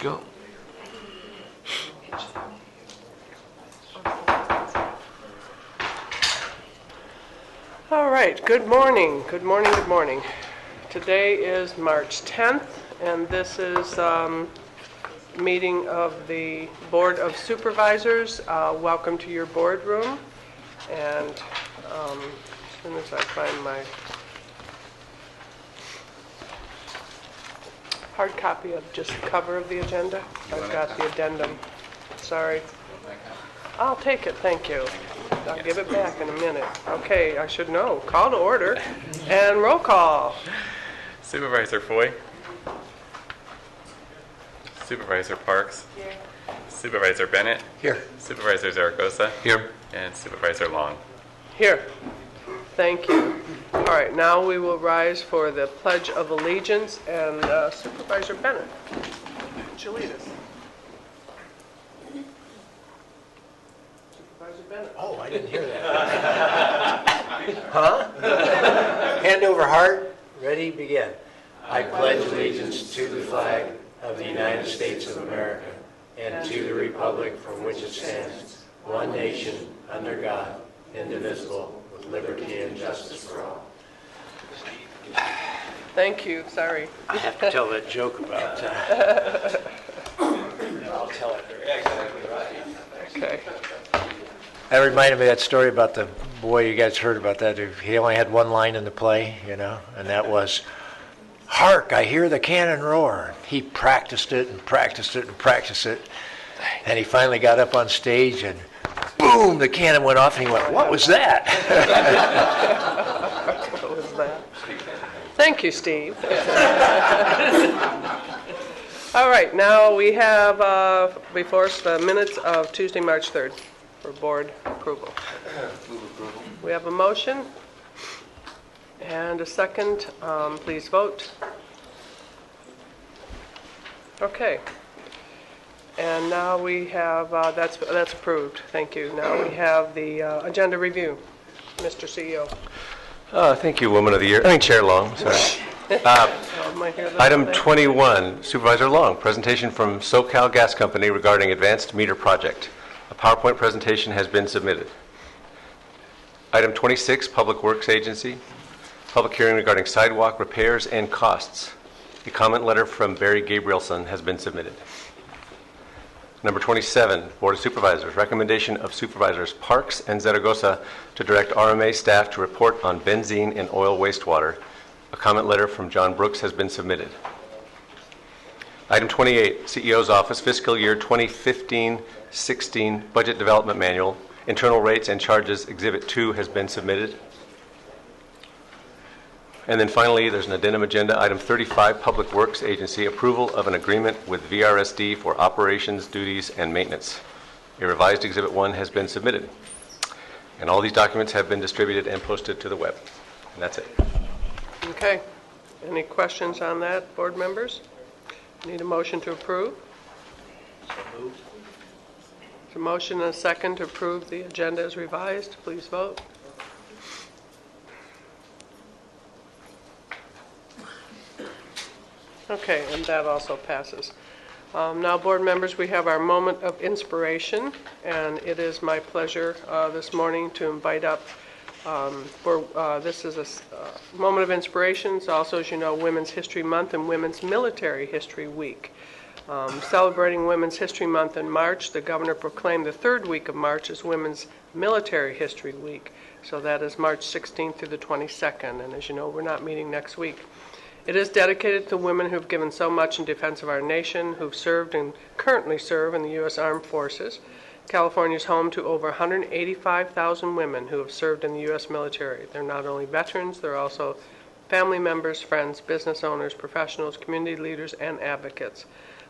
Go. All right, good morning. Good morning, good morning. Today is March 10th, and this is meeting of the Board of Supervisors. Welcome to your boardroom. And as soon as I find my hard copy of just the cover of the agenda, I've got the addendum. Sorry. I'll take it, thank you. I'll give it back in a minute. Okay, I should know. Call to order and roll call. Supervisor Foy. Supervisor Parks. Here. Supervisor Bennett. Here. Supervisor Zaragoza. Here. And Supervisor Long. Here. Thank you. All right, now we will rise for the Pledge of Allegiance, and Supervisor Bennett, would you lead us? Supervisor Bennett. Oh, I didn't hear that. Huh? Hand over heart. Ready? Begin. I pledge allegiance to the flag of the United States of America and to the republic from which it stands, one nation, under God, indivisible, with liberty and justice for all. Thank you. Sorry. I have to tell that joke about I'll tell it. Okay. That reminded me of that story about the boy, you guys heard about that. He only had one line in the play, and that was, "Hark, I hear the cannon roar." He practiced it and practiced it and practiced it, and he finally got up on stage, and boom, the cannon went off, and he went, "What was that?" What was that? Thank you, Steve. All right, now we have before us the minutes of Tuesday, March 3rd for board approval. We have a motion and a second. Please vote. Okay. And now we have, that's approved. Thank you. Now we have the agenda review. Mr. CEO. Thank you, Woman of the Year. Chair Long, sorry. Item 21, Supervisor Long, presentation from SoCal Gas Company regarding advanced meter project. A PowerPoint presentation has been submitted. Item 26, Public Works Agency, public hearing regarding sidewalk repairs and costs. A comment letter from Barry Gabrielson has been submitted. Number 27, Board of Supervisors, recommendation of Supervisors Parks and Zaragoza to direct RMA staff to report on benzene and oil wastewater. A comment letter from John Brooks has been submitted. Item 28, CEO's Office Fiscal Year 2015-16 Budget Development Manual, Internal Rates and Charges Exhibit 2 has been submitted. And then finally, there's an addendum agenda. Item 35, Public Works Agency, approval of an agreement with VRSD for operations, duties, and maintenance. A revised Exhibit 1 has been submitted. And all these documents have been distributed and posted to the web. And that's it. Okay. Any questions on that, board members? Need a motion to approve? So moved. There's a motion and a second to approve the agenda as revised. Please vote. Okay, and that also passes. Now, board members, we have our moment of inspiration, and it is my pleasure this morning to invite up this is a moment of inspiration. It's also, as you know, Women's History Month and Women's Military History Week. Celebrating Women's History Month in March, the governor proclaimed the third week of March as Women's Military History Week. So that is March 16th through the 22nd, and as you know, we're not meeting next week. It is dedicated to women who've given so much in defense of our nation, who've served and currently serve in the U.S. Armed Forces. California is home to over 185,000 women who have served in the U.S. military. They're not only veterans, they're also family members, friends, business owners, professionals, community leaders, and advocates.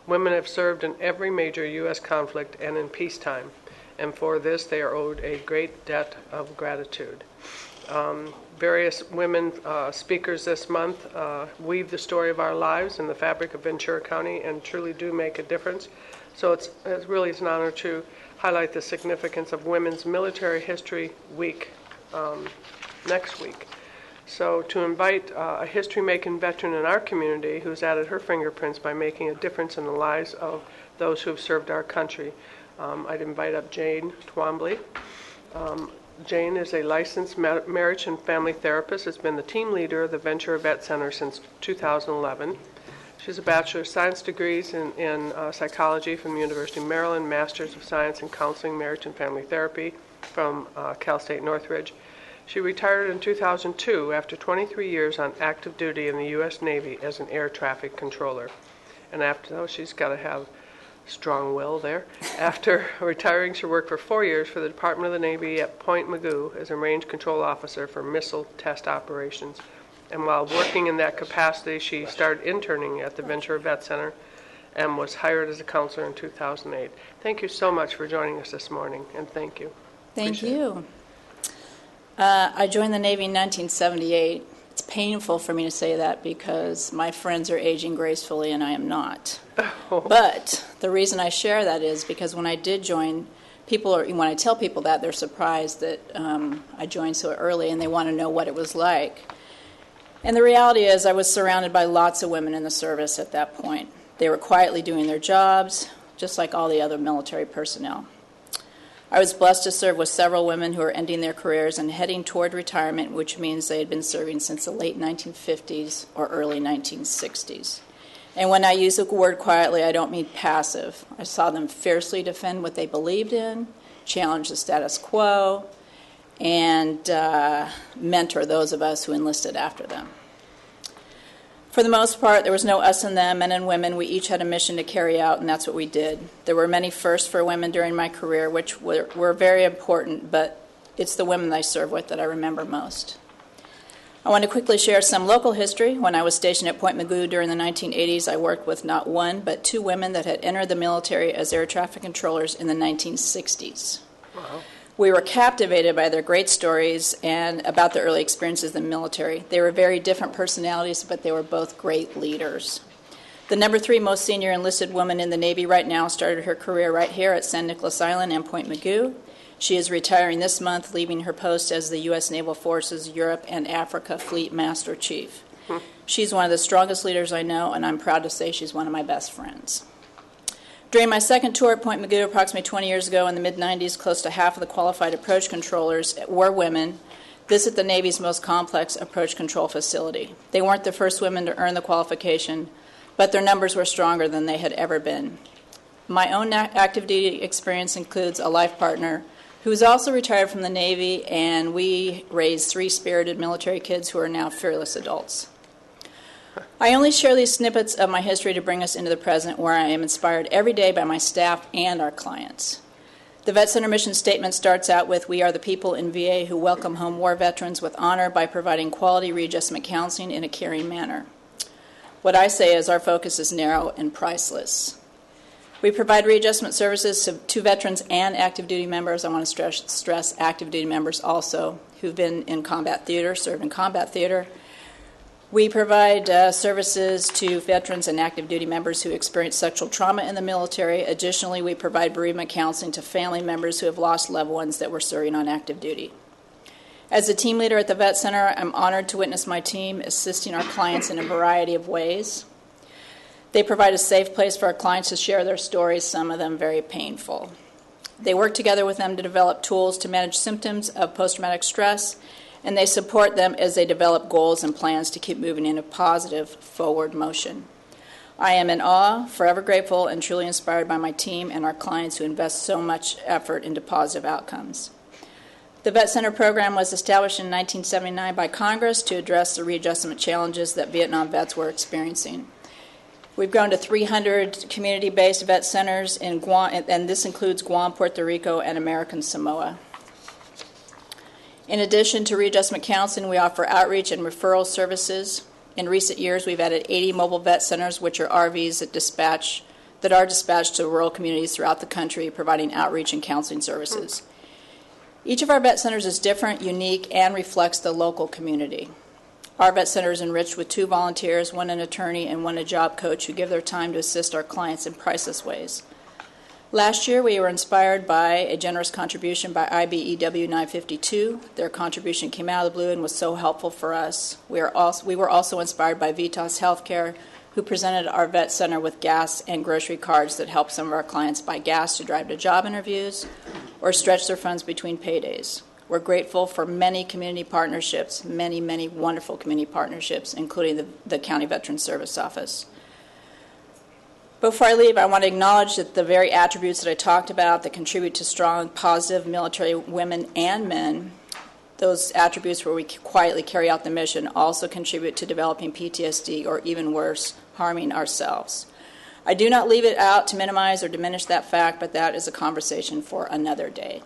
Women have served in every major U.S. conflict and in peacetime, and for this they are owed a great debt of gratitude. Various women speakers this month weave the story of our lives in the fabric of Ventura County and truly do make a difference. So it's really an honor to highlight the significance of Women's Military History Week next week. So to invite a history-making veteran in our community who's added her fingerprints by making a difference in the lives of those who have served our country, I'd invite up Jane Twombly. Jane is a licensed marriage and family therapist, has been the team leader of the Ventura Vet Center since 2011. She has a Bachelor of Science degrees in psychology from the University of Maryland, Masters of Science in Counseling, Marriage and Family Therapy from Cal State Northridge. She retired in 2002 after 23 years on active duty in the U.S. Navy as an air traffic controller. And after, she's got to have strong will there. After retiring, she worked for 4 years for the Department of the Navy at Point Mugu as a range control officer for missile test operations. And while working in that capacity, she started interning at the Ventura Vet Center and was hired as a counselor in 2008. Thank you so much for joining us this morning, and thank you. Thank you. I joined the Navy in 1978. It's painful for me to say that because my friends are aging gracefully and I am not. But the reason I share that is because when I did join, when I tell people that, they're surprised that I joined so early and they want to know what it was like. And the reality is I was surrounded by lots of women in the service at that point. They were quietly doing their jobs, just like all the other military personnel. I was blessed to serve with several women who were ending their careers and heading toward retirement, which means they had been serving since the late 1950s or early 1960s. And when I use the word quietly, I don't mean passive. I saw them fiercely defend what they believed in, challenge the status quo, and mentor those of us who enlisted after them. For the most part, there was no us and them, men and women. We each had a mission to carry out, and that's what we did. There were many firsts for women during my career, which were very important, but it's the women I serve with that I remember most. I want to quickly share some local history. When I was stationed at Point Mugu during the 1980s, I worked with not one, but two women that had entered the military as air traffic controllers in the 1960s. Wow. We were captivated by their great stories and about their early experiences in the military. They were very different personalities, but they were both great leaders. The number 3 most senior enlisted woman in the Navy right now started her career right here at San Nicolas Island and Point Mugu. She is retiring this month, leaving her post as the U.S. Naval Forces Europe and Africa Fleet Master Chief. She's one of the strongest leaders I know, and I'm proud to say she's one of my best friends. During my second tour at Point Mugu approximately 20 years ago in the mid-90s, close to half of the qualified approach controllers were women. This is the Navy's most complex approach control facility. They weren't the first women to earn the qualification, but their numbers were stronger than they had ever been. My own active duty experience includes a life partner who is also retired from the Navy, and we raised 3 spirited military kids who are now fearless adults. I only share these snippets of my history to bring us into the present, where I am inspired every day by my staff and our clients. The Vet Center mission statement starts out with, "We are the people in VA who welcome home war veterans with honor by providing quality readjustment counseling in a caring manner." What I say is our focus is narrow and priceless. We provide readjustment services to veterans and active duty members. I want to stress active duty members also who've been in combat theater, served in combat theater. We provide services to veterans and active duty members who experience sexual trauma in the military. Additionally, we provide bereavement counseling to family members who have lost loved ones that were serving on active duty. As a team leader at the Vet Center, I'm honored to witness my team assisting our clients in a variety of ways. They provide a safe place for our clients to share their stories, some of them very painful. They work together with them to develop tools to manage symptoms of post-traumatic stress, and they support them as they develop goals and plans to keep moving in a positive forward motion. I am in awe, forever grateful, and truly inspired by my team and our clients who invest so much effort into positive outcomes. The Vet Center program was established in 1979 by Congress to address the readjustment challenges that Vietnam vets were experiencing. We've grown to 300 community-based vet centers in Guam, and this includes Guam, Puerto Rico, and American Samoa. In addition to readjustment counseling, we offer outreach and referral services. In recent years, we've added 80 mobile vet centers, which are RVs that are dispatched to rural communities throughout the country, providing outreach and counseling services. Each of our vet centers is different, unique, and reflects the local community. Our vet center is enriched with 2 volunteers, 1 an attorney and 1 a job coach, who give their time to assist our clients in priceless ways. Last year, we were inspired by a generous contribution by IBEW 952. Their contribution came out of the blue and was so helpful for us. We were also inspired by Vitas Healthcare, who presented our vet center with gas and grocery cards that help some of our clients buy gas to drive to job interviews or stretch their funds between paydays. We're grateful for many community partnerships, many, many wonderful community partnerships, including the County Veterans Service Office. Before I leave, I want to acknowledge that the very attributes that I talked about that contribute to strong, positive military women and men, those attributes where we quietly carry out the mission, also contribute to developing PTSD or, even worse, harming ourselves. I do not leave it out to minimize or diminish that fact, but that is a conversation for another day.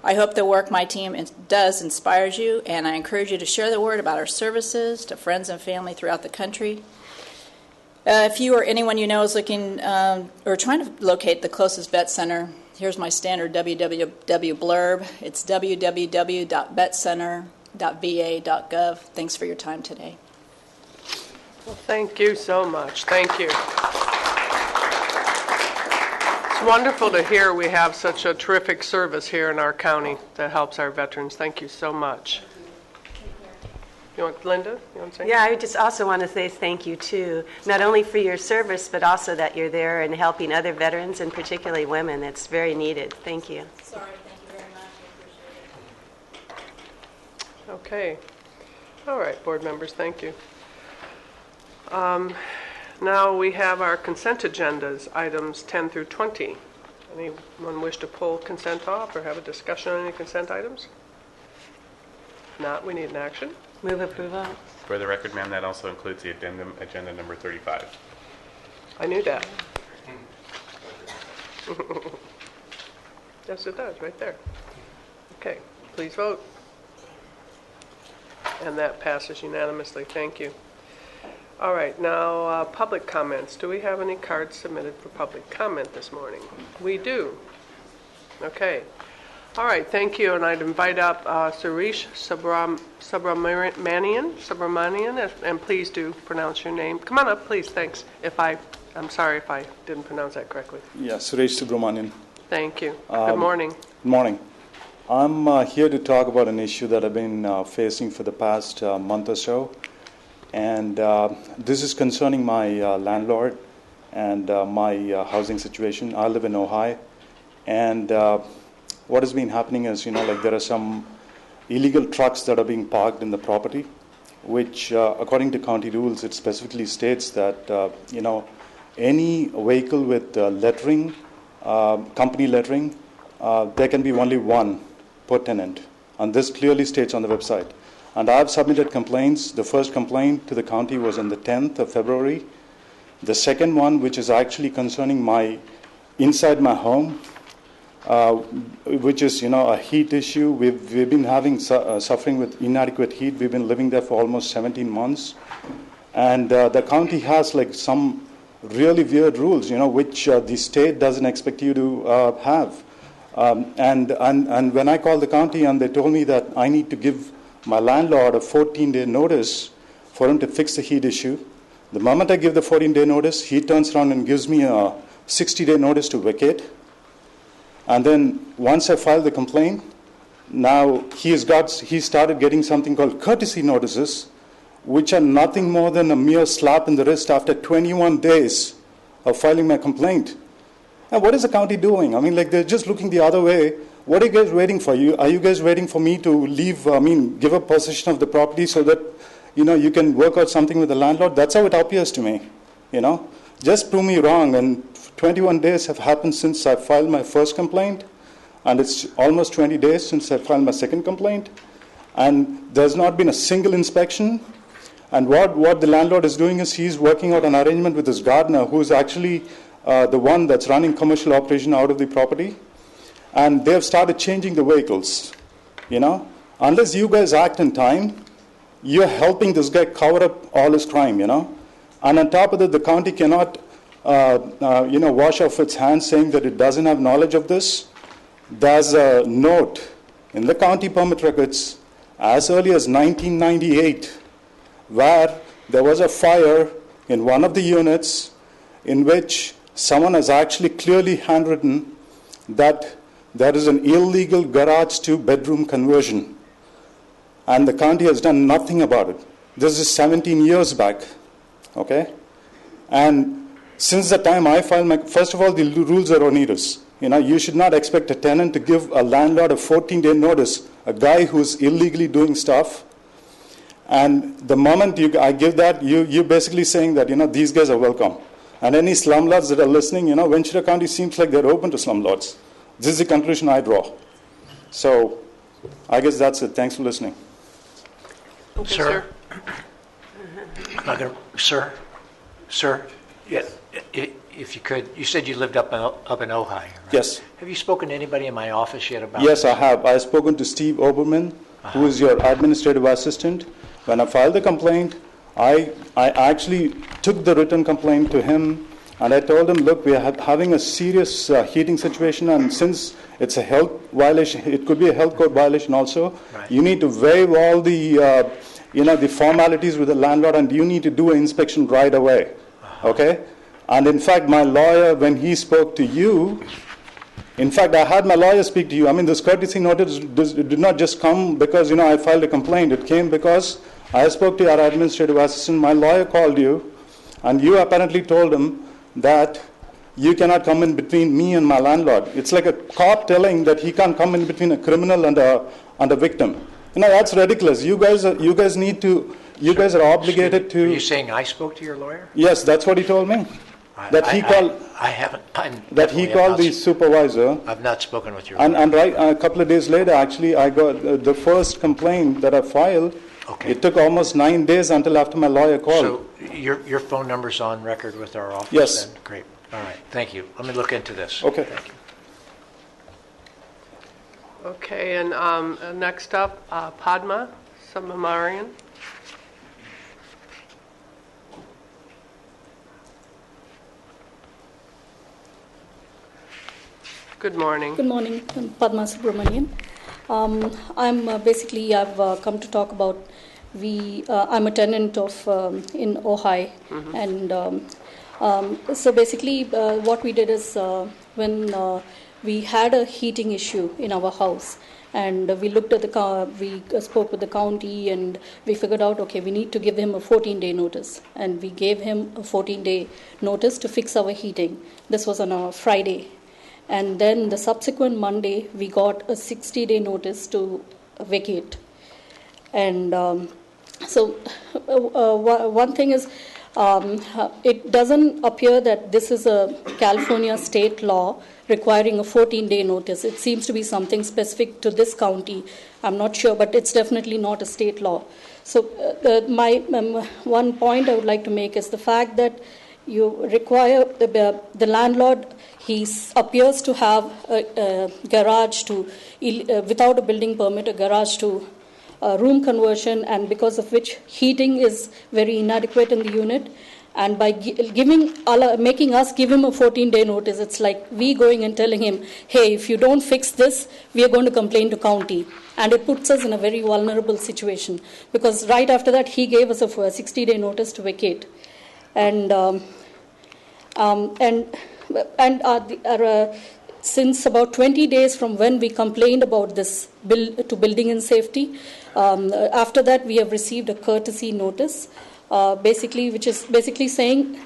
I hope the work my team does inspires you, and I encourage you to share the word about our services to friends and family throughout the country. If you or anyone you know is looking or trying to locate the closest vet center, here's my standard www blurb. It's www.vetcenter.va.gov. Thanks for your time today. Well, thank you so much. Thank you. It's wonderful to hear we have such a terrific service here in our county that helps our veterans. Thank you so much. Linda, you want to say? Yeah, I just also want to say thank you, too, not only for your service, but also that you're there and helping other veterans, and particularly women. It's very needed. Thank you. Sorry, thank you very much. I appreciate it. Okay. All right, board members, thank you. Now we have our consent agendas, items 10 through 20. Anyone wish to pull consent off or have a discussion on any consent items? If not, we need an action. Move approval. For the record, ma'am, that also includes the addendum, agenda number 35. I knew that. Yes, it does, right there. Okay, please vote. And that passes unanimously. Thank you. All right, now public comments. Do we have any cards submitted for public comment this morning? We do. Okay. All right, thank you. And I'd invite up Suresh Subramanian, and please do pronounce your name. Come on up, please. Thanks. I'm sorry if I didn't pronounce that correctly. Yeah, Suresh Subramanian. Thank you. Good morning. Good morning. I'm here to talk about an issue that I've been facing for the past month or so. And this is concerning my landlord and my housing situation. I live in Ohio. And what has been happening is, there are some illegal trucks that are being parked in the property, which, according to county rules, it specifically states that, any vehicle with lettering, company lettering, there can be only one per tenant. And this clearly states on the website. And I've submitted complaints. The first complaint to the county was on the 10th of February. The second one, which is actually concerning inside my home, which is, a heat issue. We've been having suffering with inadequate heat. We've been living there for almost 17 months. And the county has some really weird rules, which the state doesn't expect you to have. And when I called the county and they told me that I need to give my landlord a 14-day notice for him to fix the heat issue, the moment I give the 14-day notice, he turns around and gives me a 60-day notice to vacate. And then once I filed the complaint, now he started getting something called courtesy notices, which are nothing more than a mere slap in the wrist after 21 days of filing my complaint. And what is the county doing? They're just looking the other way. What are you guys waiting for? Are you guys waiting for me to leave, give up possession of the property so that, you can work out something with the landlord? That's how it appears to me, Just prove me wrong. And 21 days have happened since I filed my first complaint, and it's almost 20 days since I filed my second complaint, and there's not been a single inspection. And what the landlord is doing is he's working out an arrangement with his gardener, who is actually the one that's running commercial operation out of the property, and they've started changing the vehicles. Unless you guys act in time, you're helping this guy cover up all his crime. And on top of that, the county cannot wash off its hands saying that it doesn't have knowledge of this. There's a note in the county permit records as early as 1998 where there was a fire in one of the units in which someone has actually clearly handwritten that there is an illegal garage to bedroom conversion, and the county has done nothing about it. This is 17 years back, okay? And since the time I filed my, first of all, the rules are onerous. You should not expect a tenant to give a landlord a 14-day notice, a guy who's illegally doing stuff. And the moment I give that, you're basically saying that, these guys are welcome. And any slumlords that are listening, Ventura County seems like they're open to slumlords. This is the conclusion I draw. So I guess that's it. Thanks for listening. Okay, Sir? I'm not gonna, sir, yeah, if you could, you said you lived up in Ojai, right? Yes. Have you spoken to anybody in my office yet about Yes, this? I have. I've spoken to Steve Oberman, who is your administrative assistant. When I filed the complaint, I actually took the written complaint to him, and I told him, look, we are having a serious heating situation, and since it's a health violation, it could be a health code violation also. Right. You need to waive all the, the formalities with the landlord, and you need to do an inspection right away. Okay? And in fact, my lawyer, when he spoke to you, in fact, I had my lawyer speak to you. I mean, this courtesy notice did not just come because, I filed a complaint. It came because I spoke to your administrative assistant. My lawyer called you, and you apparently told him that you cannot come in between me and my landlord. It's like a cop telling that he can't come in between a criminal and a victim. That's ridiculous. You guys are obligated to. Are you saying I spoke to your lawyer? Yes, that's what he told me. I haven't. That he called the supervisor. I've not spoken with your lawyer. And right a couple of days later, actually, I got the first complaint that I filed. Okay. It took almost 9 days until after my lawyer called. So your phone number's on record with our office? Yes. Then? Great. All right. Thank you. Let me look into this. Okay. Thank you. Okay, and next up, Padma Samamarian. Good morning. Good morning. I'm Padma Subramanian. I've come to talk about, I'm a tenant of in Ojai, and so basically what we did is when we had a heating issue in our house, and we looked at we spoke with the county, and we figured out, okay, we need to give him a 14-day notice, and we gave him a 14-day notice to fix our heating. This was on a Friday. And then the subsequent Monday, we got a 60-day notice to vacate. And so one thing is, it doesn't appear that this is a California state law requiring a 14-day notice. It seems to be something specific to this county. I'm not sure, but it's definitely not a state law. So my one point I would like to make is the fact that you require the landlord, he appears to have a garage to, without a building permit, a garage to room conversion, and because of which heating is very inadequate in the unit. And by making us give him a 14-day notice, it's like we going and telling him, hey, if you don't fix this, we are going to complain to county. And it puts us in a very vulnerable situation, because right after that, he gave us a 60-day notice to vacate. And since about 20 days from when we complained about this bill to Building and Safety, after that we have received a courtesy notice, which is basically saying,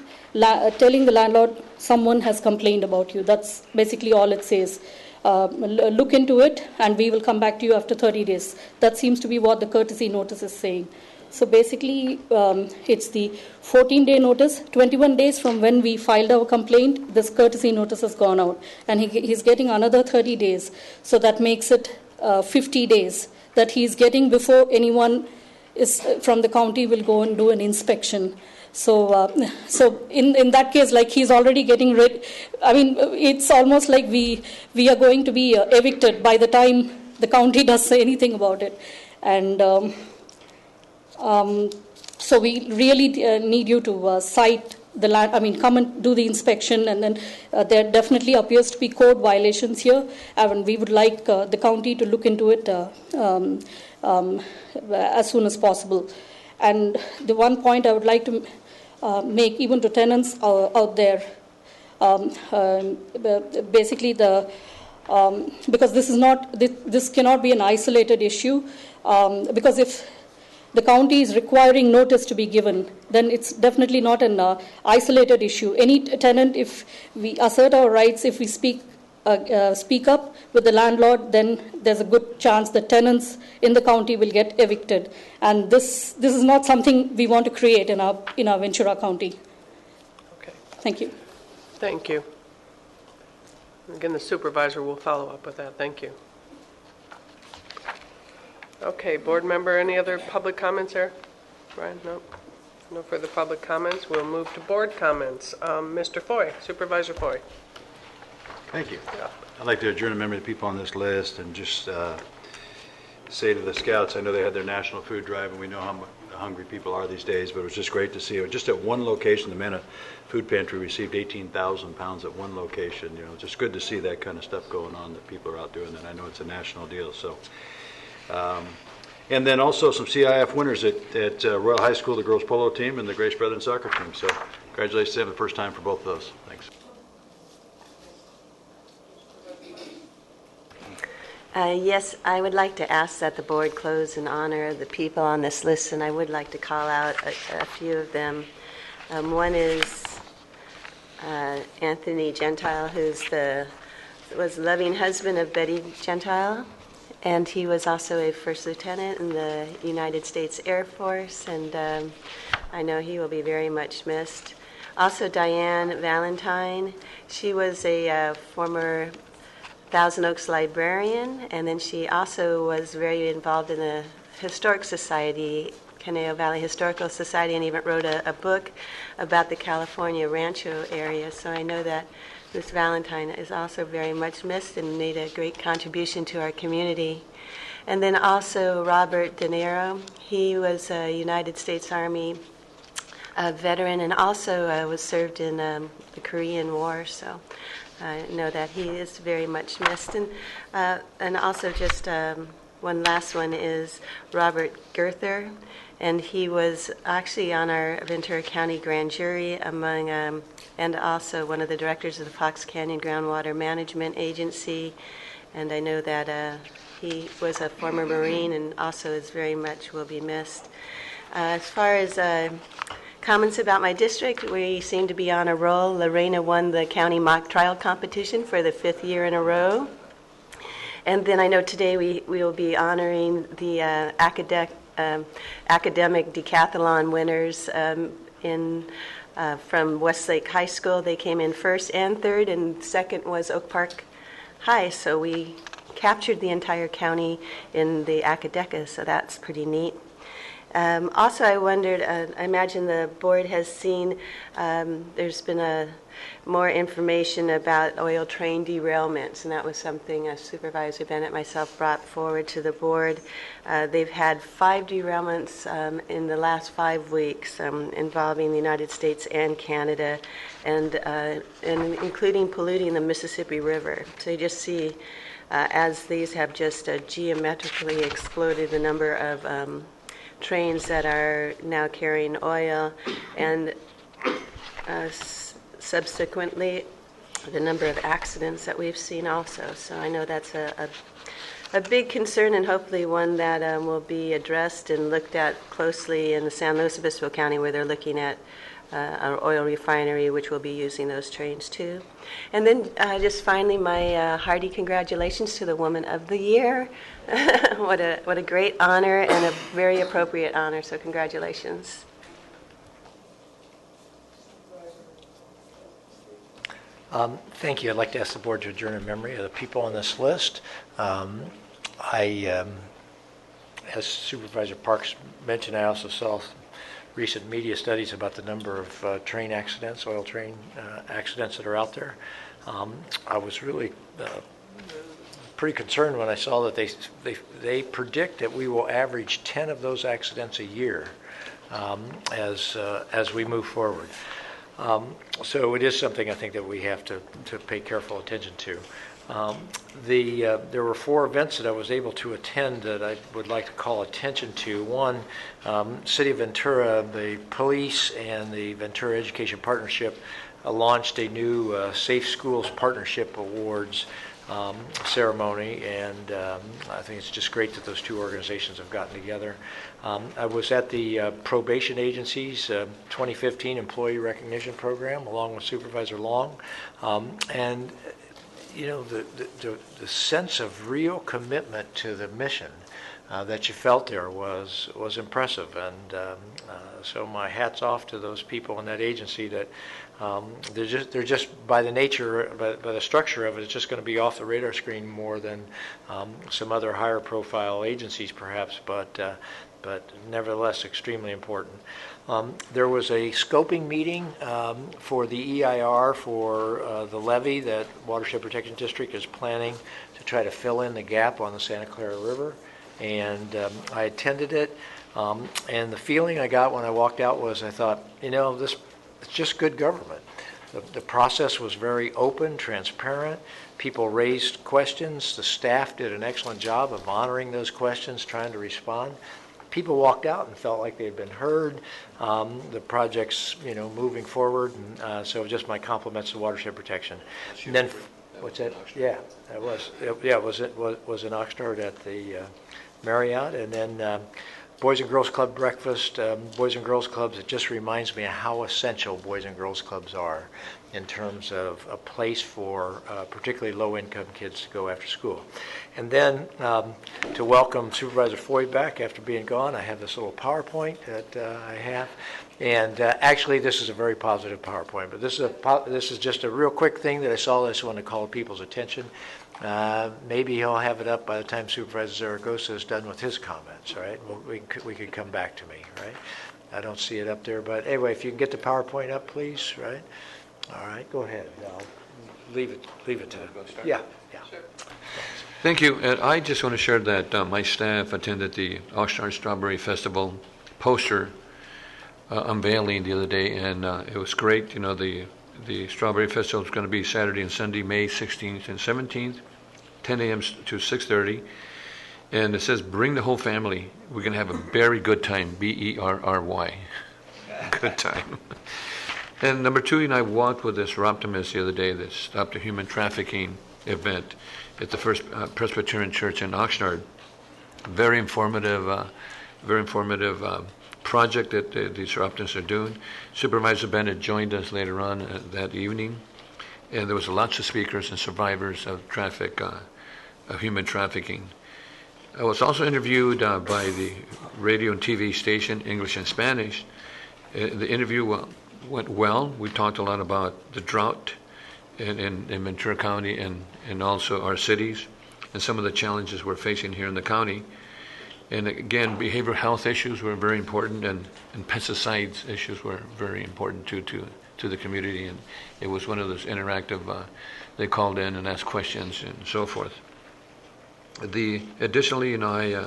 telling the landlord, someone has complained about you. That's basically all it says. Look into it, and we will come back to you after 30 days. That seems to be what the courtesy notice is saying. So basically, it's the 14-day notice. 21 days from when we filed our complaint, this courtesy notice has gone out. And he's getting another 30 days. So that makes it 50 days that he's getting before anyone from the county will go and do an inspection. So in that case, like, he's already getting rid. I mean, it's almost like we are going to be evicted by the time the county does say anything about it. And so we really need you to cite the land. I mean, come and do the inspection, and then there definitely appears to be code violations here, and we would like the county to look into it as soon as possible. And the one point I would like to make, even to tenants out there, basically because this cannot be an isolated issue, because if the county is requiring notice to be given, then it's definitely not an isolated issue. Any tenant, if we assert our rights, if we speak up with the landlord, then there's a good chance that tenants in the county will get evicted. And this is not something we want to create in our Ventura County. Okay. Thank you. Thank you. Again, the supervisor will follow up with that. Thank you. Okay, board member, any other public comments there? Brian, no? No further public comments. We'll move to board comments. Mr. Foy, Supervisor Foy. Thank you. I'd like to adjourn a member of the people on this list and just say to the scouts, I know they had their national food drive and we know how hungry people are these days, but it was just great to see it. Just at one location, the Manna Food Pantry received 18,000 pounds at one location. You know, just good to see that kind of stuff going on, that people are out doing that. I know it's a national deal. So, and then also some CIF winners at Royal High School, the girls polo team and the Grace Brethren soccer team. So congratulations to them, the first time for both of those. Thanks. Yes, I would like to ask that the board close in honor of the people on this list, and I would like to call out a few of them. One is Anthony Gentile, who's was the loving husband of Betty Gentile, and he was also a first lieutenant in the United States Air Force, and I know he will be very much missed. Also, Diane Valentine, she was a former Thousand Oaks librarian, and then she also was very involved in the Historic Society, Caneo Valley Historical Society, and even wrote a book about the California Rancho area. So I know that Ms. Valentine is also very much missed and made a great contribution to our community. And then also Robert De Niro. He was a United States Army veteran and also was served in the Korean War. So I know that he is very much missed. And also just one last one is Robert Gerther, and he was actually on our Ventura County Grand Jury among, and also one of the directors of the Fox Canyon Groundwater Management Agency. And I know that he was a former Marine and also is very much will be missed. As far as comments about my district, we seem to be on a roll. Lorena won the county mock trial competition for the 5th year in a row. And then I know today we will be honoring the academic decathlon winners from Westlake High School. They came in first and third, and second was Oak Park High. So we captured the entire county in the Acadeca, so that's pretty neat. Also, I wondered, I imagine the board has seen there's been more information about oil train derailments, and that was something Supervisor Bennett and myself brought forward to the board. They've had 5 derailments in the last 5 weeks involving the United States and Canada, and including polluting the Mississippi River. So you just see as these have just geometrically exploded the number of trains that are now carrying oil, and subsequently the number of accidents that we've seen also. So I know that's a big concern, and hopefully one that will be addressed and looked at closely in the San Luis Obispo County, where they're looking at our oil refinery, which will be using those trains too. And then just finally, my hearty congratulations to the Woman of the Year. What a great honor and a very appropriate honor, so congratulations. Thank you. I'd like to ask the board to adjourn in memory of the people on this list. As Supervisor Parks mentioned, I also saw recent media studies about the number of train accidents, oil train accidents that are out there. I was really pretty concerned when I saw that they predict that we will average 10 of those accidents a year as we move forward. So it is something I think that we have to pay careful attention to. There were 4 events that I was able to attend that I would like to call attention to. One, City of Ventura, the police and the Ventura Education Partnership launched a new Safe Schools Partnership Awards ceremony, and I think it's just great that those two organizations have gotten together. I was at the Probation Agency's 2015 Employee Recognition Program along with Supervisor Long, and you know, the sense of real commitment to the mission that you felt there was impressive, and so my hat's off to those people in that agency that they're just by the nature, by the structure of it, it's just going to be off the radar screen more than some other higher profile agencies perhaps, but nevertheless extremely important. There was a scoping meeting for the EIR for the levee that Watershed Protection District is planning to try to fill in the gap on the Santa Clara River, and I attended it, and the feeling I got when I walked out was I thought, you know, it's just good government. The process was very open, transparent. People raised questions. The staff did an excellent job of honoring those questions, trying to respond. People walked out and felt like they had been heard. The project's, you know, moving forward, and so just my compliments to Watershed Protection. And then, what's that? Yeah, it was. It was in Oxnard at the Marriott, and then Boys and Girls Club breakfast. Boys and Girls Clubs, it just reminds me of how essential Boys and Girls Clubs are in terms of a place for particularly low-income kids to go after school. And then to welcome Supervisor Foy back after being gone, I have this little PowerPoint that I have. And actually, this is a very positive PowerPoint, but this is just a real quick thing that I saw. I just want to call people's attention. Maybe he'll have it up by the time Supervisor Zaragoza is done with his comments, right? Well, we could come back to me, right? I don't see it up there, but anyway, if you can get the PowerPoint up, please, right? All right, go ahead. I'll leave it to. Yeah. Sure. Thank you. And I just want to share that my staff attended the Oxnard Strawberry Festival poster unveiling the other day, and it was great. You know, the Strawberry Festival is going to be Saturday and Sunday, May 16th and 17th, 10 a.m. to 6:30. And it says, bring the whole family. We're going to have a very good time, B-E-R-R-Y. Good time. And number two, I walked with this optimist the other day that stopped a human trafficking event at the First Presbyterian Church in Oxnard. Very informative project that these optimists are doing. Supervisor Bennett joined us later on that evening, and there was lots of speakers and survivors of human trafficking. I was also interviewed by the radio and TV station, English and Spanish. The interview went well. We talked a lot about the drought in Ventura County and also our cities and some of the challenges we're facing here in the county. And again, behavioral health issues were very important, and pesticides issues were very important to the community. And it was one of those interactive, they called in and asked questions and so forth. Additionally, I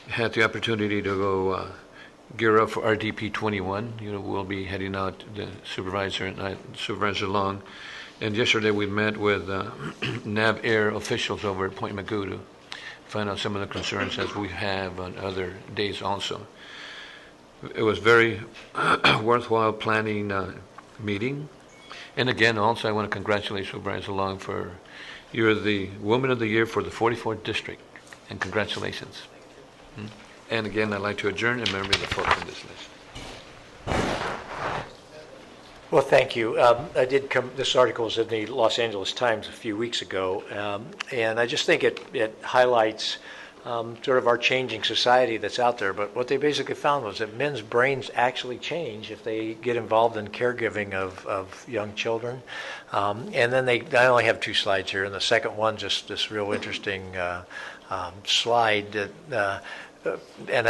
had the opportunity to go gear up for RDP 21. We'll be heading out, the supervisor and I, Supervisor Long. And yesterday we met with NAV Air officials over at Point Magoo to find out some of the concerns as we have on other days also. It was very worthwhile planning meeting. And again, also I want to congratulate Supervisor Long for, you're the Woman of the Year for the 44th District. And congratulations. And again, I'd like to adjourn in memory of the folks on this list. Well, thank you. This article was in the Los Angeles Times a few weeks ago, and I just think it highlights sort of our changing society that's out there. But what they basically found was that men's brains actually change if they get involved in caregiving of young children. And then I only have 2 slides here, and the second one, just this real interesting slide that, and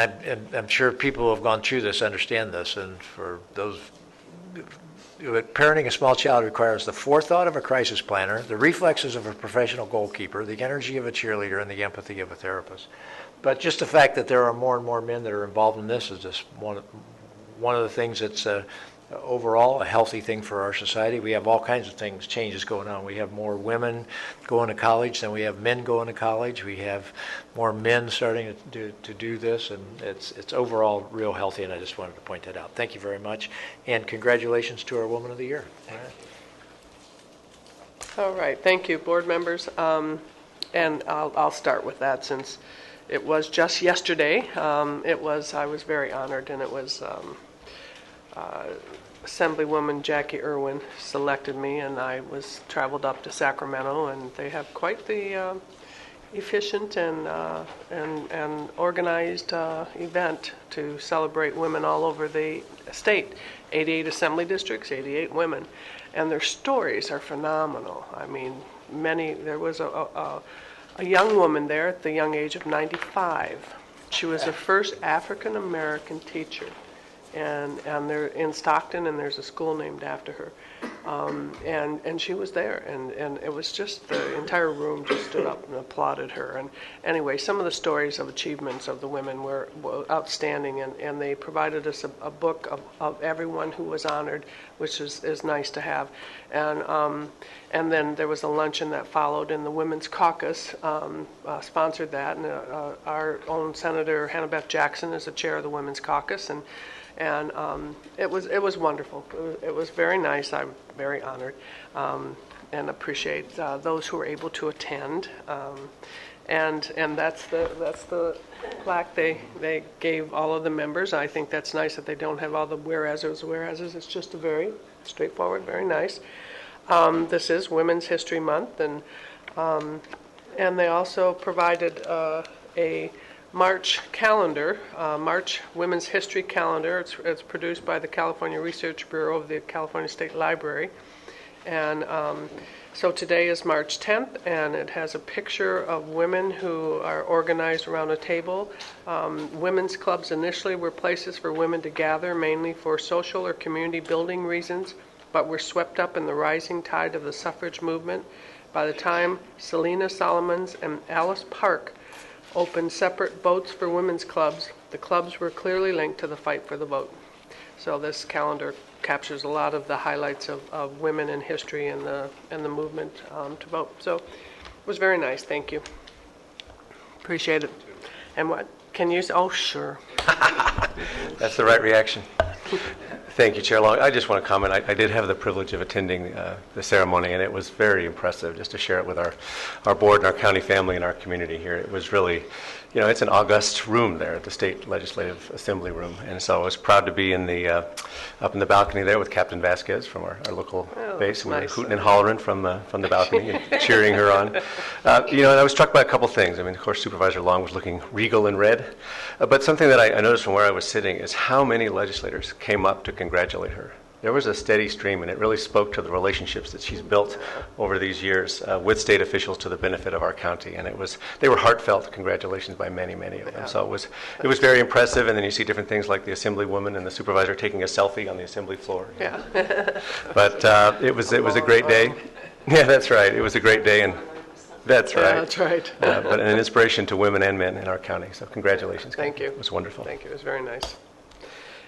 I'm sure people who have gone through this understand this, and for those, parenting a small child requires the forethought of a crisis planner, the reflexes of a professional goalkeeper, the energy of a cheerleader, and the empathy of a therapist. But just the fact that there are more and more men that are involved in this is just one of the things that's overall a healthy thing for our society. We have all kinds of things, changes going on. We have more women going to college than we have men going to college. We have more men starting to do this, and it's overall real healthy, and I just wanted to point that out. Thank you very much, and congratulations to our Woman of the Year. All right, thank you, board members. And I'll start with that since it was just yesterday. I was very honored, and it was Assemblywoman Jackie Irwin selected me, and I traveled up to Sacramento, and they have quite the efficient and organized event to celebrate women all over the state. 88 assembly districts, 88 women, and their stories are phenomenal. I mean, there was a young woman there at the young age of 95. She was the first African American teacher, and they're in Stockton, and there's a school named after her. And she was there, and it was just the entire room just stood up and applauded her. And anyway, some of the stories of achievements of the women were outstanding, and they provided us a book of everyone who was honored, which is nice to have. And then there was a luncheon that followed, and the Women's Caucus sponsored that, and our own Senator Hannah Beth Jackson is the chair of the Women's Caucus, and it was wonderful. It was very nice. I'm very honored and appreciate those who were able to attend. And that's the plaque they gave all of the members. I think that's nice that they don't have all the whereases. It's just a very straightforward, very nice. This is Women's History Month, and they also provided a March calendar, March Women's History Calendar. It's produced by the California Research Bureau of the California State Library. And so today is March 10th, and it has a picture of women who are organized around a table. Women's clubs initially were places for women to gather, mainly for social or community building reasons, but were swept up in the rising tide of the suffrage movement. By the time Selena Solomons and Alice Park opened separate votes for women's clubs, the clubs were clearly linked to the fight for the vote. So this calendar captures a lot of the highlights of women in history and the movement to vote. So it was very nice. Thank you. Appreciate it. And what can you say? Oh, sure. That's the right reaction. Thank you, Chair Long. I just want to comment. I did have the privilege of attending the ceremony, and it was very impressive just to share it with our board and our county family and our community here. It was really, it's an august room there at the State Legislative Assembly room, and so I was proud to be up in the balcony there with Captain Vasquez from our local base. We were hooting and hollering from the balcony and cheering her on. And I was struck by a couple things. I mean, of course, Supervisor Long was looking regal in red, but something that I noticed from where I was sitting is how many legislators came up to congratulate her. There was a steady stream, and it really spoke to the relationships that she's built over these years with state officials to the benefit of our county. And they were heartfelt congratulations by many, many of them. So it was very impressive. And then you see different things like the Assemblywoman and the Supervisor taking a selfie on the Assembly floor. Yeah. But it was a great day. Yeah, that's right. It was a great day, and that's right. Yeah, that's right. But an inspiration to women and men in our county. So congratulations. Thank you. It was wonderful. Thank you. It was very nice.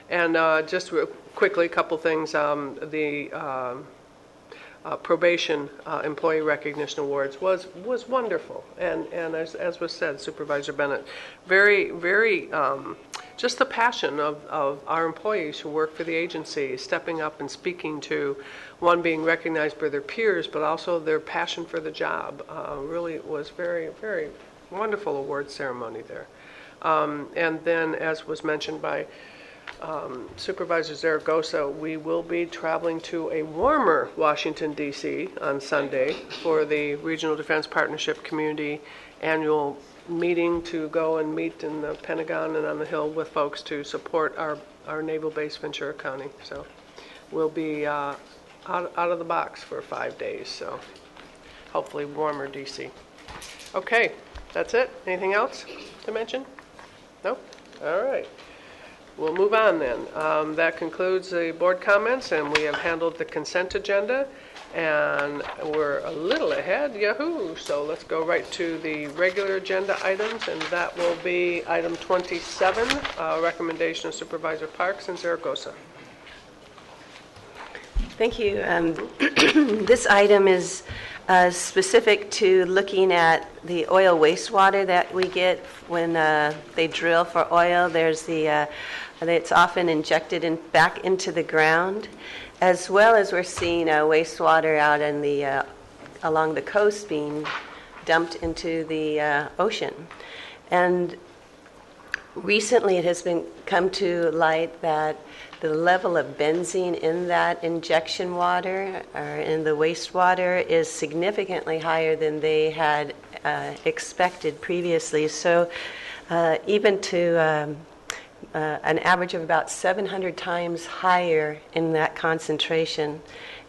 And just quickly, a couple things. The probation employee recognition awards was wonderful, and as was said, Supervisor Bennett, very very just the passion of our employees who work for the agency, stepping up and speaking to one, being recognized by their peers, but also their passion for the job. Really was very very wonderful award ceremony there. And then, as was mentioned by Supervisor Zaragoza, we will be traveling to a warmer Washington, D.C. on Sunday for the Regional Defense Partnership Community Annual Meeting to go and meet in the Pentagon and on the Hill with folks to support our naval base, Ventura County. So we'll be out of the box for 5 days, so hopefully warmer D.C. Okay, that's it. Anything else to mention? Nope? All right. We'll move on then. That concludes the board comments, and we have handled the consent agenda, and we're a little ahead, yahoo! So let's go right to the regular agenda items, and that will be item 27, recommendation of Supervisor Parks and Zaragoza. Thank you. This item is specific to looking at the oil wastewater that we get when they drill for oil. There's it's often injected back into the ground, as well as we're seeing wastewater out in along the coast being dumped into the ocean. And recently it has come to light that the level of benzene in that injection water or in the wastewater is significantly higher than they had expected previously. So even to an average of about 700 times higher in that concentration.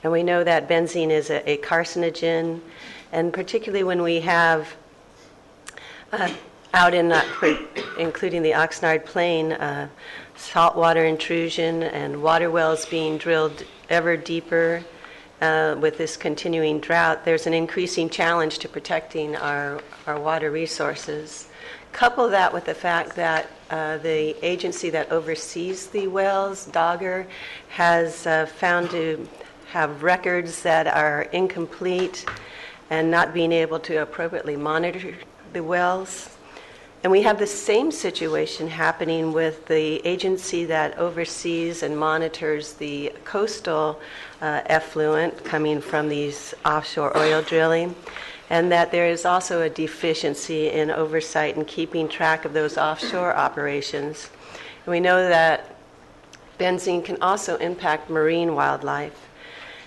And we know that benzene is a carcinogen, and particularly when we have out in, including the Oxnard Plain, saltwater intrusion and water wells being drilled ever deeper with this continuing drought, there's an increasing challenge to protecting our water resources. Couple that with the fact that the agency that oversees the wells, Dogger, has found to have records that are incomplete and not being able to appropriately monitor the wells. And we have the same situation happening with the agency that oversees and monitors the coastal effluent coming from these offshore oil drilling, and that there is also a deficiency in oversight and keeping track of those offshore operations. And we know that benzene can also impact marine wildlife.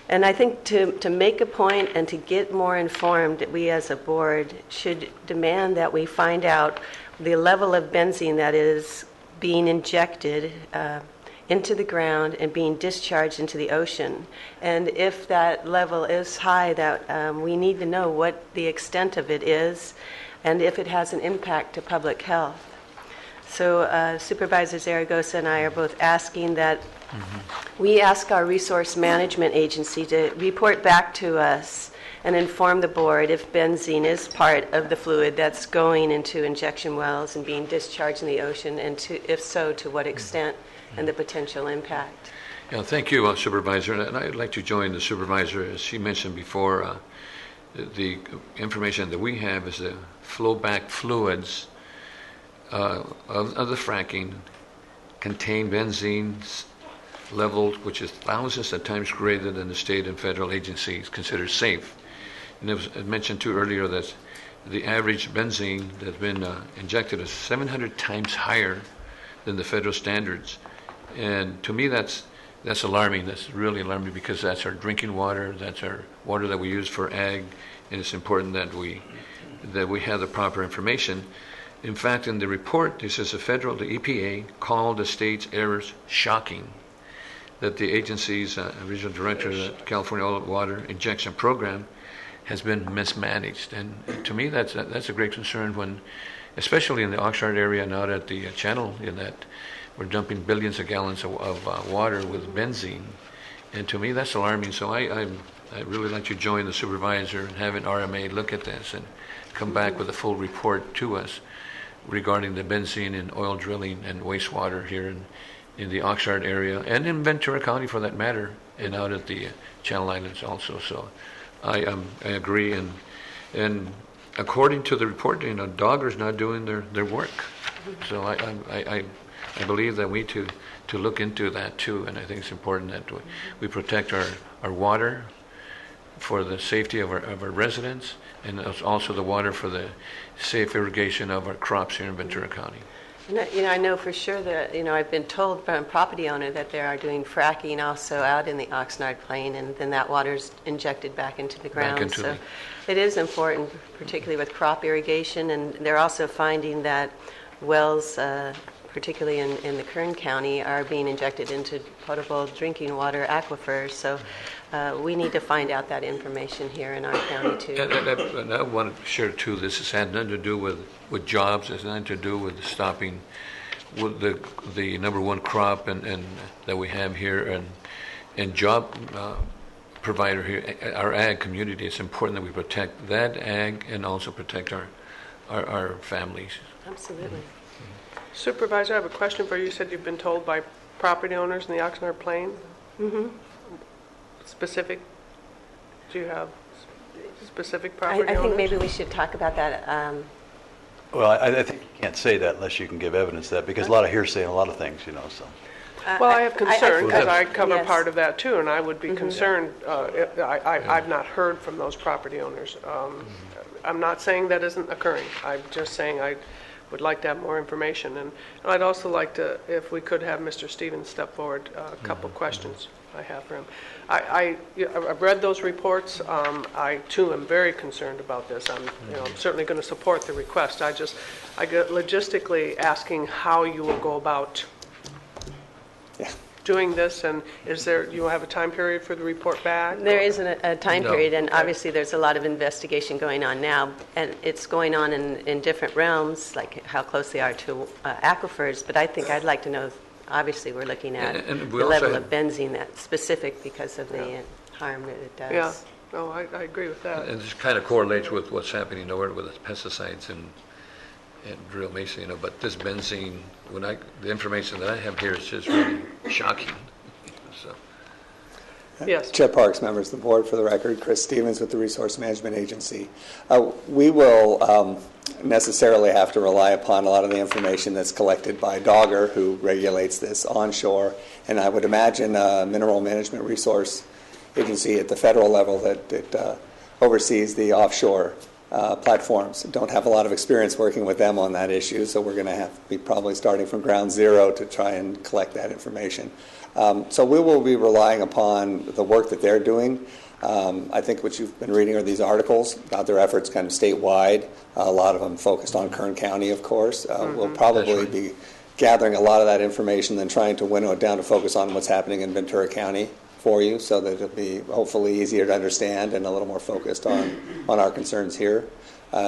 And I think to make a point and to get more informed, we as a board should demand that we find out the level of benzene that is being injected into the ground and being discharged into the ocean. And if that level is high, that we need to know what the extent of it is and if it has an impact to public health. So Supervisor Zaragoza and I are both asking that we ask our resource management agency to report back to us and inform the board if benzene is part of the fluid that's going into injection wells and being discharged in the ocean, and if so, to what extent and the potential impact. Yeah, thank you, Supervisor. And I'd like to join the supervisor. As she mentioned before, the information that we have is the flowback fluids of the fracking contain benzene level which is thousands of times greater than the state and federal agencies consider safe. And it was mentioned too earlier that the average benzene that's been injected is 700 times higher than the federal standards. And to me, that's alarming. That's really alarming because that's our drinking water, that's our water that we use for ag, and it's important that we have the proper information. In fact, in the report, it says the EPA called the state's errors shocking. That the agency's regional director of the California Oil Water Injection Program has been mismanaged, and to me that's a great concern when, especially in the Oxnard area and out at the channel, in that we're dumping billions of gallons of water with benzene, and to me that's alarming. So I really like to join the supervisor and have an RMA look at this and come back with a full report to us regarding the benzene in oil drilling and wastewater here in the Oxnard area and in Ventura County for that matter, and out at the Channel Islands also. So I agree, and according to the report, Dogger's not doing their work. So I believe that we to look into that too, and I think it's important that we protect our water for the safety of our residents, and also the water for the safe irrigation of our crops here in Ventura County. I know for sure that, I've been told from a property owner that they are doing fracking also out in the Oxnard Plain, and then that water's injected back into the ground. So it is important, particularly with crop irrigation, and they're also finding that wells, particularly in the Kern County, are being injected into potable drinking water aquifers. So we need to find out that information here in our county too. And I want to share too, this has had nothing to do with jobs, it's nothing to do with stopping with the number one crop and that we have here and job provider here, our ag community. It's important that we protect that ag and also protect our families. Absolutely. Supervisor, I have a question for you. You said you've been told by property owners in the Oxnard Plain. specific, do you have specific property I owners? think maybe we should talk about that. Well, I think you can't say that unless you can give evidence of that, because a lot of hearsay and a lot of things, so. Well, I have concern, because I cover yes. part of that too, and I would be concerned, I've not heard from those property owners. I'm not saying that isn't occurring, I'm just saying I would like to have more information, and I'd also like to, if we could have Mr. Stevens step forward, a couple questions I have for him. I've read those reports. I too am very concerned about this. I'm certainly going to support the request. I get logistically asking how you will go about doing this, and is there, you have a time period for the report back? There isn't a time No. period, and Okay. obviously there's a lot of investigation going on now, and it's going on in different realms, like how close they are to aquifers, but I think I'd like to know, obviously we're looking at And we the also level have- of benzene that's specific because of the harm that it does. Yeah, no, I agree with that. And this kind of correlates with what's happening over with the pesticides and drill mesa, but this benzene, the information that I have here is just really shocking. So, Yes. Chair Parks, members of the board, for the record, Chris Stevens with the Resource Management Agency. We will necessarily have to rely upon a lot of the information that's collected by Dogger, who regulates this onshore, and I would imagine a Mineral Management Resource Agency at the federal level that oversees the offshore platforms. Don't have a lot of experience working with them on that issue, so we're going to have to be probably starting from ground zero to try and collect that information. So we will be relying upon the work that they're doing. I think what you've been reading are these articles about their efforts kind of statewide, a lot of them focused on Kern County, of course. We'll probably be gathering a lot of that information, then trying to winnow it down to focus on what's happening in Ventura County for you, so that it'll be hopefully easier to understand and a little more focused on our concerns here.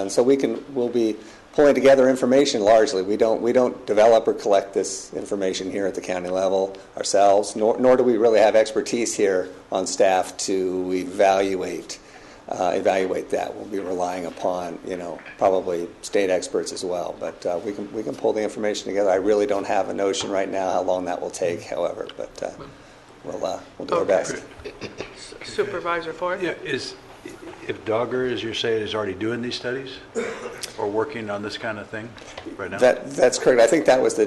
So we'll be pulling together information largely. We don't develop or collect this information here at the county level ourselves, nor do we really have expertise here on staff to evaluate that. We'll be relying upon probably state experts as well, but we can pull the information together. I really don't have a notion right now how long that will take, however, but we'll do our best. Supervisor Ford? Yeah, if Dogger, as you say, is already doing these studies or working on this kind of thing right now? That's correct. I think that was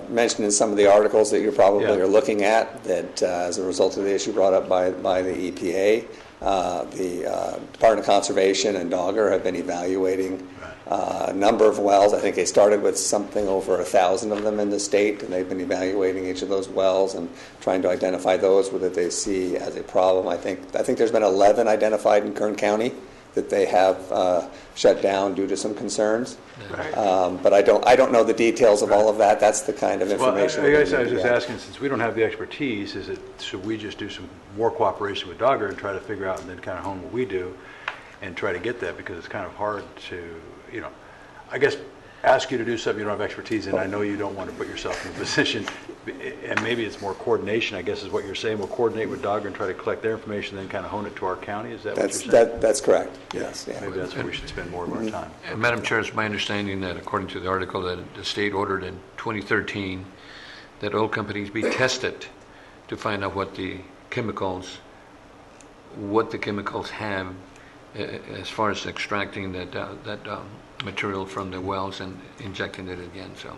mentioned in some of the articles that you probably are looking at, that as a result of the issue brought up by the EPA, the Department of Conservation and Dogger have been evaluating a number of wells. I think they started with something over 1,000 of them in the state, and they've been evaluating each of those wells and trying to identify those that they see as a problem. I think there's been 11 identified in Kern County that they have shut down due to some concerns. Right. But I don't know the details of all of that. That's the kind of information. Well, I guess I was just asking, since we don't have the expertise, should we just do some more cooperation with Dogger and try to figure out and then kind of hone what we do and try to get that, because it's kind of hard to, I guess, ask you to do something you don't have expertise in. I know you don't want to put yourself in a position, and maybe it's more coordination, I guess is what you're saying. We'll coordinate with Dogger and try to collect their information, then kind of hone it to our county. Is that what you're saying? That's correct, yes. Yeah. Maybe that's where we should spend more of our time. and Madam Chair, it's my understanding that according to the article that the state ordered in 2013, that oil companies be tested to find out what the chemicals have as far as extracting that material from the wells and injecting it again. So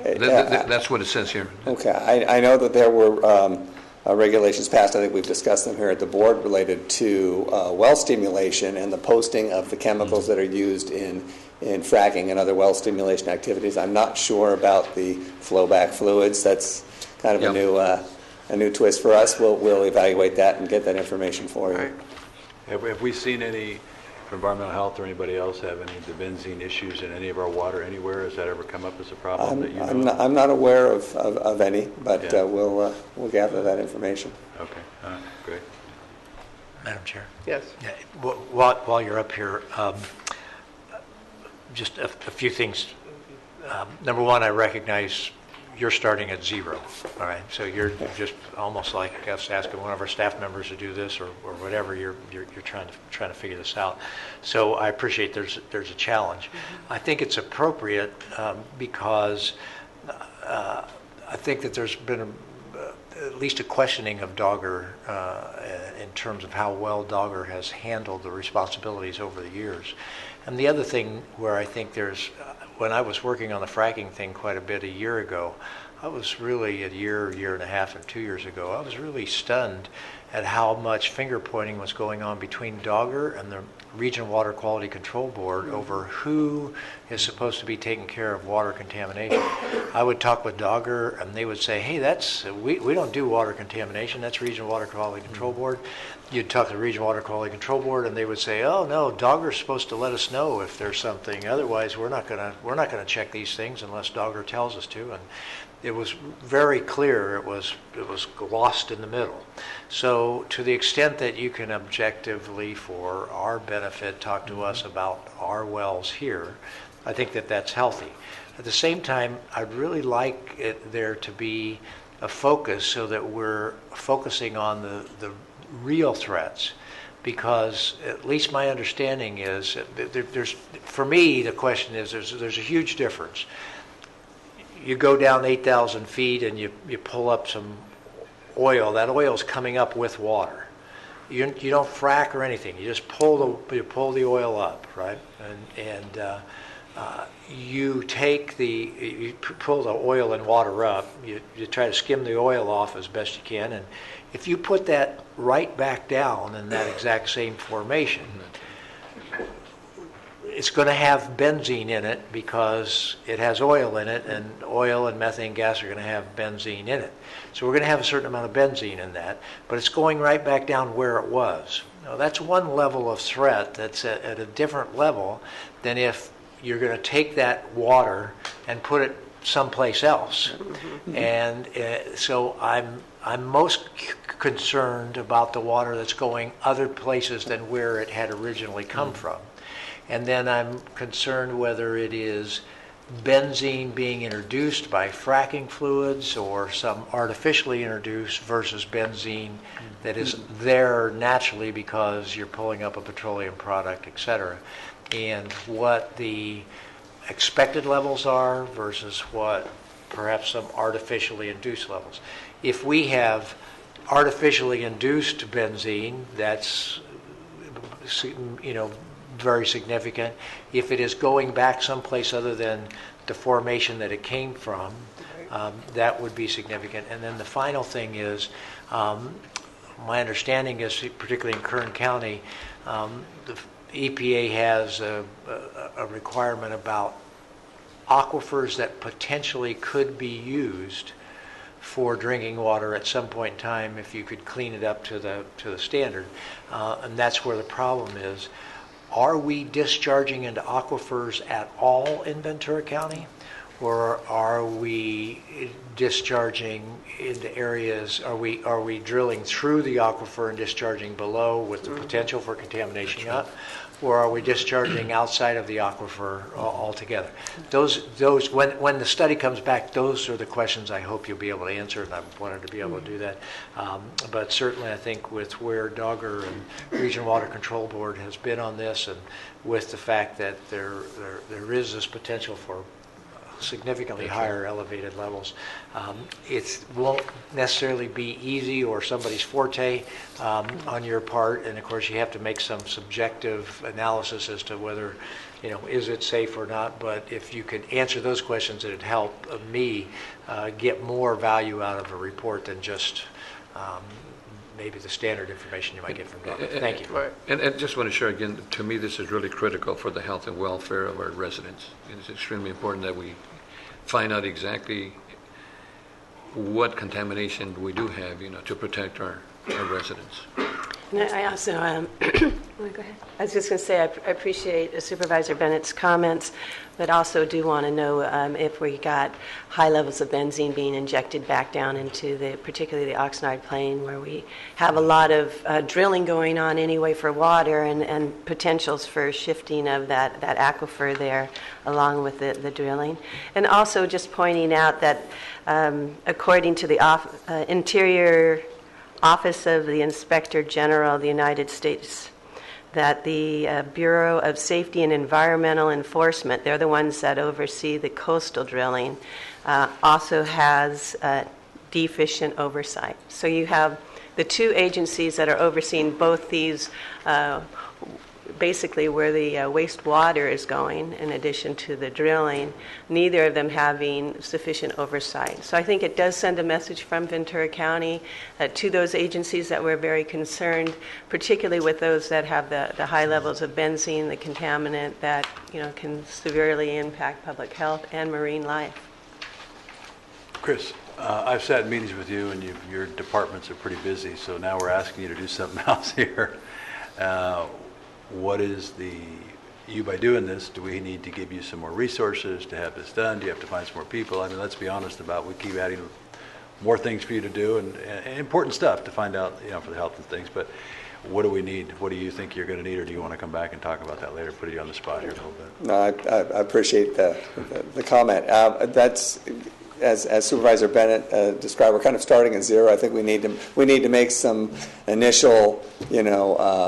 that's what it says here. Okay, I know that there were regulations passed, I think we've discussed them here at the board, related to well stimulation and the posting of the chemicals that are used in fracking and other well stimulation activities. I'm not sure about the flowback fluids. That's kind of a new twist for us. We'll evaluate that and get that information for you. Right. Have we seen any, for environmental health or anybody else, have any of the benzene issues in any of our water anywhere? Has that ever come up as a problem that you know of? I'm not aware of any, but we'll gather that information. Okay, great. Madam Chair? Yes. Yeah, while you're up here, just a few things. Number one, I recognize you're starting at zero, all right? So you're just almost like us asking one of our staff members to do this or whatever. You're trying to figure this out. So I appreciate there's a challenge. I think it's appropriate because I think that there's been at least a questioning of Dogger in terms of how well Dogger has handled the responsibilities over the years. And the other thing where I think there's, when I was working on the fracking thing quite a bit a year ago, I was really a year and a half, and 2 years ago, I was really stunned at how much finger pointing was going on between Dogger and the Regional Water Quality Control Board over who is supposed to be taking care of water contamination. I would talk with Dogger, and they would say, hey, we don't do water contamination, that's Regional Water Quality Control Board. You'd talk to the Regional Water Quality Control Board, and they would say, oh, no, Dogger's supposed to let us know if there's something. Otherwise, we're not gonna check these things unless Dogger tells us to. And it was very clear it was lost in the middle. So to the extent that you can objectively, for our benefit, talk to us about our wells here, I think that that's healthy. At the same time, I'd really like there to be a focus so that we're focusing on the real threats, because at least my understanding is there's, for me, the question is there's a huge difference. You go down 8,000 feet and you pull up some oil. That oil is coming up with water. You don't frack or anything. You just pull the oil up, right? And you pull the oil and water up. You try to skim the oil off as best you can, and if you put that right back down in that exact same formation, it's going to have benzene in it because it has oil in it, and oil and methane gas are going to have benzene in it. So we're going to have a certain amount of benzene in that, but it's going right back down where it was. Now, that's one level of threat that's at a different level than if you're going to take that water and put it someplace else. Mm-hmm. And so I'm most concerned about the water that's going other places than where it had originally come from. And then I'm concerned whether it is benzene being introduced by fracking fluids or some artificially introduced versus benzene that is there naturally because you're pulling up a petroleum product, et cetera, and what the expected levels are versus what perhaps some artificially induced levels. If we have artificially induced benzene, that's, very significant. If it is going back someplace other than the formation that it came from, that would be significant. And then the final thing is, my understanding is, particularly in Kern County, the EPA has a requirement about aquifers that potentially could be used for drinking water at some point in time if you could clean it up to the standard. And that's where the problem is. Are we discharging into aquifers at all in Ventura County? Or are we discharging into areas, are we drilling through the aquifer and discharging below with the potential for contamination up? Or are we discharging outside of the aquifer altogether? Those when the study comes back, those are the questions I hope you'll be able to answer, and I wanted to be able to do that. But certainly I think with where Dogger and Regional Water Control Board has been on this, and with the fact that there is this potential for significantly higher elevated levels. It won't necessarily be easy or somebody's forte on your part, and of course you have to make some subjective analysis as to whether, is it safe or not, but if you could answer those questions, it'd help me get more value out of a report than just maybe the standard information you might get from Dogger. Thank you. Right. And I just want to share again, to me this is really critical for the health and welfare of our residents. It's extremely important that we find out exactly what contamination we do have, to protect our residents. And I also, go ahead. I was just going to say, I appreciate Supervisor Bennett's comments, but also do want to know if we got high levels of benzene being injected back down into particularly the Oxnard Plain, where we have a lot of drilling going on anyway for water and potentials for shifting of that aquifer there along with the drilling. And also just pointing out that according to the Interior Office of the Inspector General of the United States, that the Bureau of Safety and Environmental Enforcement, they're the ones that oversee the coastal drilling, also has deficient oversight. So you have the two agencies that are overseeing both these, basically where the wastewater is going, in addition to the drilling, neither of them having sufficient oversight. So I think it does send a message from Ventura County to those agencies that we're very concerned, particularly with those that have the high levels of benzene, the contaminant that can severely impact public health and marine life. Chris, I've sat in meetings with you, and your departments are pretty busy, so now we're asking you to do something else here. What is by doing this, do we need to give you some more resources to have this done? Do you have to find some more people? I mean, let's be honest about, we keep adding more things for you to do and important stuff to find out, for the health and things, but what do we need? What do you think you're going to need, or do you want to come back and talk about that later, put you on the spot here a little bit? No, I appreciate the comment. That's, as Supervisor Bennett described, we're kind of starting at zero. I think we need to make some initial,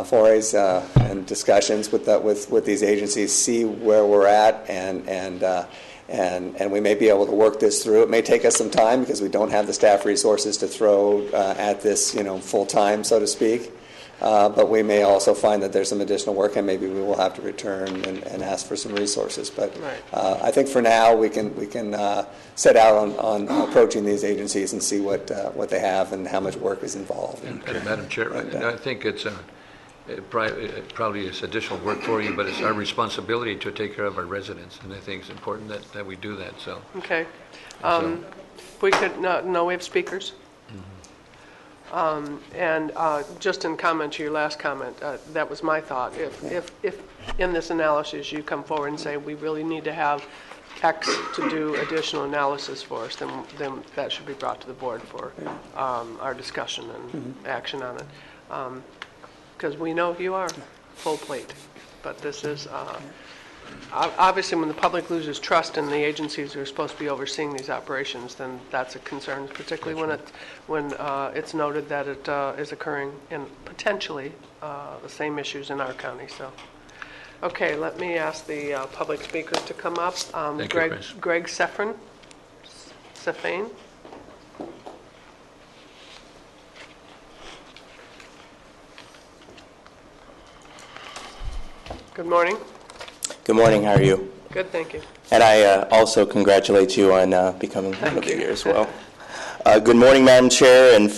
forays and discussions with these agencies, see where we're at, and we may be able to work this through. It may take us some time because we don't have the staff resources to throw at this, full time, so to speak. But we may also find that there's some additional work, and maybe we will have to return and ask for some resources. But I think for now we can set out on approaching these agencies and see what they have and how much work is involved. And Madam Chair, I think it's probably it's additional work for you, but it's our responsibility to take care of our residents, and I think it's important that we do that. So okay, we could we have speakers. And just in comment to your last comment, that was my thought. If in this analysis you come forward and say we really need to have X to do additional analysis for us, then that should be brought to the board for our discussion and action on it. Because we know you are full plate, but this is obviously when the public loses trust in the agencies who are supposed to be overseeing these operations, then that's a concern, particularly when it's noted that it is occurring in potentially the same issues in our county. So, okay, let me ask the public speakers to come up. Thank you, Chris. Greg Sefane. Good morning. Good morning. How are you? Good, thank you. And I also congratulate you on becoming one of the year as well. Good morning, Madam Chair and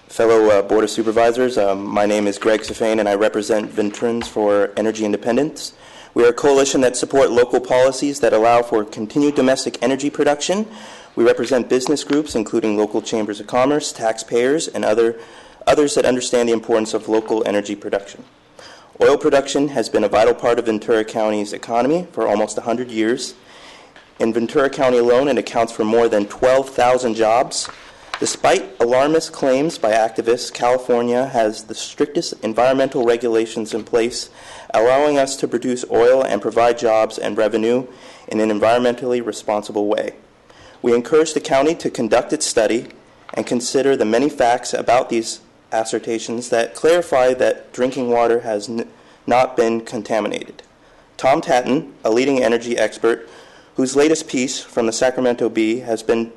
fellow Board of Supervisors. My name is Greg Sefane, and I represent Veterans for Energy Independence. We are a coalition that support local policies that allow for continued domestic energy production. We represent business groups, including local chambers of commerce, taxpayers, and others that understand the importance of local energy production. Oil production has been a vital part of Ventura County's economy for almost 100 years. In Ventura County alone, it accounts for more than 12,000 jobs. Despite alarmist claims by activists, California has the strictest environmental regulations in place, allowing us to produce oil and provide jobs and revenue in an environmentally responsible way. We encourage the county to conduct its study and consider the many facts about these assertions that clarify that drinking water has not been contaminated. Tom Tatton, a leading energy expert, whose latest piece from the Sacramento Bee has been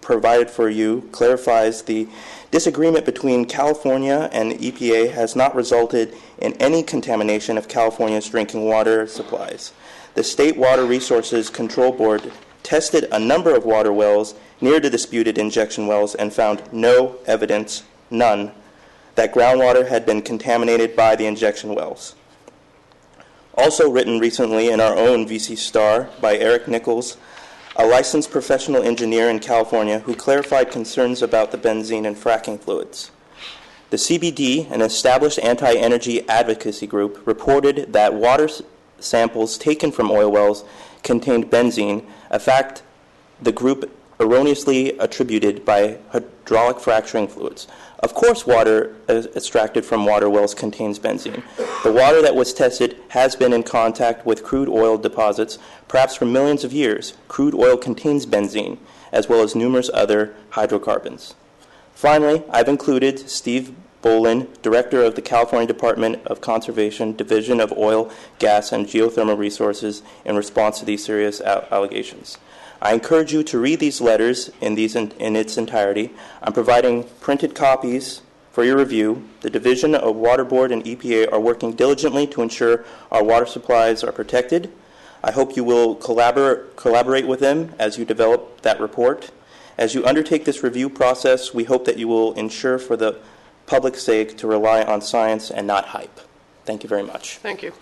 provided for you, clarifies the disagreement between California and the EPA has not resulted in any contamination of California's drinking water supplies. The State Water Resources Control Board tested a number of water wells near the disputed injection wells and found no evidence, none, that groundwater had been contaminated by the injection wells. Also written recently in our own VC Star by Eric Nichols, a licensed professional engineer in California who clarified concerns about the benzene and fracking fluids. The CBD, an established anti-energy advocacy group, reported that water samples taken from oil wells contained benzene, a fact the group erroneously attributed by hydraulic fracturing fluids. Of course, water extracted from water wells contains benzene. The water that was tested has been in contact with crude oil deposits, perhaps for millions of years. Crude oil contains benzene, as well as numerous other hydrocarbons. Finally, I've included Steve Bolin, Director of the California Department of Conservation, Division of Oil, Gas, and Geothermal Resources, in response to these serious allegations. I encourage you to read these letters in its entirety. I'm providing printed copies for your review. The Division of Water Board and EPA are working diligently to ensure our water supplies are protected. I hope you will collaborate with them as you develop that report. As you undertake this review process, we hope that you will ensure for the public's sake to rely on science and not hype. Thank you very much. Thank you.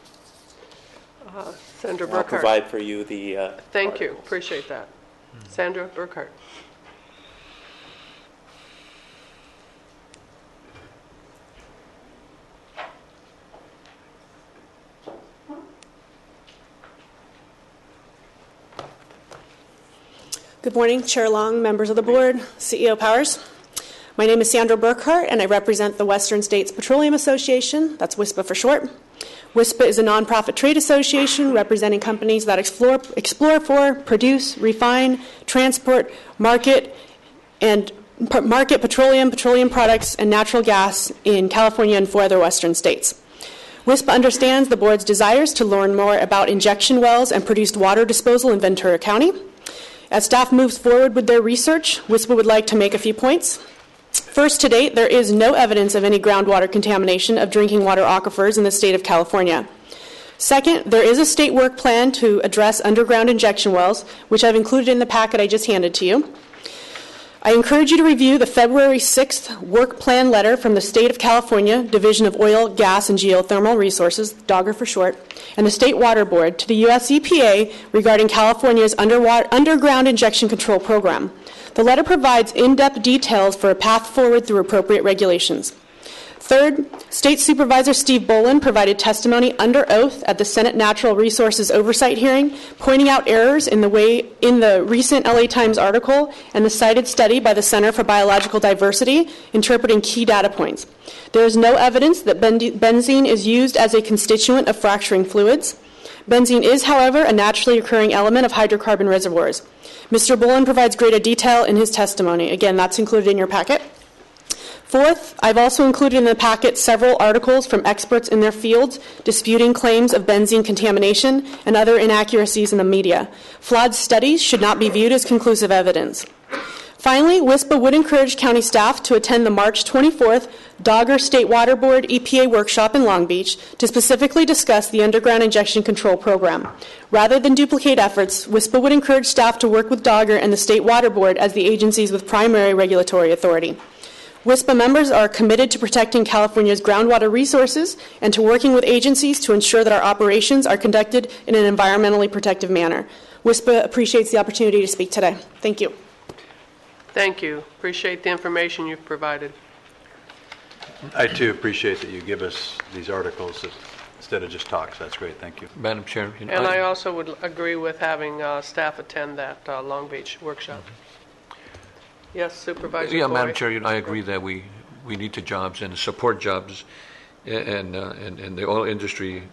Sandra I'll Burkhart. provide for you the Thank you. articles. Appreciate that. Sandra Burkhart. Good morning, Chair Long, members of the board, CEO Powers. My name is Sandra Burkhart, and I represent the Western States Petroleum Association, that's WSPA for short. WSPA is a nonprofit trade association representing companies that explore for, produce, refine, transport, market petroleum products, and natural gas in California and 4 other Western states. WSPA understands the board's desires to learn more about injection wells and produced water disposal in Ventura County. As staff moves forward with their research, WSPA would like to make a few points. First, to date, there is no evidence of any groundwater contamination of drinking water aquifers in the state of California. Second, there is a state work plan to address underground injection wells, which I've included in the packet I just handed to you. I encourage you to review the February 6th work plan letter from the State of California Division of Oil, Gas, and Geothermal Resources, DOGGR for short, and the State Water Board to the U.S. EPA regarding California's underground injection control program. The letter provides in-depth details for a path forward through appropriate regulations. Third, State Supervisor Steve Bolin provided testimony under oath at the Senate Natural Resources Oversight hearing, pointing out errors in the recent LA Times article and the cited study by the Center for Biological Diversity, interpreting key data points. There is no evidence that benzene is used as a constituent of fracturing fluids. Benzene is, however, a naturally occurring element of hydrocarbon reservoirs. Mr. Bolin provides greater detail in his testimony. Again, that's included in your packet. Fourth, I've also included in the packet several articles from experts in their fields disputing claims of benzene contamination and other inaccuracies in the media. Flawed studies should not be viewed as conclusive evidence. Finally, WSPA would encourage county staff to attend the March 24th DOGGR State Water Board EPA workshop in Long Beach to specifically discuss the underground injection control program. Rather than duplicate efforts, WSPA would encourage staff to work with DOGGR and the State Water Board as the agencies with primary regulatory authority. WSPA members are committed to protecting California's groundwater resources and to working with agencies to ensure that our operations are conducted in an environmentally protective manner. WSPA appreciates the opportunity to speak today. Thank you. Thank you. Appreciate the information you've provided. I, too, appreciate that you give us these articles instead of just talks. That's great. Thank you. Madam Chair. And I also would agree with having staff attend that Long Beach workshop. Yes, Supervisor Yeah, Boyd. Madam Chair, I agree that we need to jobs and support jobs, and the oil industry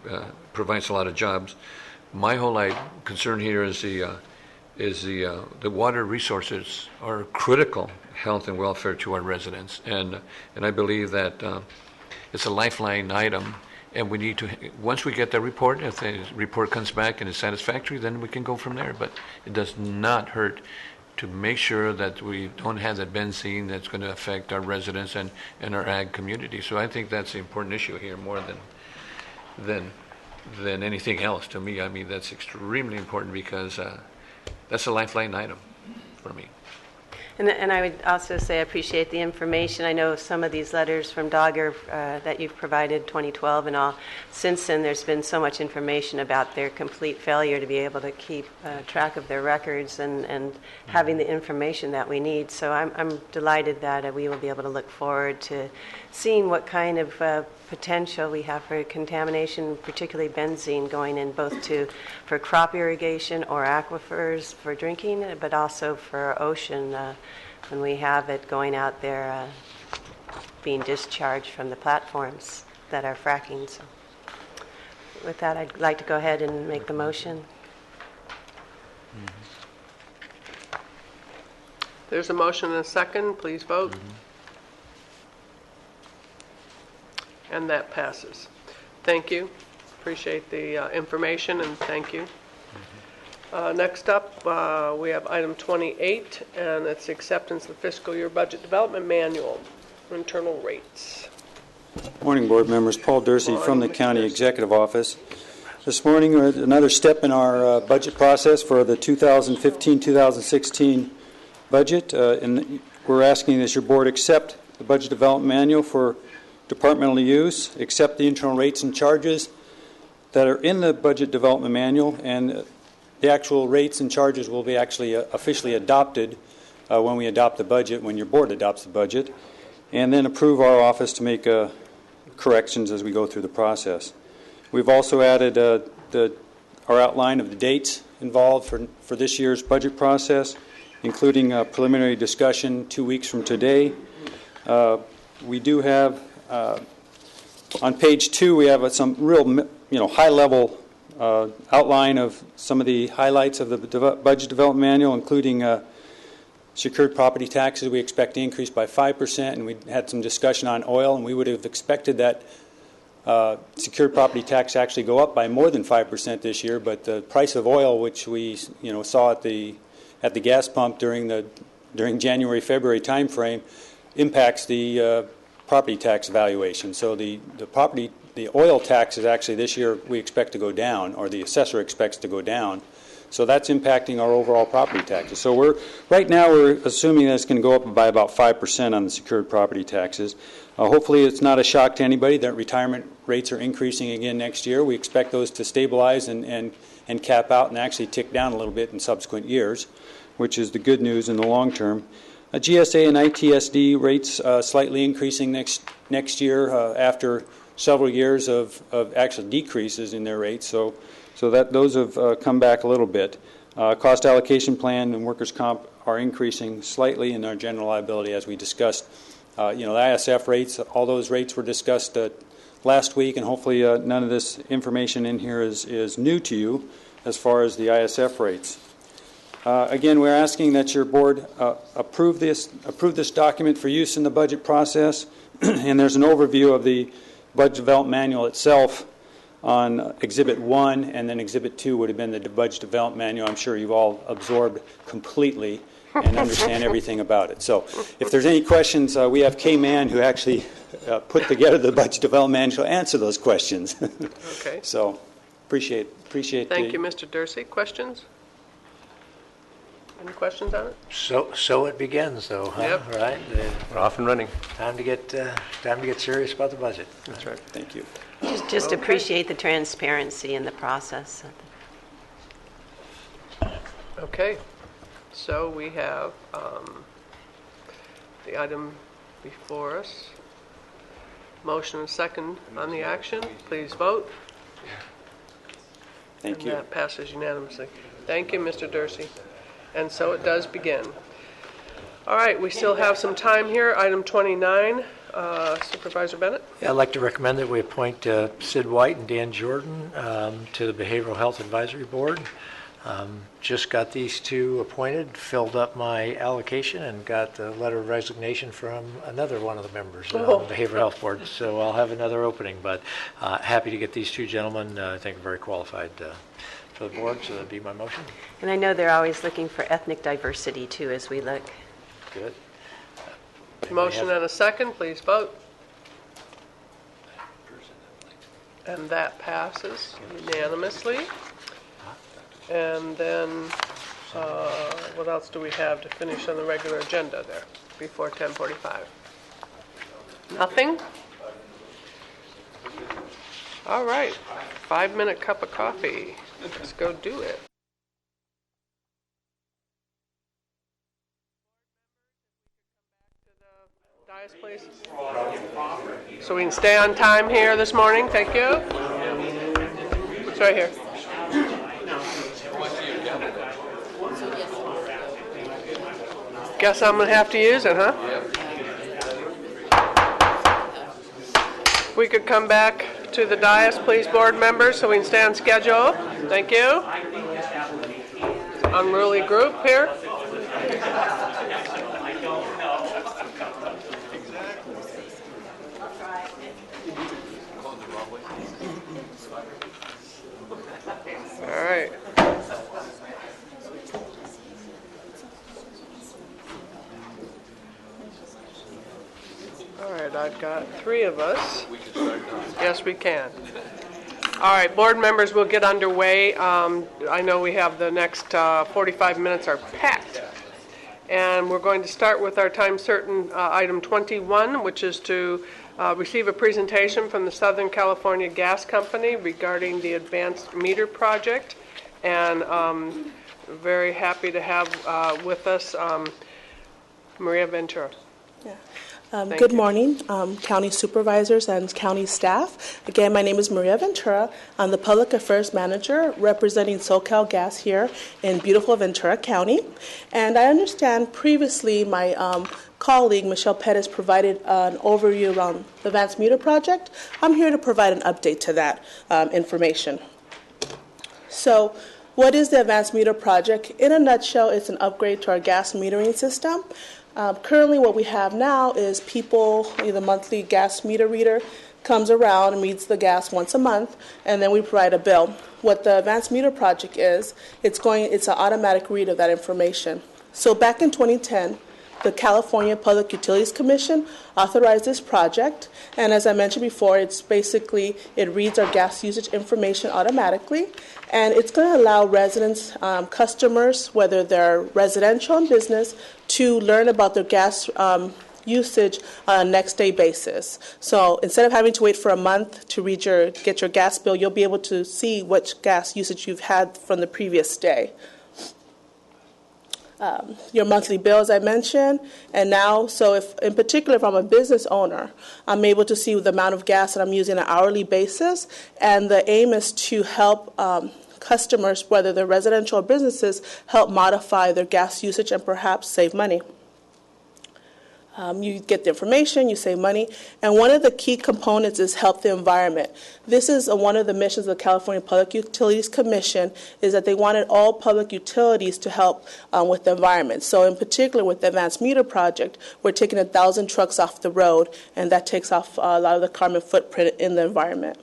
provides a lot of jobs. My whole concern here is the water resources are critical health and welfare to our residents, and I believe that it's a lifeline item, and we need to, once we get the report, if the report comes back and is satisfactory, then we can go from there. But it does not hurt to make sure that we don't have that benzene that's going to affect our residents and our ag community. So I think that's the important issue here more than anything else to me. I mean, that's extremely important because that's a lifeline item for me. And I would also say I appreciate the information. I know some of these letters from DOGGR that you've provided, 2012 and all. Since then, there's been so much information about their complete failure to be able to keep track of their records and having the information that we need. So I'm delighted that we will be able to look forward to seeing what kind of potential we have for contamination, particularly benzene, going in both for crop irrigation or aquifers for drinking, but also for ocean when we have it going out there being discharged from the platforms that are fracking. So with that, I'd like to go ahead and make the motion. There's a motion and a second. Please vote. And that passes. Thank you. Appreciate the information, and thank you. Next up, we have item 28, and it's acceptance of the fiscal year budget development manual, internal rates. Morning, board members. Paul Dursey from the County Executive Office. This morning, another step in our budget process for the 2015-2016 budget. And we're asking that your board accept the budget development manual for departmental use, accept the internal rates and charges that are in the budget development manual, and the actual rates and charges will be actually officially adopted when we adopt the budget, when your board adopts the budget, and then approve our office to make corrections as we go through the process. We've also added our outline of the dates involved for this year's budget process, including a preliminary discussion 2 weeks from today. We do have, on page 2, we have some real high-level outline of some of the highlights of the budget development manual, including secured property taxes. We expect to increase by 5%, and we had some discussion on oil, and we would have expected that secured property tax actually go up by more than 5% this year, but the price of oil, which we saw at the gas pump during January-February timeframe, impacts the property tax valuation. So the oil taxes actually this year we expect to go down, or the assessor expects to go down. So that's impacting our overall property taxes. So right now we're assuming that it's going to go up by about 5% on the secured property taxes. Hopefully it's not a shock to anybody that retirement rates are increasing again next year. We expect those to stabilize and cap out and actually tick down a little bit in subsequent years, which is the good news in the long term. GSA and ITSD rates slightly increasing next year after several years of actual decreases in their rates. So that those have come back a little bit. Cost allocation plan and workers' comp are increasing slightly in our general liability, as we discussed. The ISF rates, all those rates were discussed last week, and hopefully none of this information in here is new to you as far as the ISF rates. Again, we're asking that your board approve this document for use in the budget process, and there's an overview of the budget development manual itself on Exhibit 1, and then Exhibit 2 would have been the budget development manual. I'm sure you've all absorbed completely and understand everything about it. So if there's any questions, we have Kay Mann, who actually put together the budget development manual, to answer those questions. Okay. So appreciate Thank you, Mr. Dursey. Questions? Any questions on it? So it begins, though, huh? Yep. Right? We're off and running. Time to get serious about the budget. That's right. Thank you. Just Okay. appreciate the transparency in the process. Okay. So we have the item before us. Motion and second on the action. Please vote. Thank you. And that passes unanimously. Thank you, Mr. Dursey. And so it does begin. All right, we still have some time here. Item 29, Supervisor Bennett. Yeah, I'd like to recommend that we appoint Sid White and Dan Jordan to the Behavioral Health Advisory Board. Just got these two appointed, filled up my allocation, and got a letter of resignation from another one of the members on the Behavioral Health Board. So I'll have another opening, but happy to get these two gentlemen. I think very qualified for the board, so that'd be my motion. And I know they're always looking for ethnic diversity, too, as we look. Good. Motion and a second. Please vote. And that passes unanimously. And then what else do we have to finish on the regular agenda there before 10:45? Nothing? All right. 5-minute cup of coffee. Let's go do it. Dais, please. So we can stay on time here this morning. Thank you. It's right here. Guess I'm going to have to use it, huh? We could come back to the dais, please, board members, so we can stay on schedule. Thank you. Unruly group here. right. All right, I've got 3 of us. We can start now. Yes, we can. All right, board members, we'll get underway. I know we have the next 45 minutes are packed. And we're going to start with our time certain item 21, which is to receive a presentation from the Southern California Gas Company regarding the advanced meter project. And very happy to have with us Maria Ventura. Yeah. Good morning, county supervisors and county staff. Again, my name is Maria Ventura. I'm the Public Affairs Manager representing SoCal Gas here in beautiful Ventura County. And I understand previously my colleague, Michelle Pettis, provided an overview around the Advanced Meter Project. I'm here to provide an update to that information. So, what is the Advanced Meter Project? In a nutshell, it's an upgrade to our gas metering system. Currently, what we have now is people, the monthly gas meter reader comes around and reads the gas once a month, and then we provide a bill. What the Advanced Meter Project is, it's an automatic read of that information. So back in 2010, the California Public Utilities Commission authorized this project, and as I mentioned before, it reads our gas usage information automatically, and it's going to allow residents, customers, whether they're residential and business, to learn about their gas usage on a next day basis. So instead of having to wait for a month to get your gas bill, you'll be able to see what gas usage you've had from the previous day. Your monthly bill, as I mentioned, and now, so if I'm a business owner, I'm able to see the amount of gas that I'm using on an hourly basis, and the aim is to help customers, whether they're residential or businesses, help modify their gas usage and perhaps save money. You get the information, you save money, and one of the key components is help the environment. This is one of the missions of the California Public Utilities Commission, is that they wanted all public utilities to help with the environment. So in particular with the Advanced Meter Project, we're taking 1,000 trucks off the road, and that takes off a lot of the carbon footprint in the environment.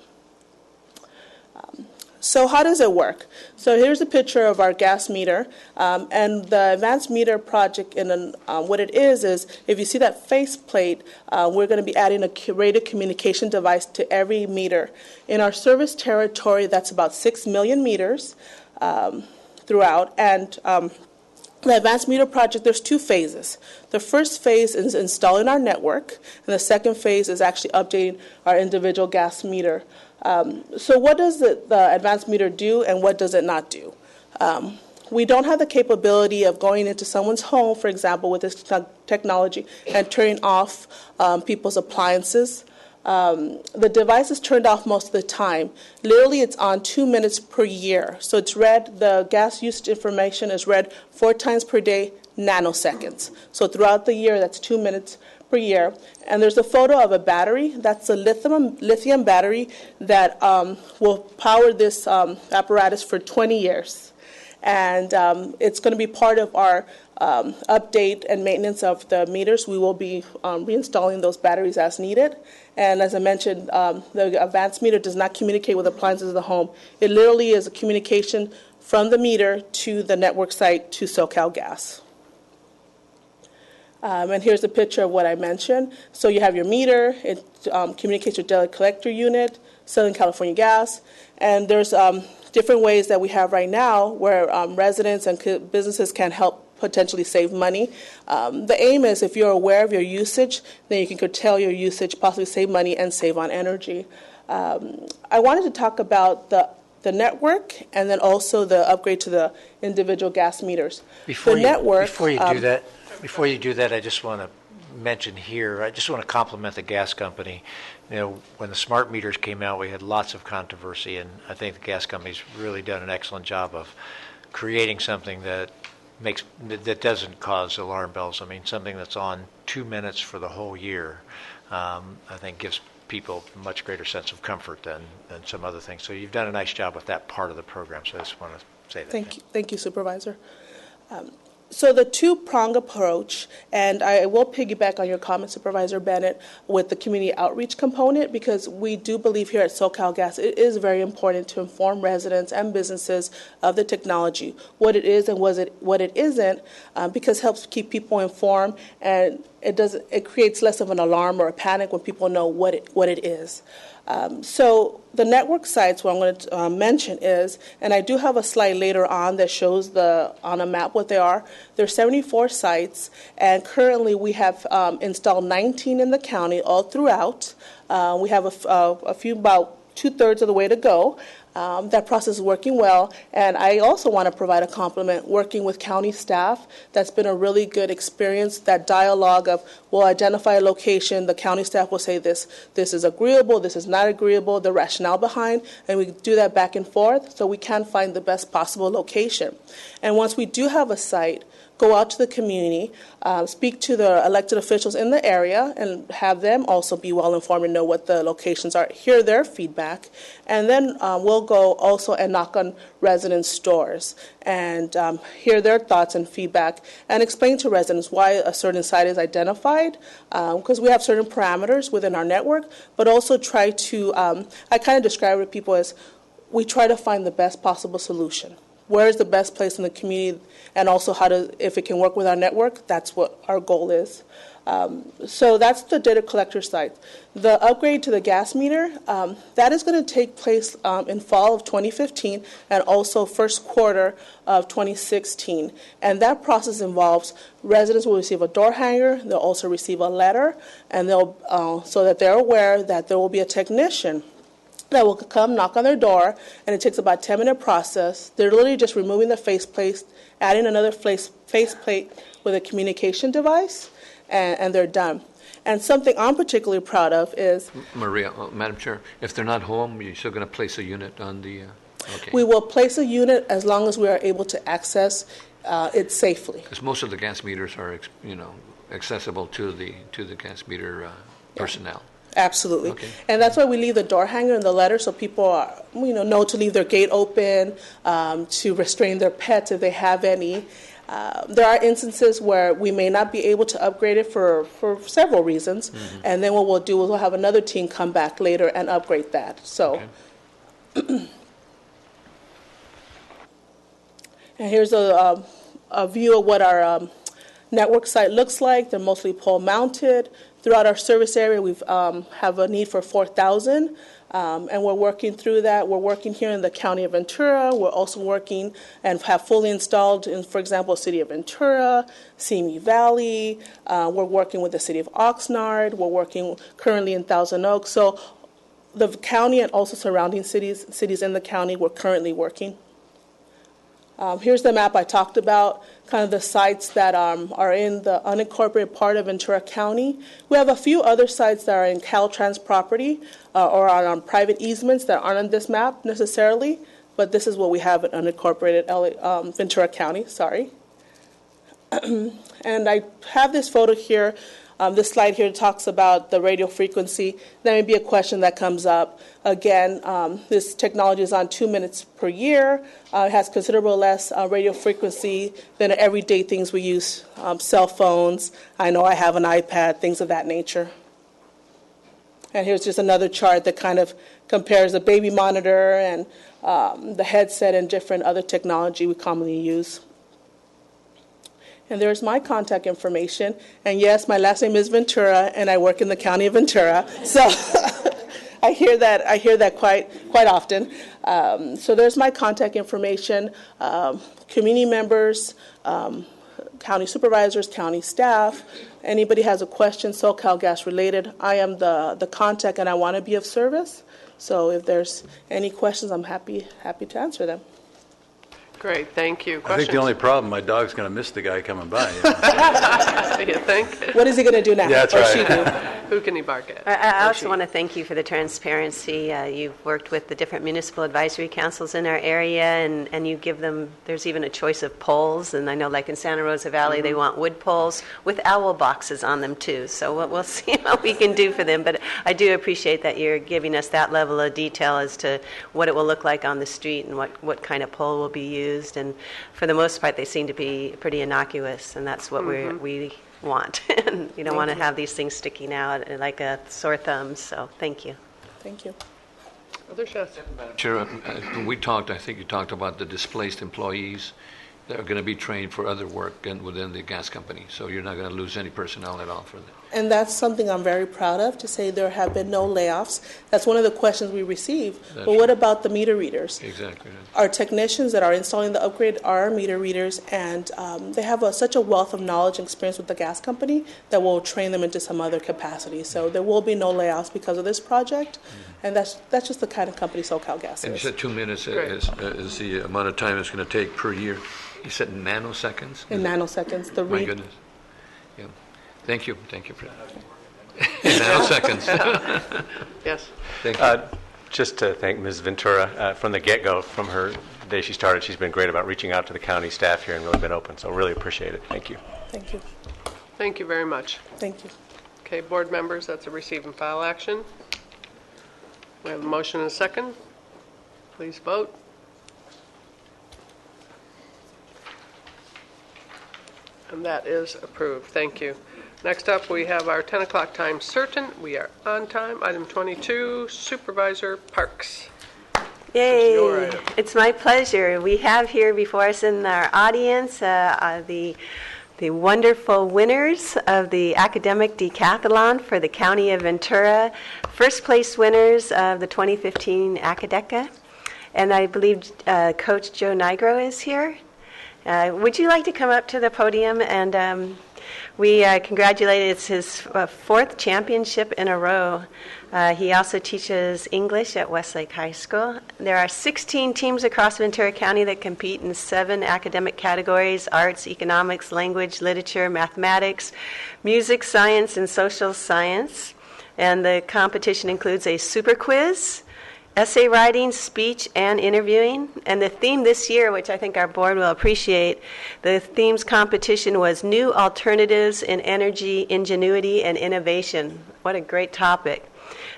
So how does it work? So here's a picture of our gas meter, and the Advanced Meter Project, what it is if you see that faceplate, we're going to be adding a radio communication device to every meter. In our service territory, that's about 6 million meters throughout, and the Advanced Meter Project, there's 2 phases. The first phase is installing our network, and the second phase is actually updating our individual gas meter. So what does the Advanced Meter do, and what does it not do? We don't have the capability of going into someone's home, for example, with this technology and turning off people's appliances. The device is turned off most of the time. Literally, it's on 2 minutes per year. So it's read, the gas usage information is read 4 times per day, nanoseconds. So throughout the year, that's 2 minutes per year. And there's a photo of a battery. That's a lithium battery that will power this apparatus for 20 years. And it's going to be part of our update and maintenance of the meters. We will be reinstalling those batteries as needed. And as I mentioned, the Advanced Meter does not communicate with appliances in the home. It literally is a communication from the meter to the network site to SoCal Gas. And here's a picture of what I mentioned. So you have your meter, it communicates your daily collector unit, Southern California Gas, and there's different ways that we have right now where residents and businesses can help potentially save money. The aim is if you're aware of your usage, then you can curtail your usage, possibly save money and save on energy. I wanted to talk about the network and then also the upgrade to the individual gas meters. Before you do that, I just want to mention here, I just want to compliment the gas company. When the smart meters came out, we had lots of controversy, and I think the gas company's really done an excellent job of creating something that doesn't cause alarm bells. I mean, something that's on 2 minutes for the whole year, I think gives people a much greater sense of comfort than some other things. So you've done a nice job with that part of the program, so I just want to say that. Thank you, Supervisor. So the two-prong approach, and I will piggyback on your comment, Supervisor Bennett, with the community outreach component, because we do believe here at SoCalGas it is very important to inform residents and businesses of the technology, what it is and what it isn't, because it helps keep people informed, and it creates less of an alarm or a panic when people know what it is. So the network sites, what I'm going to mention is, and I do have a slide later on that shows on a map what they are. There's 74 sites, and currently we have installed 19 in the county all throughout. We have a few, about 2/3 of the way to go. That process is working well, and I also want to provide a compliment working with county staff. That's been a really good experience. That dialogue of, we'll identify a location, the county staff will say this is agreeable, this is not agreeable, the rationale behind, and we do that back and forth so we can find the best possible location. And once we do have a site, go out to the community, speak to the elected officials in the area, and have them also be well informed and know what the locations are, hear their feedback, and then we'll go also and knock on residents' doors and hear their thoughts and feedback and explain to residents why a certain site is identified, because we have certain parameters within our network, but also try to, I kind of describe it to people as we try to find the best possible solution. Where is the best place in the community, and also if it can work with our network, that's what our goal is. So that's the data collector site. The upgrade to the gas meter, that is going to take place in fall of 2015 and also first quarter of 2016. And that process involves residents will receive a door hanger, they'll also receive a letter, and so that they're aware that there will be a technician that will come knock on their door, and it takes about a 10-minute process. They're literally just removing the faceplate, adding another faceplate with a communication device, and they're done. And something I'm particularly proud of is... Maria, Madam Chair, if they're not home, you're still going to place a unit on the... Okay. We will place a unit as long as we are able to access it safely. Because most of the gas meters are, accessible to the gas meter personnel. Absolutely. Okay. And that's why we leave the door hanger in the letter so people know to leave their gate open, to restrain their pets if they have any. There are instances where we may not be able to upgrade it for several reasons, and then what we'll do is we'll have another team come back later and upgrade that. So, okay. And here's a view of what our network site looks like. They're mostly pole mounted. Throughout our service area, we have a need for 4,000, and we're working through that. We're working here in the County of Ventura. We're also working and have fully installed in, for example, City of Ventura, Simi Valley. We're working with the City of Oxnard. We're working currently in Thousand Oaks. So the county and also surrounding cities in the county, we're currently working. Here's the map I talked about, kind of the sites that are in the unincorporated part of Ventura County. We have a few other sites that are in Caltrans property or on private easements that aren't on this map necessarily, but this is what we have in unincorporated Ventura County, sorry. And I have this photo here. This slide here talks about the radio frequency. That may be a question that comes up. Again, this technology is on 2 minutes per year. It has considerable less radio frequency than everyday things we use, cell phones. I know I have an iPad, things of that nature. And here's just another chart that kind of compares the baby monitor and the headset and different other technology we commonly use. And there's my contact information. And yes, my last name is Ventura, and I work in the County of Ventura. So I hear that quite often. So there's my contact information. Community members, county supervisors, county staff. Anybody has a question, SoCalGas related, I am the contact, and I want to be of service. So if there's any questions, I'm happy to answer them. Great, thank you. I think the only problem, my dog's going to miss the guy coming by. You think? What is he going to do now? Yeah, that's or right. she do? Who can he bark at? I Or also she? want to thank you for the transparency. You've worked with the different municipal advisory councils in our area, and you give them, there's even a choice of poles, and I know like in Santa Rosa Valley, they want wood poles with owl boxes on them too, so we'll see what we can do for them, but I do appreciate that you're giving us that level of detail as to what it will look like on the street and what kind of pole will be used, and for the most part, they seem to be pretty innocuous, and that's what we want. You don't want to have these things sticking out like a sore thumb, so thank you. Thank you. Other shots? Chair, when we talked, I think you talked about the displaced employees that are going to be trained for other work within the gas company. So you're not going to lose any personnel at all for that. And that's something I'm very proud of, to say there have been no layoffs. That's one of the questions we receive. But what about the meter readers? Exactly. Our technicians that are installing the upgrade are our meter readers, and they have such a wealth of knowledge and experience with the gas company that will train them into some other capacity. So there will be no layoffs because of this project, and that's just the kind of company SoCal Gas And you is. said 2 minutes is the amount of time it's going to take per year. You said nanoseconds? In nanoseconds. The My read. goodness. Yeah. Thank you for that. In nanoseconds. Yes. Thank you. Just to thank Ms. Ventura from the get-go, from her day she started, she's been great about reaching out to the county staff here and really been open. So really appreciate it. Thank you. Thank you. Thank you very much. Thank you. Okay, board members, that's a receive and file action. We have a motion and a second. Please vote. And that is approved. Thank you. Next up, we have our 10 o'clock time certain. We are on time. Item 22, Supervisor Parks. Yay! Your item. It's my pleasure. We have here before us in our audience the wonderful winners of the academic decathlon for the County of Ventura, first place winners of the 2015 Acadeca. And I believe Coach Joe Nigro is here. Would you like to come up to the podium? And we congratulate, it's his fourth championship in a row. He also teaches English at Westlake High School. There are 16 teams across Ventura County that compete in 7 academic categories: arts, economics, language, literature, mathematics, music, science, and social science. And the competition includes a super quiz, essay writing, speech, and interviewing. And the theme this year, which I think our board will appreciate, the theme's competition was New Alternatives in Energy, Ingenuity, and Innovation. What a great topic.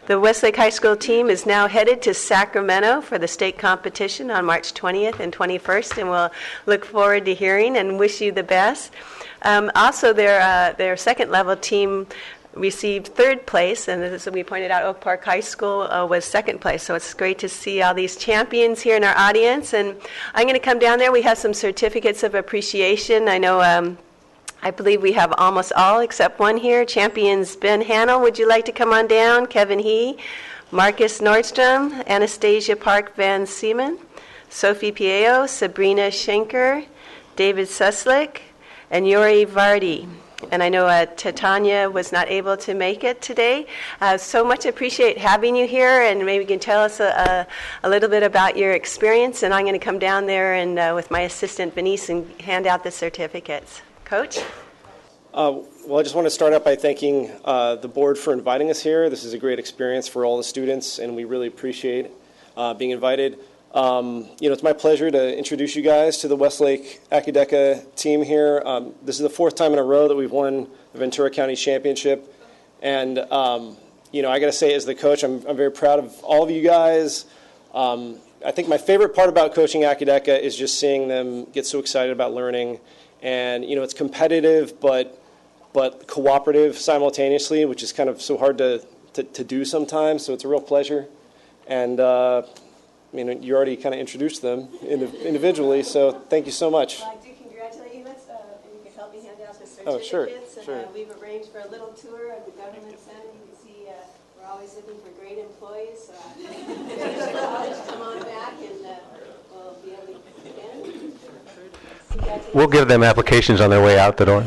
The Westlake High School team is now headed to Sacramento for the state competition on March 20th and 21st, and we'll look forward to hearing and wish you the best. Also, their second-level team received third place, and as we pointed out, Oak Park High School was second place. So it's great to see all these champions here in our audience. And I'm going to come down there. We have some certificates of appreciation. I know, I believe we have almost all except one here. Champions Ben Hannell, would you like to come on down? Kevin He, Marcus Nordstrom, Anastasia Park Van Siemen, Sophie Pieo, Sabrina Schenker, David Suslick, and Yuri Vardy. And I know Titania was not able to make it today. So much appreciate having you here, and maybe you can tell us a little bit about your experience. And I'm going to come down there and with my assistant, Venice, and hand out the certificates. Coach? Well, I just want to start out by thanking the board for inviting us here. This is a great experience for all the students, and we really appreciate being invited. It's my pleasure to introduce you guys to the Westlake Acadeca team here. This is the 4th time in a row that we've won the Ventura County Championship. And, I got to say, as the coach, I'm very proud of all of you guys. I think my favorite part about coaching Acadeca is just seeing them get so excited about learning. And, it's competitive but cooperative simultaneously, which is kind of so hard to do sometimes. So it's a real pleasure. And, you already kind of introduced them individually, so thank you so much. Well, I do congratulate you. Let's, you can help me hand out the certificates. Oh, sure, sure. And, we've arranged for a little tour of the government center. You can see we're always looking for great employees. So come on back, and we'll be able to begin. We'll give them applications on their way out the door.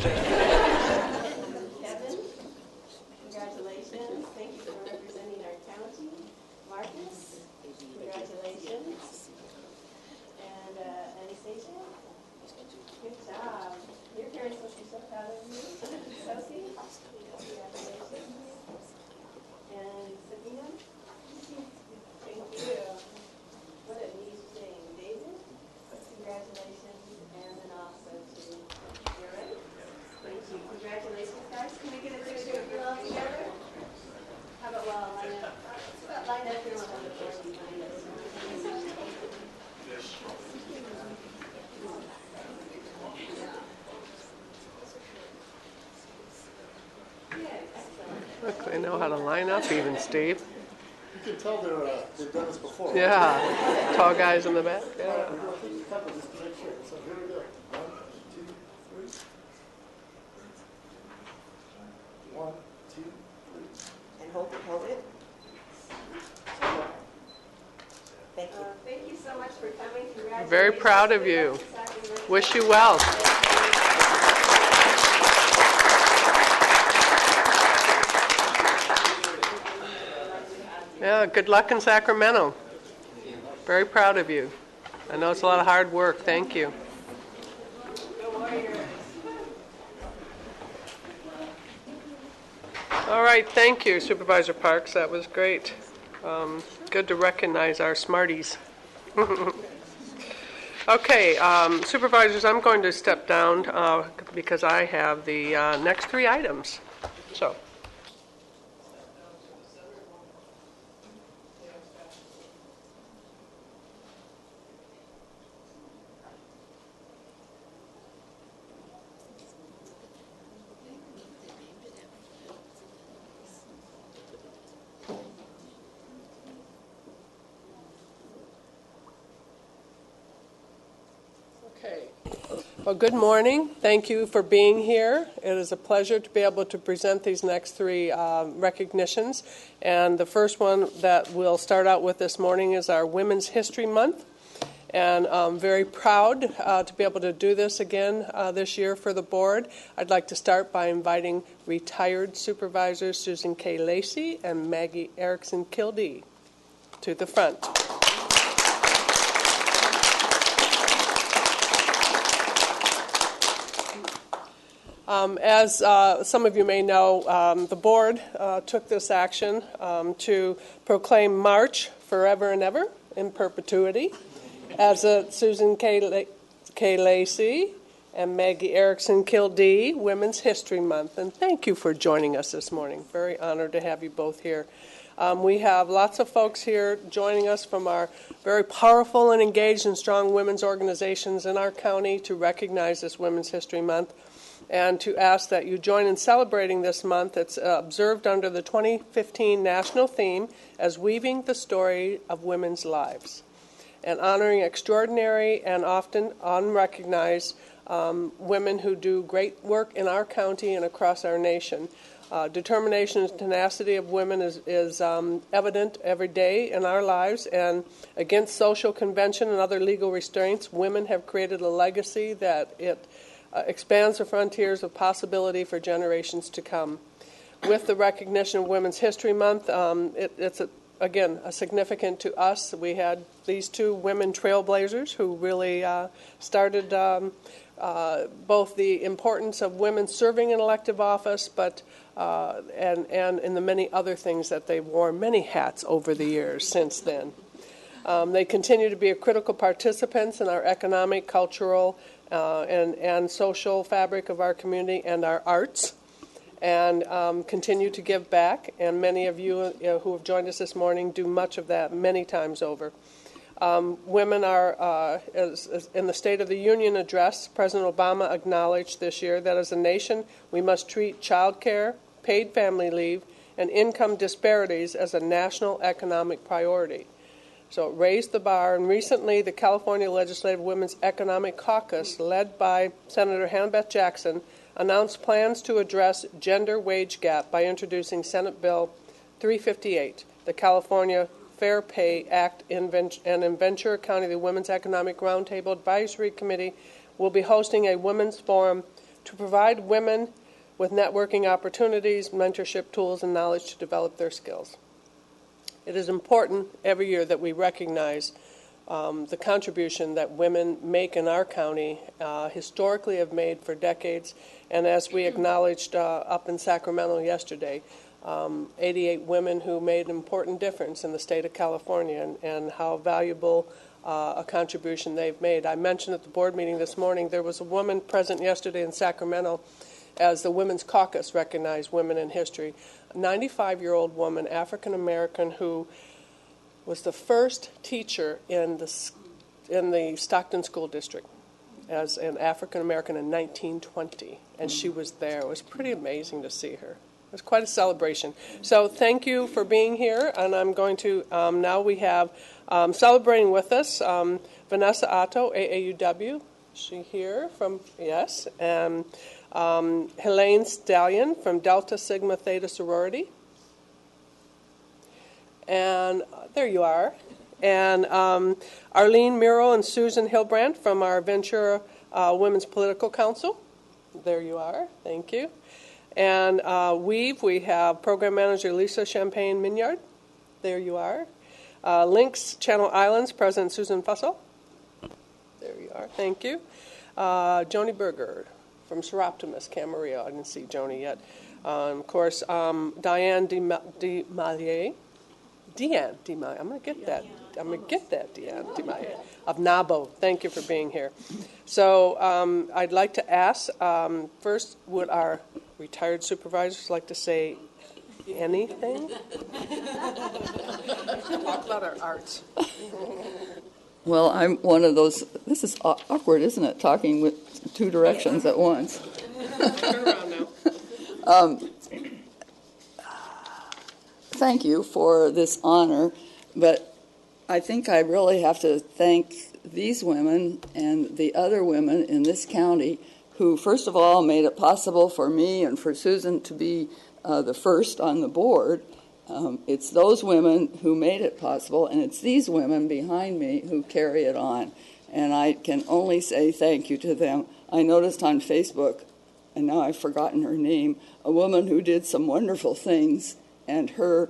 They know how to line up even, Steve. You can tell they've done this before. Yeah, tall guys in the back. Yeah. So here we go. 1, 2, 3. 1, 2, 3. And hold it. Thank you. Thank you so much for coming. Congratulations. Very proud of you. Wish you well. Yeah, good luck in Sacramento. Very proud of you. I know it's a lot of hard work. Thank you. All right, thank you, Supervisor Parks. That was great. Good to recognize our smarties. Okay, supervisors, I'm going to step down because I have the next 3 items. So. Okay. Well, good morning. Thank you for being here. It is a pleasure to be able to present these next 3 recognitions. And the first one that we'll start out with this morning is our Women's History Month. And I'm very proud to be able to do this again this year for the board. I'd like to start by inviting retired supervisors Susan K. Lacey and Maggie Erickson Kildee to the front. As some of you may know, the board took this action to proclaim March forever and ever in perpetuity as a Susan K. Lacey and Maggie Erickson Kildee Women's History Month. And thank you for joining us this morning. Very honored to have you both here. We have lots of folks here joining us from our very powerful and engaged and strong women's organizations in our county to recognize this Women's History Month and to ask that you join in celebrating this month. It's observed under the 2015 national theme as Weaving the Story of Women's Lives and honoring extraordinary and often unrecognized women who do great work in our county and across our nation. Determination and tenacity of women is evident every day in our lives, and against social convention and other legal restraints, women have created a legacy that it expands the frontiers of possibility for generations to come. With the recognition of Women's History Month, it's again significant to us. We had these 2 women trailblazers who really started both the importance of women serving in elective office, but and in the many other things that they wore many hats over the years since then. They continue to be critical participants in our economic, cultural, and social fabric of our community and our arts, and continue to give back. And many of you who have joined us this morning do much of that many times over. Women are, in the State of the Union address, President Obama acknowledged this year that as a nation we must treat child care, paid family leave, and income disparities as a national economic priority. So it raised the bar, and recently the California Legislative Women's Economic Caucus, led by Senator Hannah Jackson, announced plans to address gender wage gap by introducing Senate Bill 358, the California Fair Pay Act, and in Ventura County, the Women's Economic Roundtable Advisory Committee will be hosting a women's forum to provide women with networking opportunities, mentorship tools, and knowledge to develop their skills. It is important every year that we recognize the contribution that women make in our county, historically have made for decades, and as we acknowledged up in Sacramento yesterday, 88 women who made an important difference in the state of California, and how valuable a contribution they've made. I mentioned at the board meeting this morning there was a woman present yesterday in Sacramento as the Women's Caucus recognized women in history. A 95-year-old woman, African American, who was the first teacher in the Stockton School District as an African American in 1920, and she was there. It was pretty amazing to see her. It's quite a celebration. So thank you for being here, and I'm going to, now we have celebrating with us Vanessa Otto, AAUW. Is she here from, yes, and Helene Stallion from Delta Sigma Theta Sorority. And there you are. And Arlene Miro and Susan Hilbrand from our Ventura Women's Political Council. There you are. Thank you. And we have Program Manager Lisa Champagne-Mignard. There you are. Links Channel Islands, President Susan Fussell. There you are. Thank you. Joni Berger from Seroptimus, Camarillo. I didn't see Joni yet. Of course, Diane DeMaillet. Deanne DeMaillet. I'm going to get that. Deanne DeMaillet of NABO. Thank you for being here. So I'd like to ask, first, would our retired supervisors like to say anything? Talk about our arts. Well, I'm one of those, this is awkward, isn't it, talking with two directions at once. Turn around now. Thank you for this honor, but I think I really have to thank these women and the other women in this county who, first of all, made it possible for me and for Susan to be the first on the board. It's those women who made it possible, and it's these women behind me who carry it on. And I can only say thank you to them. I noticed on Facebook, and now I've forgotten her name, a woman who did some wonderful things, and her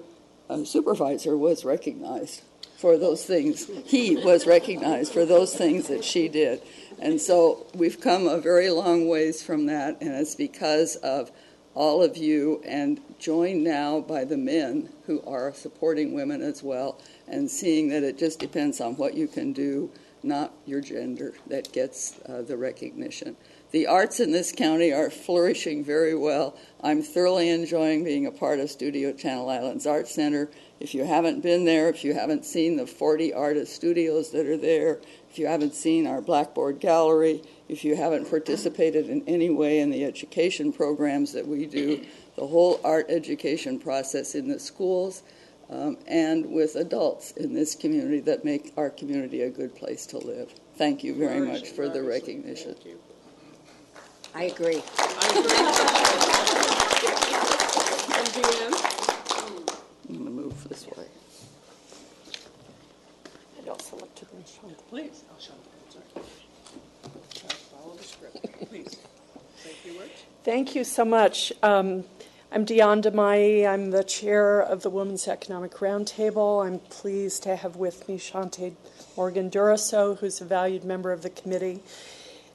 supervisor was recognized for those things. He was recognized for those things that she did. And so we've come a very long ways from that, and it's because of all of you, and joined now by the men who are supporting women as well, and seeing that it just depends on what you can do, not your gender, that gets the recognition. The arts in this county are flourishing very well. I'm thoroughly enjoying being a part of Studio Channel Islands Arts Center. If you haven't been there, if you haven't seen the 40 artist studios that are there, if you haven't seen our Blackboard Gallery, if you haven't participated in any way in the education programs that we do, the whole art education process in the schools, and with adults in this community that make our community a good place to live. Thank you very much for the recognition. I agree. And Deanne? I'm going to move this way. I'd also like to bring Sean. Please. Oh, Sean. Sorry. Follow the script. Please. Say a few words. Thank you so much. I'm Dion DeMai. I'm the chair of the Women's Economic Roundtable. I'm pleased to have with me Shante Morgan-Duraso, who's a valued member of the committee.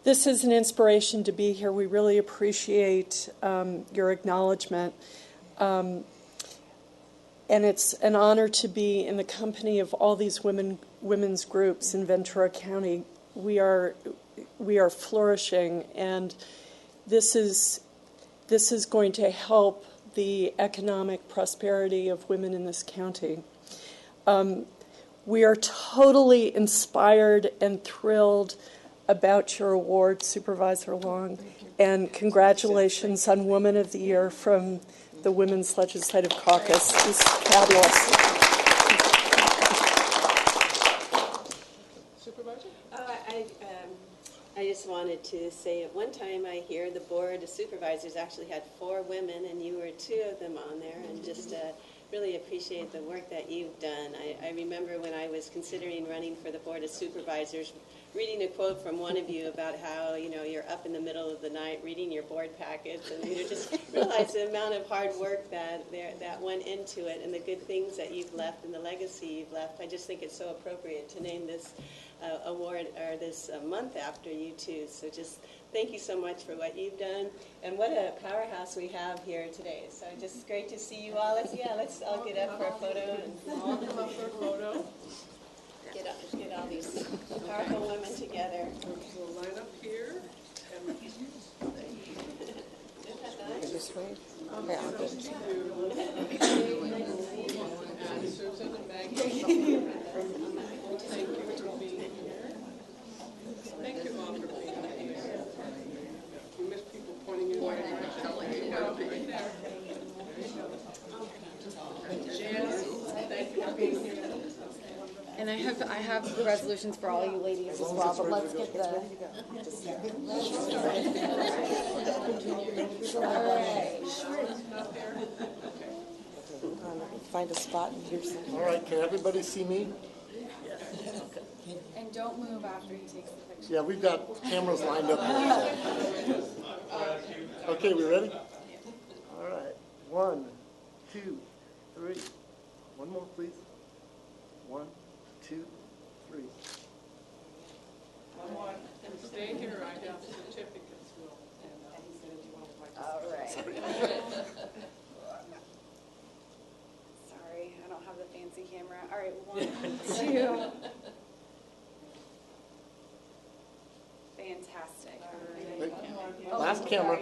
This is an inspiration to be here. We really appreciate your acknowledgement. And it's an honor to be in the company of all these women's groups in Ventura County. We are flourishing, and this is going to help the economic prosperity of women in this county. We are totally inspired and thrilled about your award, Supervisor Long, and congratulations on Woman of the Year from the Women's Legislative Caucus. It's fabulous. Supervisor? I just wanted to say at one time I hear the board of supervisors actually had 4 women, and you were 2 of them on there, and just really appreciate the work that you've done. I remember when I was considering running for the board of supervisors, reading a quote from one of you about how, you're up in the middle of the night reading your board package, and you just realize the amount of hard work that went into it, and the good things that you've left and the legacy you've left. I just think it's so appropriate to name this award, or this month, after you too. So just thank you so much for what you've done, and what a powerhouse we have here today. So just great to see you all. Let's all get up for a photo. And all come up for a photo. Get all these powerful women together. We'll line up here. This way? And Susan and Maggie. Thank you for being here. Thank you all for being here. We miss people pointing you in the right direction. Right there. And I have resolutions for all you ladies as well, but let's get the... Find a spot and here's All right, can everybody see me? And don't move after he takes the picture. Yeah, we've got cameras lined up. Okay, we ready? All right. 1, 2, 3. One more, please. 1, 2, 3. Stay here, I have certificates. All right. Sorry, I don't have the fancy camera. All right, 1, 2. Fantastic. All right. Last camera.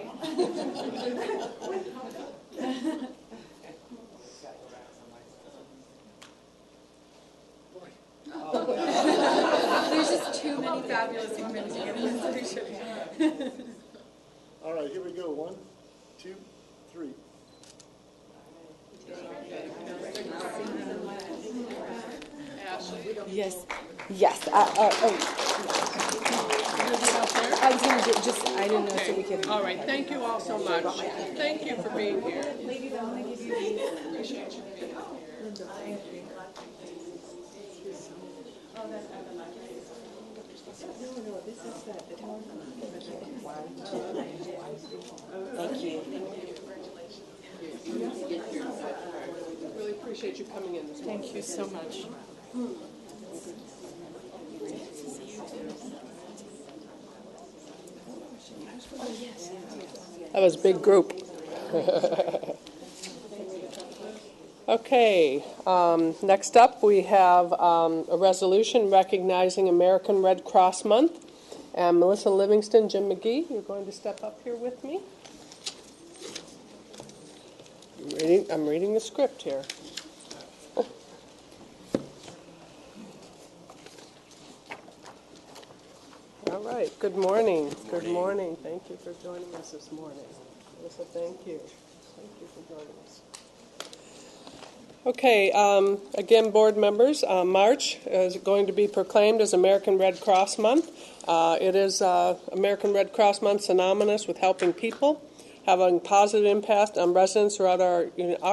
There's just too many fabulous women to get this picture. All right, here we go. 1, 2, 3. Yes. Yes. I was going to just, I didn't know, so we could. All right, thank you all so much. Thank you for being here. Ladies, I want to give you these. Appreciate you being here. Thank you. Really appreciate you coming in this morning. Thank you so much. That was a big group. Okay, next up we have a resolution recognizing American Red Cross Month. And Melissa Livingston, Jim McGee, you're going to step up here with me. I'm reading the script here. All right, good morning. Good morning. Thank you for joining us this morning. Melissa, thank you. Thank you for joining us. Okay, again, board members, March is going to be proclaimed as American Red Cross Month. It is American Red Cross Month synonymous with helping people, having positive impact on residents throughout our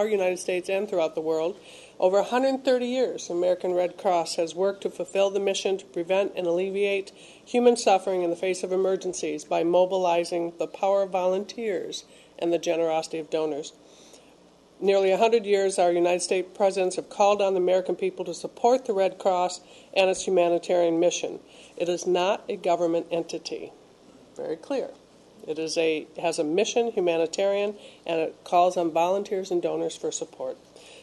United States and throughout the world. Over 130 years, American Red Cross has worked to fulfill the mission to prevent and alleviate human suffering in the face of emergencies by mobilizing the power of volunteers and the generosity of donors. Nearly 100 years, our United States presidents have called on the American people to support the Red Cross and its humanitarian mission. It is not a government entity. Very clear. It has a mission, humanitarian, and it calls on volunteers and donors for support.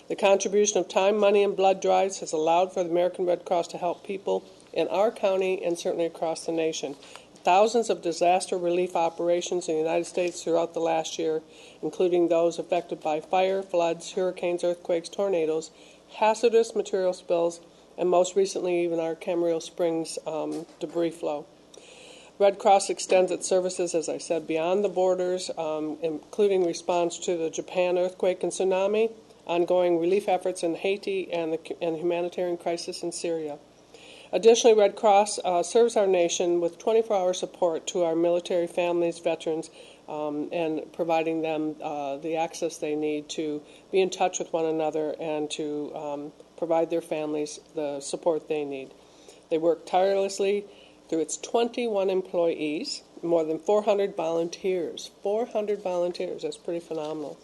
The contribution of time, money, and blood drives has allowed for the American Red Cross to help people in our county and certainly across the nation. Thousands of disaster relief operations in the United States throughout the last year, including those affected by fire, floods, hurricanes, earthquakes, tornadoes, hazardous material spills, and most recently even our Camarillo Springs debris flow. Red Cross extends its services, as I said, beyond the borders, including response to the Japan earthquake and tsunami, ongoing relief efforts in Haiti, and the humanitarian crisis in Syria. Additionally, Red Cross serves our nation with 24-hour support to our military families, veterans, and providing them the access they need to be in touch with one another and to provide their families the support they need. They work tirelessly through its 21 employees, more than 400 volunteers. 400 volunteers, that's pretty phenomenal.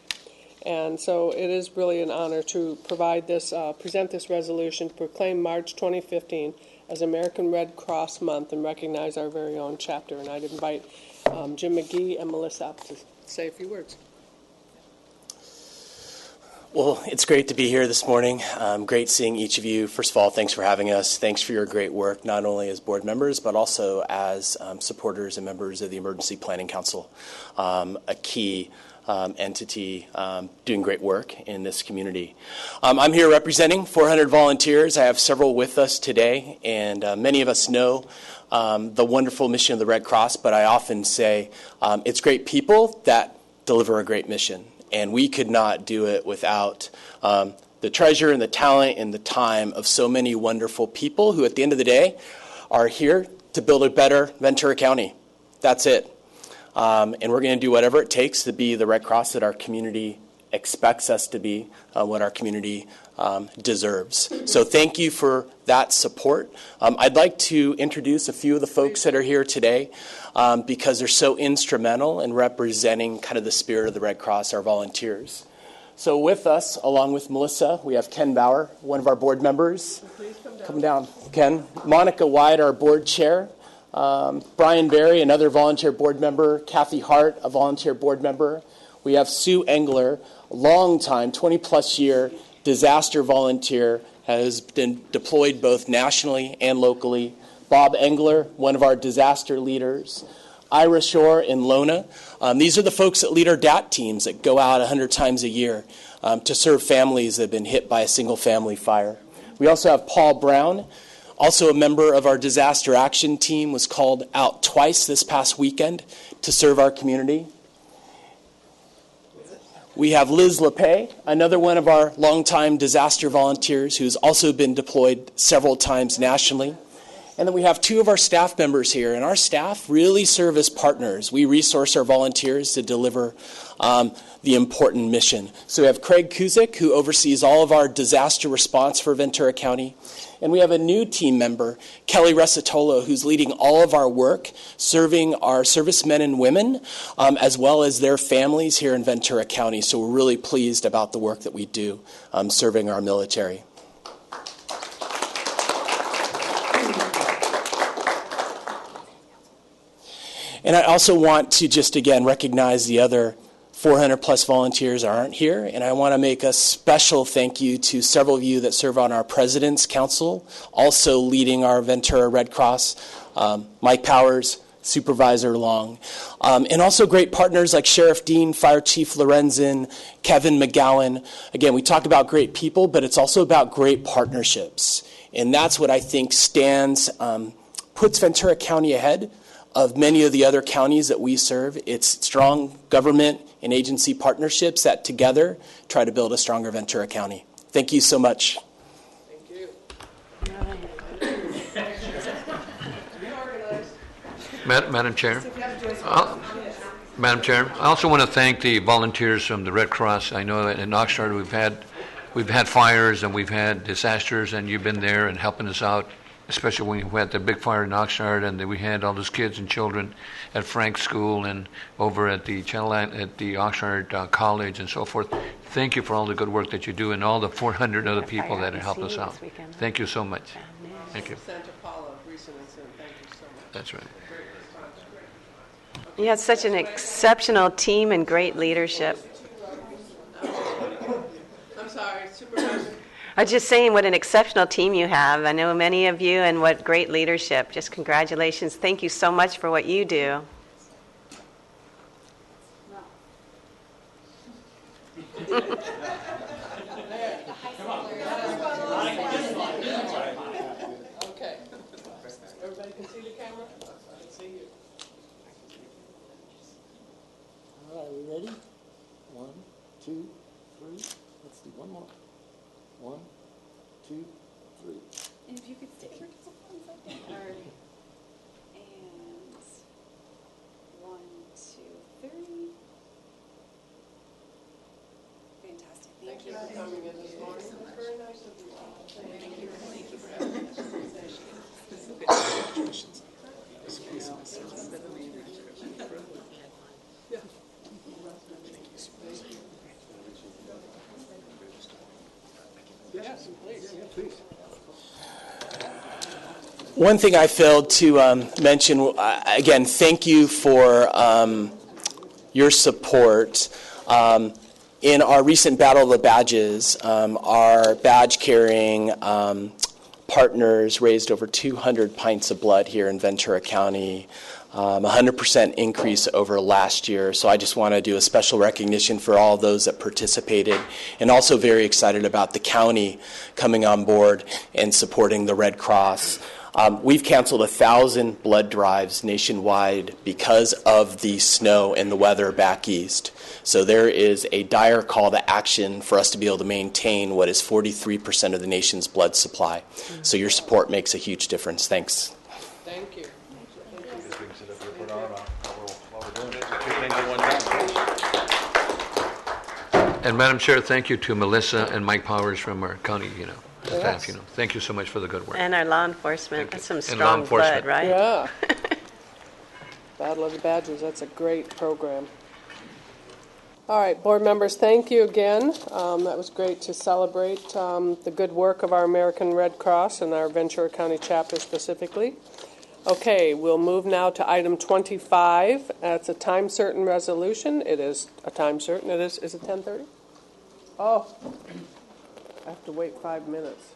And so it is really an honor to provide this, present this resolution to proclaim March 2015 as American Red Cross Month and recognize our very own chapter. And I'd invite Jim McGee and Melissa up to say a few words. Well, it's great to be here this morning. Great seeing each of you. First of all, thanks for having us. Thanks for your great work, not only as board members, but also as supporters and members of the Emergency Planning Council, a key entity doing great work in this community. I'm here representing 400 volunteers. I have several with us today, and many of us know the wonderful mission of the Red Cross, but I often say it's great people that deliver a great mission, and we could not do it without the the treasure and the talent and the time of so many wonderful people who, at the end of the day, are here to build a better Ventura County. That's it. And we're going to do whatever it takes to be the Red Cross that our community expects us to be, what our community deserves. So thank you for that support. I'd like to introduce a few of the folks that are here today because they're so instrumental in representing kind of the spirit of the Red Cross, our volunteers. So with us, along with Melissa, we have Ken Bauer, one of our board members. Come down, Ken. Monica White, our board chair. Brian Berry, another volunteer board member. Kathy Hart, a volunteer board member. We have Sue Engler, a long-time, 20-plus year disaster volunteer, has been deployed both nationally and locally. Bob Engler, one of our disaster leaders. Ira Shore in Lona. These are the folks that lead our DAT teams that go out 100 times a year to serve families that have been hit by a single-family fire. We also have Paul Brown, also a member of our disaster action team, was called out twice this past weekend to serve our community. We have Liz LePay, another one of our longtime disaster volunteers who's also been deployed several times nationally. And then we have two of our staff members here, and our staff really serve as partners. We resource our volunteers to deliver the important mission. So we have Craig Kuzik, who oversees all of our disaster response for Ventura County. And we have a new team member, Kelly Resitolo, who's leading all of our work, serving our servicemen and women, as well as their families here in Ventura County. So we're really pleased about the work that we do serving our military. And I also want to just, again, recognize the other 400-plus volunteers aren't here, and I want to make a special thank you to several of you that serve on our President's Council, also leading our Ventura Red Cross, Mike Powers, Supervisor Long, and also great partners like Sheriff Dean, Fire Chief Lorenzen, Kevin McGowan. Again, we talk about great people, but it's also about great partnerships, and that's what I think puts Ventura County ahead of many of the other counties that we serve. It's strong government and agency partnerships that together try to build a stronger Ventura County. Thank you so much. Thank you. Madam Chair. Madam Chair, I also want to thank the volunteers from the Red Cross. I know that in Oxnard we've had fires and we've had disasters, and you've been there and helping us out, especially when we had the big fire in Oxnard, and we had all those kids and children at Frank's school and over at the Oxnard College and so forth. Thank you for all the good work that you do and all the 400 other people that have helped us out. Thank you so much. Thank you. Santa Paula, recent incident. Thank you so much. That's right. You have such an exceptional team and great leadership. I'm sorry, Supervisor. I was just saying what an exceptional team you have. I know many of you, and what great leadership. Just congratulations. Thank you so much for what you do. Okay. Everybody can see the camera? I can see you. All right, we ready? 1, 2, 3. Let's do one more. 1, 2, 3. And if you could stay for just 1 second. All right. And 1, 2, 3. Fantastic. Thank you for coming in this morning. It was very nice of you. Thank you for having us. Yes, please. One thing I failed to mention, again, thank you for your support. In our recent Battle of the Badges, our badge-carrying partners raised over 200 pints of blood here in Ventura County, 100% increase over last year. So I just want to do a special recognition for all those that participated, and also very excited about the county coming on board and supporting the Red Cross. We've canceled 1,000 blood drives nationwide because of the snow and the weather back east. So there is a dire call to action for us to be able to maintain what is 43% of the nation's blood supply. So your support makes a huge difference. Thanks. Thank you. And Madam Chair, thank you to Melissa and Mike Powers from our county, staff. Yes. Thank you so much for the good work. And our law enforcement. That's some And law strong enforcement. blood, right? Yeah. Battle of the Badgers, that's a great program. All right, board members, thank you again. That was great to celebrate the good work of our American Red Cross and our Ventura County chapter specifically. Okay, we'll move now to item 25. It's a time certain resolution. It is a time certain. Is it 10:30? Oh, I have to wait 5 minutes.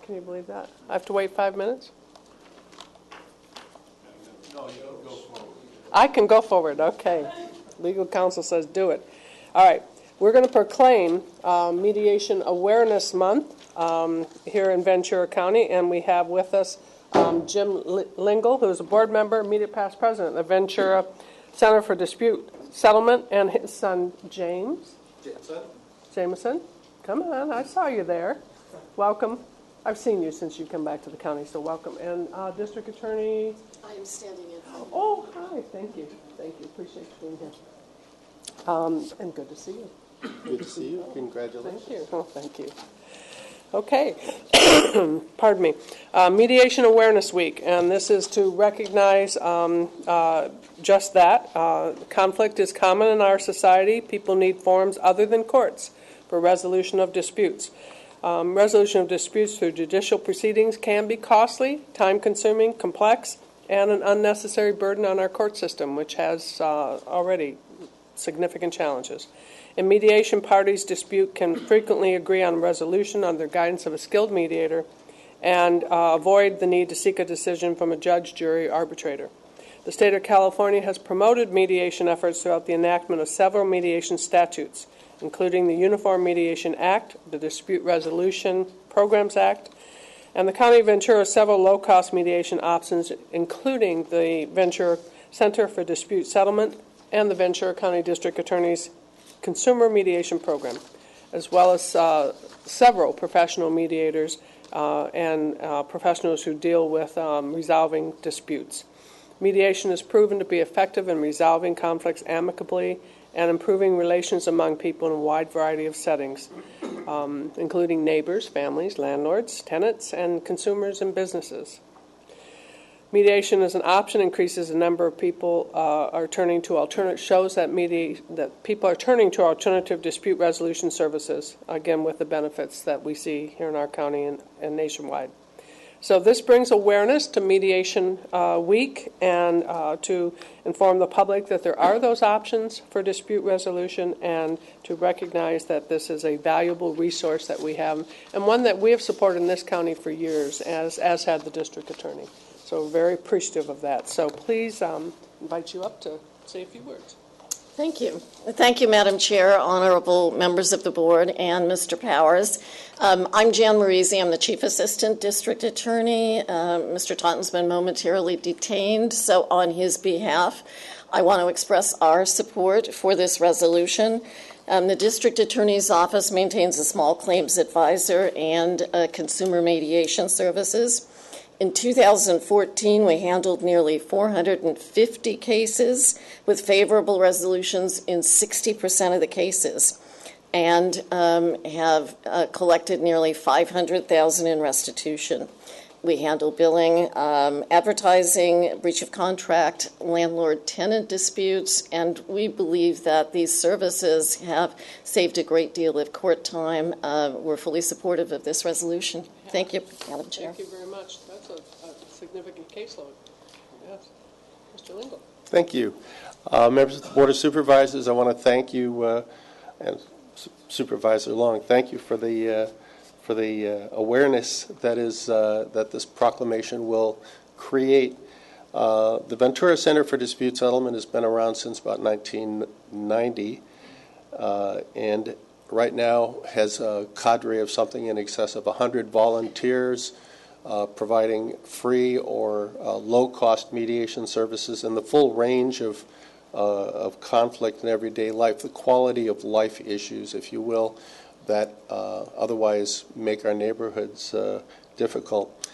Can you believe that? I have to wait 5 minutes? No, you don't go forward. I can go forward, okay. Legal counsel says do it. All right, we're going to proclaim Mediation Awareness Month here in Ventura County, and we have with us Jim Lingle, who is a board member, immediate past president of Ventura Center for Dispute Settlement, and his son Jameson. Come on, I saw you there. Welcome. I've seen you since you come back to the county, so welcome. And District Attorney? I am standing in. Oh, hi, thank you. Thank you, appreciate you being here. And good to see you. Good to see you. Congratulations. Thank you. Oh, thank you. Okay. Pardon me. Mediation Awareness Week, and this is to recognize just that. Conflict is common in our society. People need forums other than courts for resolution of disputes. Resolution of disputes through judicial proceedings can be costly, time-consuming, complex, and an unnecessary burden on our court system, which has already significant challenges. In mediation, parties dispute can frequently agree on a resolution under guidance of a skilled mediator and avoid the need to seek a decision from a judge, jury, or arbitrator. The state of California has promoted mediation efforts throughout the enactment of several mediation statutes, including the Uniform Mediation Act, the Dispute Resolution Programs Act, and the County of Ventura has several low-cost mediation options, including the Ventura Center for Dispute Settlement and the Ventura County District Attorney's Consumer Mediation Program, as well as several professional mediators and professionals who deal with resolving disputes. Mediation is proven to be effective in resolving conflicts amicably and improving relations among people in a wide variety of settings, including neighbors, families, landlords, tenants, and consumers and businesses. Mediation as an option increases the number of people are turning to shows that people are turning to alternative dispute resolution services, again with the benefits that we see here in our county and nationwide. So this brings awareness to Mediation Week and to inform the public that there are those options for dispute resolution and to recognize that this is a valuable resource that we have and one that we have supported in this county for years, as had the district attorney. So we're very appreciative of that. So please invite you up to say a few words. Thank you. Thank you, Madam Chair, honorable members of the board, and Mr. Powers. I'm Jan Marisi. I'm the Chief Assistant District Attorney. Mr. Taunton's been momentarily detained, so on his behalf, I want to express our support for this resolution. The District Attorney's Office maintains a small claims advisor and consumer mediation services. In 2014, we handled nearly 450 cases with favorable resolutions in 60% of the cases and have collected nearly $500,000 in restitution. We handle billing, advertising, breach of contract, landlord-tenant disputes, and we believe that these services have saved a great deal of court time. We're fully supportive of this resolution. Thank you, Madam Chair. Thank you very much. That's a significant caseload. Yes. Mr. Lingle. Thank you. Members of the Board of Supervisors, I want to thank you, and Supervisor Long, thank you for the awareness that is that this proclamation will create. The Ventura Center for Dispute Settlement has been around since about 1990, and right now has a cadre of something in excess of 100 volunteers, providing free or low-cost mediation services in the full range of conflict in everyday life, the quality of life issues, if you will, that otherwise make our neighborhoods difficult.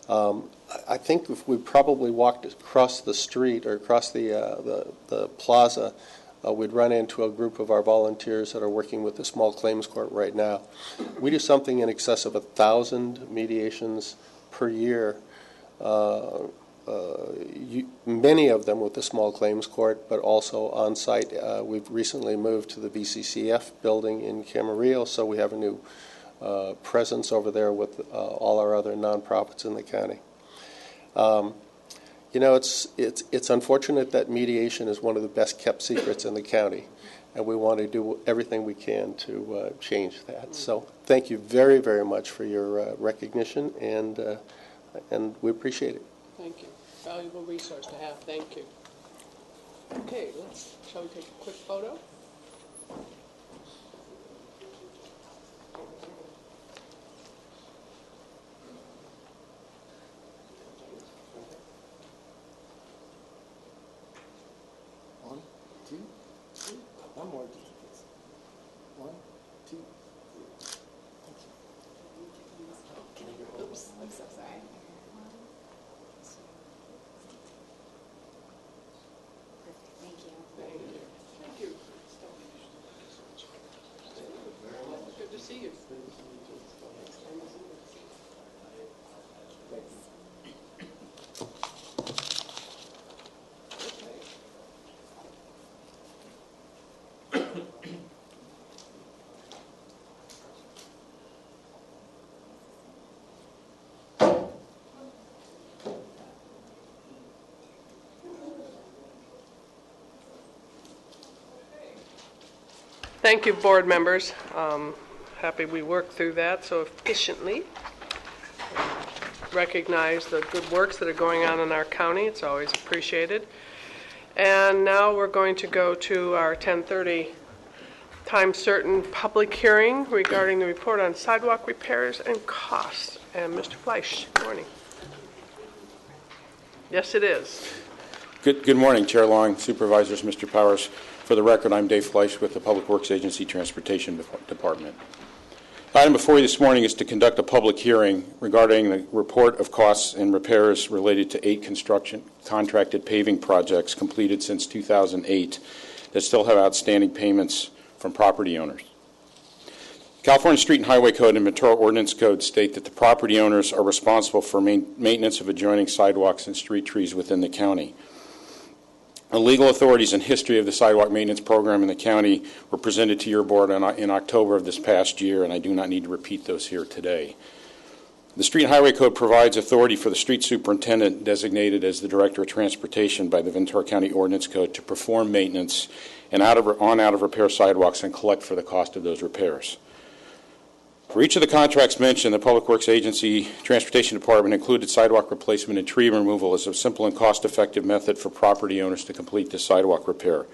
I think if we probably walked across the street or across the plaza, we'd run into a group of our volunteers that are working with the small claims court right now. We do something in excess of 1,000 mediations per year, many of them with the small claims court, but also on site. We've recently moved to the VCCF building in Camarillo, so we have a new presence over there with all our other nonprofits in the county. You know, it's unfortunate that mediation is one of the best kept secrets in the county, and we want to do everything we can to change that. So thank you very, very much for your recognition, and we appreciate it. Thank you. Valuable resource to have. Thank you. Okay, shall we take a quick photo? One more. One, two, three. Oops, I'm so sorry. Perfect, thank you. Thank you. Good to see you. Thank you, board members. Happy we worked through that so efficiently. Recognize the good works that are going on in our county. It's always appreciated. And now we're going to go to our 10:30 time certain public hearing regarding the report on sidewalk repairs and costs. And Mr. Fleisch, good morning. Yes, it is. Good morning, Chair Long, Supervisors, Mr. Powers. For the record, I'm Dave Fleisch with the Public Works Agency Transportation Department. The item before you this morning is to conduct a public hearing regarding the report of costs and repairs related to 8 construction contracted paving projects completed since 2008 that still have outstanding payments from property owners. California Street and Highway Code and Ventura Ordinance Code state that the property owners are responsible for maintenance of adjoining sidewalks and street trees within the county. The legal authorities and history of the sidewalk maintenance program in the county were presented to your board in October of this past year, and I do not need to repeat those here today. The Street and Highway Code provides authority for the street superintendent designated as the Director of Transportation by the Ventura County Ordinance Code to perform maintenance and out-of-repair sidewalks and collect for the cost of those repairs. For each of the contracts mentioned, the Public Works Agency Transportation Department included sidewalk replacement and tree removal as a simple and cost-effective method for property owners to complete this sidewalk repair.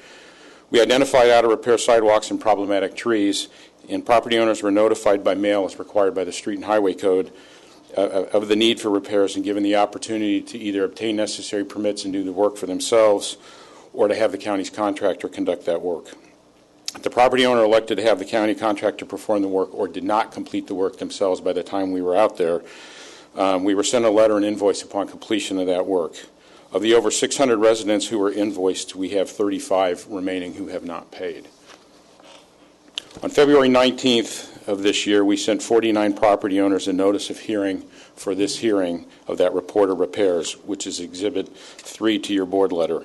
We identified out-of-repair sidewalks and problematic trees, and property owners were notified by mail as required by the Street and Highway Code of the need for repairs and given the opportunity to either obtain necessary permits and do the work for themselves or to have the county's contractor conduct that work. If the property owner elected to have the county contractor perform the work or did not complete the work themselves by the time we were out there, we were sent a letter and invoice upon completion of that work. Of the over 600 residents who were invoiced, we have 35 remaining who have not paid. On February 19th of this year, we sent 49 property owners a notice of hearing for this hearing of that report of repairs, which is Exhibit 3 to your board letter.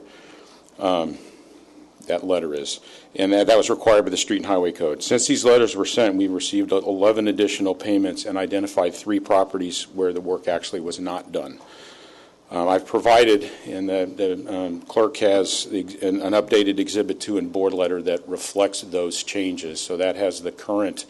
That letter is. And that was required by the Street and Highway Code. Since these letters were sent, we received 11 additional payments and identified 3 properties where the work actually was not done. I've provided, and the clerk has an updated Exhibit 2 and board letter that reflects those changes. So that has the current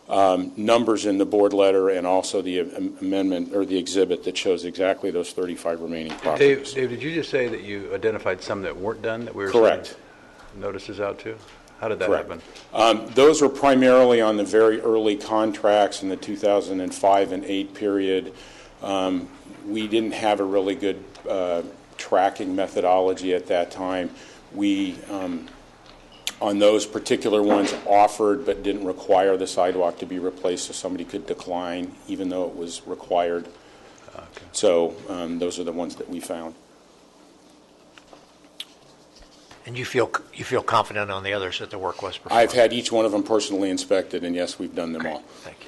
numbers in the board letter and also the amendment or the exhibit that shows exactly those 35 remaining properties. Dave, did you just say that you identified some that weren't done that we were Correct. Notices out to? How did that Correct. happen? Those were primarily on the very early contracts in the 2005 and 8 period. We didn't have a really good tracking methodology at that time. We, on those particular ones, offered but didn't require the sidewalk to be replaced, so somebody could decline even though it was required. Okay. So those are the ones that we found. And you feel confident on the others that the work was performed? I've had each one of them personally inspected, and yes, we've done them all. Thank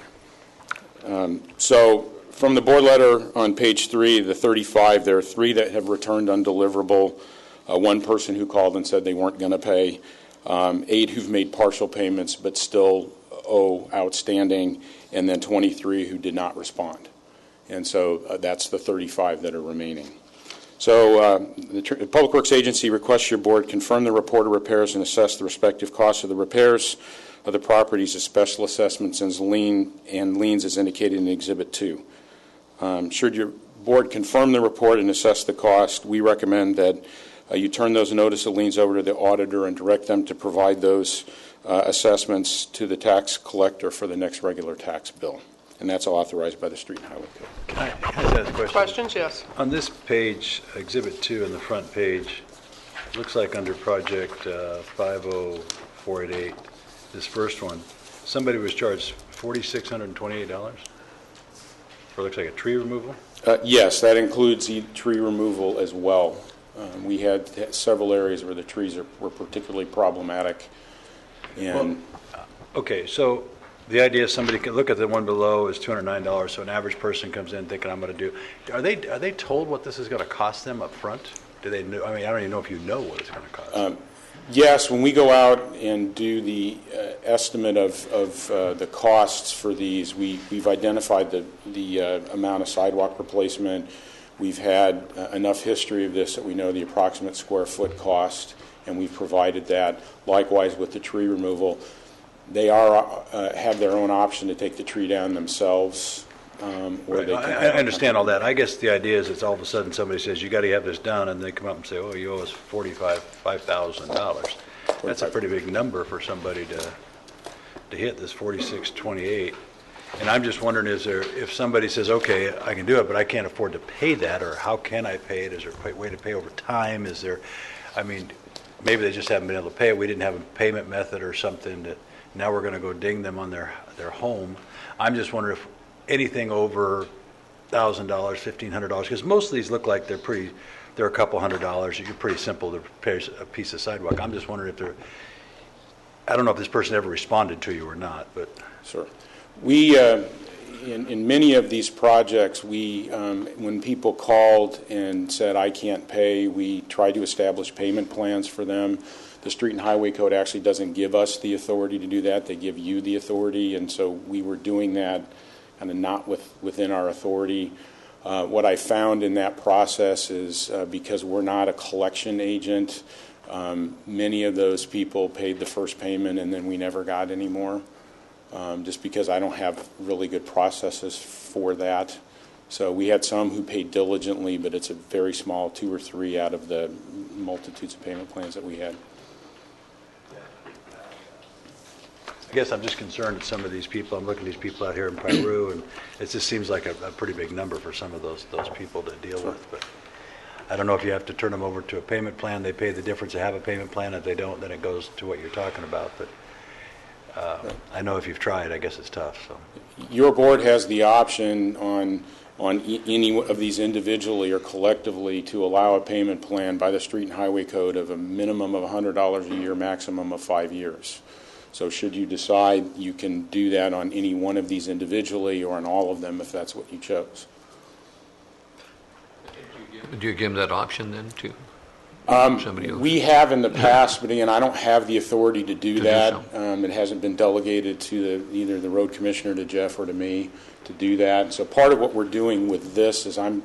you. So from the board letter on page 3, the 35, there are 3 that have returned undeliverable, 1 person who called and said they weren't going to pay, 8 who've made partial payments but still owe outstanding, and then 23 who did not respond. And so that's the 35 that are remaining. So the Public Works Agency requests your board confirm the report of repairs and assess the respective costs of the repairs of the properties as special assessments and liens as indicated in Exhibit 2. Should your board confirm the report and assess the cost, we recommend that you turn those notice of liens over to the auditor and direct them to provide those assessments to the tax collector for the next regular tax bill. And that's authorized by the Street and Highway Code. Can I ask a question? Questions? Yes. On this page, Exhibit 2 on the front page, it looks like under project 50488, this first one, somebody was charged $4,628 for, looks like, a tree removal? Yes, that includes tree removal as well. We had several areas where the trees were particularly problematic. And okay, so the idea is somebody can look at the one below is $209, so an average person comes in thinking I'm going to do. Are they told what this is going to cost them up front? Do they know? I mean, I don't even know if you know what it's going to cost. Yes, when we go out and do the estimate of the costs for these, we've identified the amount of sidewalk replacement. We've had enough history of this that we know the approximate square foot cost, and we've provided that. Likewise with the tree removal, they have their own option to take the tree down themselves. Right. I understand all that. I guess the idea is it's all of a sudden somebody says, you got to have this done, and they come up and say, oh, you owe us $5,000. That's a pretty big number for somebody to hit, this 4628. And I'm just wondering, if somebody says, okay, I can do it, but I can't afford to pay that, or how can I pay it? Is there a way to pay over time? Maybe they just haven't been able to pay it. We didn't have a payment method or something that now we're going to go ding them on their home. I'm just wondering if anything over $1,000, $1,500, because most of these look like they're a couple $100. You're pretty simple to repair a piece of sidewalk. I'm just wondering if I don't know if this person ever responded to you or not, but. Sure. We, in many of these projects, when people called and said, I can't pay, we tried to establish payment plans for them. The Street and Highway Code actually doesn't give us the authority to do that. They give you the authority, and so we were doing that kind of not within our authority. What I found in that process is because we're not a collection agent, many of those people paid the first payment and then we never got any more. Just because I don't have really good processes for that. So we had some who paid diligently, but it's a very small 2 or 3 out of the multitudes of payment plans that we had. I guess I'm just concerned that some of these people, I'm looking at these people out here in Peru, and it just seems like a pretty big number for some of those people to deal with. But I don't know if you have to turn them over to a payment plan. They pay the difference to have a payment plan. If they don't, then it goes to what you're talking about. But I know if you've tried, I guess it's tough. So your board has the option on any of these individually or collectively to allow a payment plan by the Street and Highway Code of a minimum of $100 a year, maximum of 5 years. So should you decide, you can do that on any one of these individually or on all of them if that's what you chose. Do you give them that option then too? We have in the past, but again, I don't have the authority to do that. It hasn't been delegated to either the road commissioner, to Jeff, or to me to do that. So part of what we're doing with this is I'm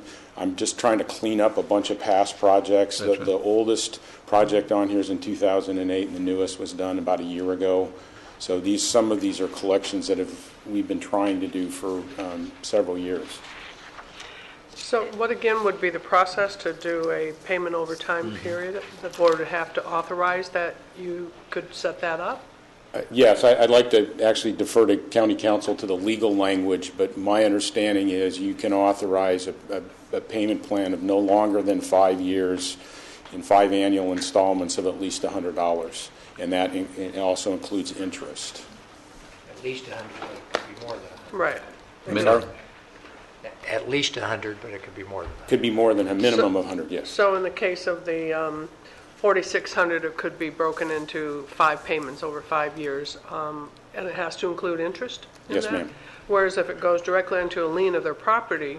just trying to clean up a bunch of past projects. The oldest project on here is in 2008, and the newest was done about a year ago. So some of these are collections that we've been trying to do for several years. So what again would be the process to do a payment over time period? The board would have to authorize that you could set that up? Yes, I'd like to actually defer to County Council to the legal language, but my understanding is you can authorize a payment plan of no longer than 5 years in 5 annual installments of at least $100, and that it also includes interest. At least 100, but it could be more than 100. Right. Minimum. At least 100, but it could be more than that. Could be more than a minimum of 100, yes. So in the case of the 4,600, it could be broken into 5 payments over 5 years, and it has to include interest in Yes, that? ma'am. Whereas if it goes directly into a lien of their property,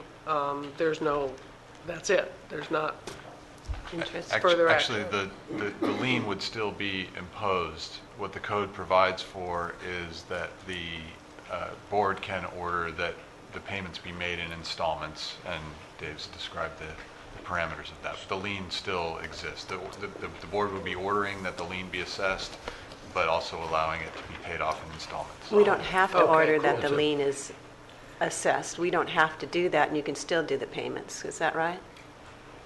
there's no, that's it. There's not further action. Actually, the lien would still be imposed. What the code provides for is that the board can order that the payments be made in installments, and Dave's described the parameters of that. But the lien still exists. The board would be ordering that the lien be assessed, but also allowing it to be paid off in installments. We don't have to Okay, order that cool. the lien is assessed. We don't have to do that, and you can still do the payments. Is that right?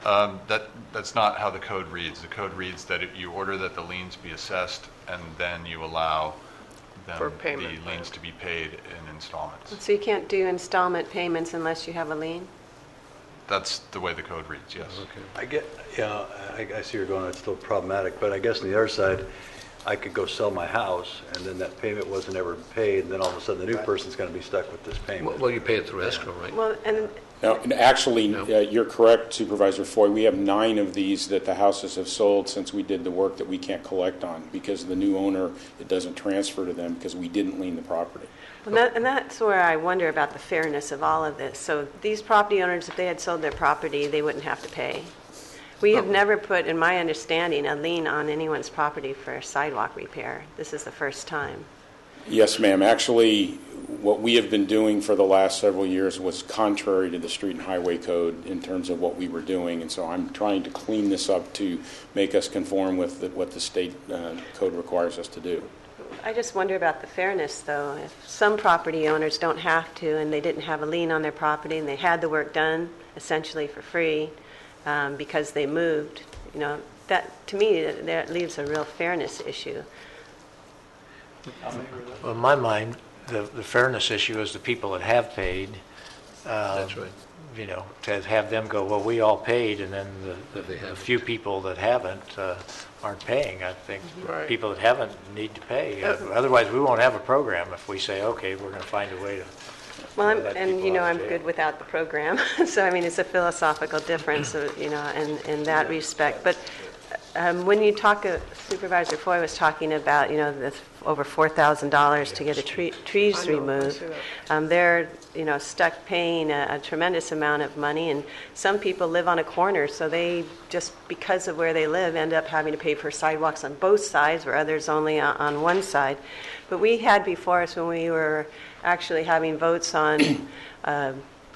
That's not how the code reads. The code reads that if you order that the liens be assessed, and then you allow For the payment. liens to be paid in installments. So you can't do installment payments unless you have a lien? That's the way the code reads, yes. I get, yeah, I see you're going, it's still problematic, but I guess on the other side, I could go sell my house, and then that payment wasn't ever paid, and then all of a sudden the new person's going to be stuck with this payment. Well, you pay it through escrow, right? Well, and Now, and actually, you're correct, Supervisor Foy. We have 9 of these that the houses have sold since we did the work that we can't collect on because the new owner, it doesn't transfer to them because we didn't lien the property. and that's where I wonder about the fairness of all of this. So these property owners, if they had sold their property, they wouldn't have to pay. We have never put, in my understanding, a lien on anyone's property for sidewalk repair. This is the first time. Yes, ma'am. Actually, what we have been doing for the last several years was contrary to the street and highway code in terms of what we were doing, and so I'm trying to clean this up to make us conform with what the state code requires us to do. I just wonder about the fairness, though. If some property owners don't have to, and they didn't have a lien on their property, and they had the work done essentially for free because they moved, that to me that leaves a real fairness issue. Well, in my mind, the fairness issue is the people that have paid. That's right. To have them go, well, we all paid, and then the few people that haven't aren't paying. I think Right. people that haven't need to pay. Otherwise, we won't have a program if we say, okay, we're going to find a way to. Well, let people out I'm of jail. good without the program. So, I mean, it's a philosophical difference, in that respect. But when you talk, Supervisor Foy was talking about, the over $4,000 to get trees removed. They're, stuck paying a tremendous amount of money, and some people live on a corner, so they just, because of where they live, end up having to pay for sidewalks on both sides, where others only on one side. But we had before us, when we were actually having votes on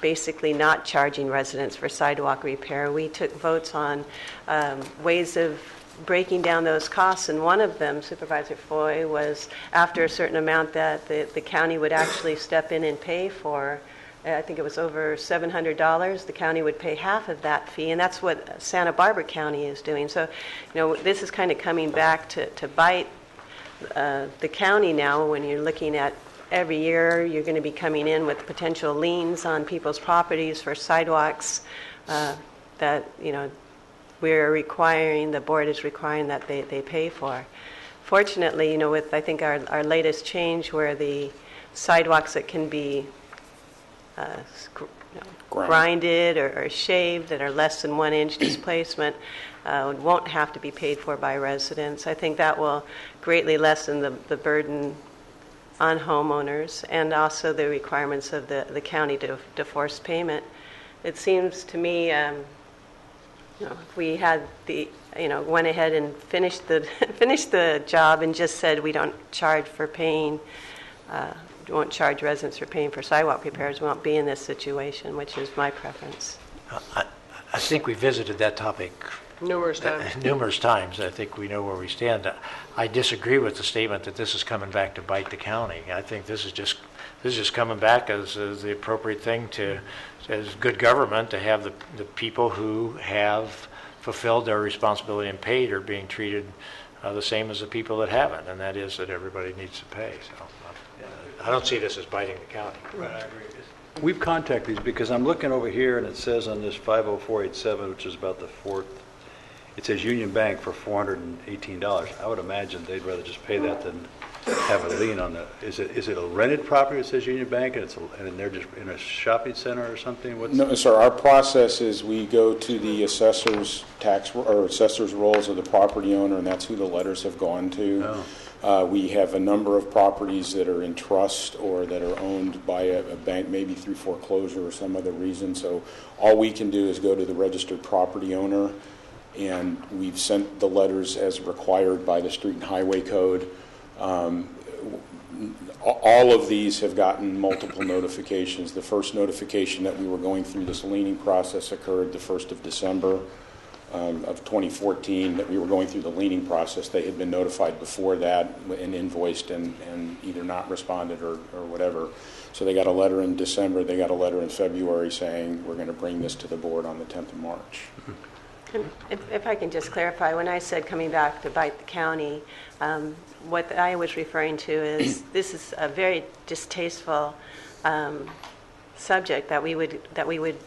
basically not charging residents for sidewalk repair, we took votes on ways of breaking down those costs, and one of them, Supervisor Foy, was after a certain amount that the county would actually step in and pay for. I think it was over $700. The county would pay half of that fee, and that's what Santa Barbara County is doing. So, this is kind of coming back to bite the county now when you're looking at every year you're going to be coming in with potential liens on people's properties for sidewalks that, we're requiring, the board is requiring that they pay for. Fortunately, with I think our latest change where the sidewalks that can be grinded or shaved that are less than 1 inch displacement won't have to be paid for by residents. I think that will greatly lessen the burden on homeowners and also the requirements of the county to force payment. It seems to me if we had went ahead and finished the job and just said we don't charge for paying, we won't charge residents for paying for sidewalk repairs, we won't be in this situation, which is my preference. I think we visited that topic Numerous times. Numerous times. I think we know where we stand. I disagree with the statement that this is coming back to bite the county. I think this is just coming back as the appropriate thing as good government to have the people who have fulfilled their responsibility and paid are being treated the same as the people that haven't, and that is that everybody needs to pay. So I don't see this as biting the county. Right, I agree. We've contacted these because I'm looking over here and it says on this 50487, which is about the fourth, it says Union Bank for $418. I would imagine they'd rather just pay that than have a lien on the. Is it a rented property that says Union Bank and they're just in a shopping center or something? No, sir. Our process is we go to the assessor's assessor's rolls of the property owner, and that's who the letters have gone to. Oh. We have a number of properties that are in trust or that are owned by a bank, maybe through foreclosure or some other reason. So all we can do is go to the registered property owner, and we've sent the letters as required by the Street and Highway Code. All of these have gotten multiple notifications. The first notification that we were going through this liening process occurred the 1st of December. Of 2014 that we were going through the liening process. They had been notified before that and invoiced and either not responded or whatever. So they got a letter in December, they got a letter in February saying we're going to bring this to the board on the 10th of March. And if I can just clarify, when I said coming back to bite the county, what I was referring to is this is a very distasteful subject that we would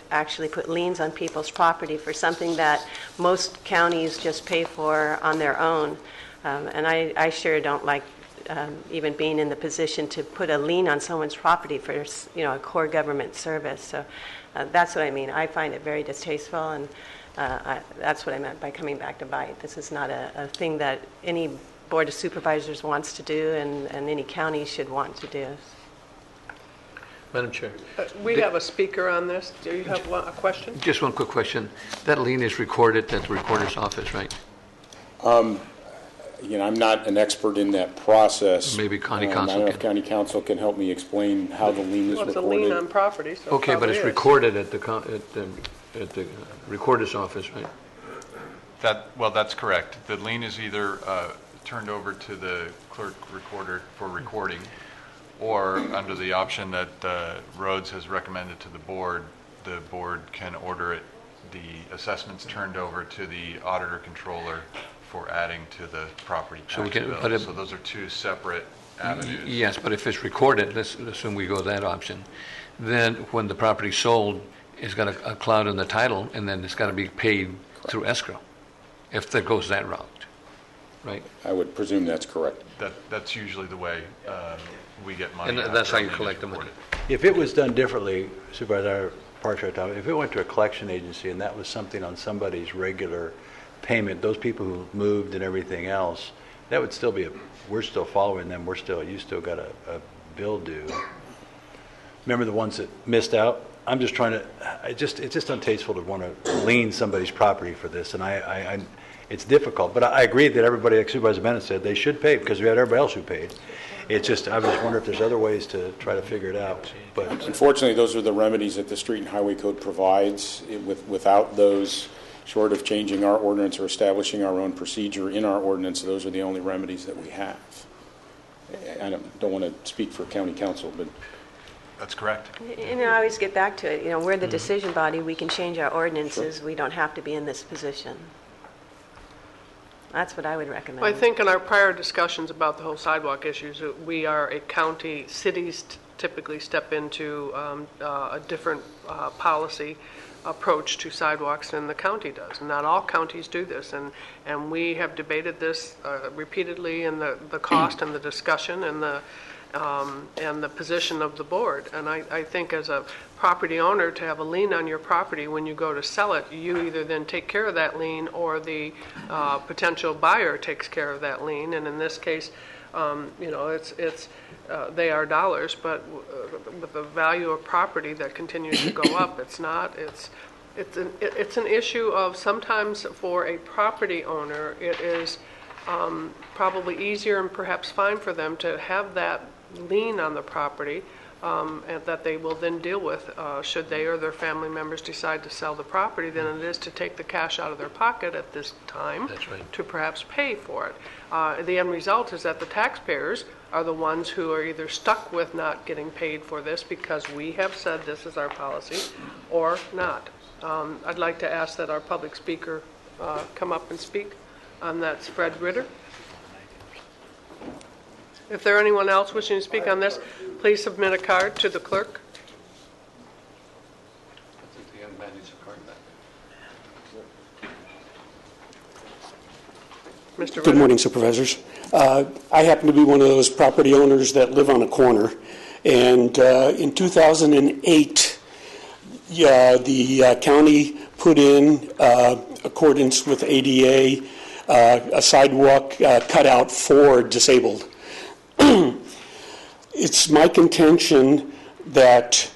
actually put liens on people's property for something that most counties just pay for on their own. And I sure don't like even being in the position to put a lien on someone's property for a core government service. So that's what I mean. I find it very distasteful, and that's what I meant by coming back to bite. This is not a thing that any Board of Supervisors wants to do, and any county should want to do. Madam Chair. We have a speaker on this. Do you have a question? Just one quick question. That lien is recorded at the recorder's office, right? I'm not an expert in that process. Maybe county council I don't know if county council can help me explain how the lien is recorded. It's a lien on property, so okay, but it's is. recorded at the recorder's office, right? That's correct. The lien is either turned over to the clerk recorder for recording, or under the option that Rhodes has recommended to the board can order it, the assessments turned over to the auditor controller for adding to the property tax bill. So those are two separate avenues. Yes, but if it's recorded, let's assume we go that option, then when the property's sold, it's got a cloud in the title, and then it's got to be paid through escrow, if that goes that route, right? I would presume that's correct. That's usually the way we get money. And that's how you collect the money. If it was done differently, Supervisor Parker, if it went to a collection agency and that was something on somebody's regular payment, those people who moved and everything else, that would still be we're still following them. You still got a bill due. Remember the ones that missed out? I'm just trying to, it's just untasteful to want to lien somebody's property for this, and it's difficult. But I agree that everybody, like Supervisor Bennett said, they should pay because we had everybody else who paid. It's just, I just wonder if there's other ways to try to figure it out. But unfortunately, those are the remedies that the Street and Highway Code provides. Without those, short of changing our ordinance or establishing our own procedure in our ordinance, those are the only remedies that we have. I don't want to speak for county council, but that's correct. I always get back to it. We're the decision body. We can change our ordinances. Sure. We don't have to be in this position. That's what I would recommend. Well, I think in our prior discussions about the whole sidewalk issues, we are a county. Cities typically step into a different policy approach to sidewalks than the county does. And not all counties do this. And we have debated this repeatedly in the cost and the discussion and the position of the board. And I think as a property owner, to have a lien on your property when you go to sell it, you either then take care of that lien or the potential buyer takes care of that lien. And in this case, they are dollars, but with the value of property that continues to go up, it's an issue of sometimes for a property owner, it is probably easier and perhaps fine for them to have that lien on the property and that they will then deal with should they or their family members decide to sell the property than it is to take the cash out of their pocket at this time. That's right. To perhaps pay for it. The end result is that the taxpayers are the ones who are either stuck with not getting paid for this because we have said this is our policy or not. I'd like to ask that our public speaker come up and speak. That's Fred Ritter. If there anyone else wishing to speak on this, please submit a card to the clerk. I think the young man needs a card back. Mr. Good morning, Supervisors. I happen to be one of those property owners that live on a corner. And in 2008, the county put in accordance with ADA a sidewalk cutout for disabled. It's my contention that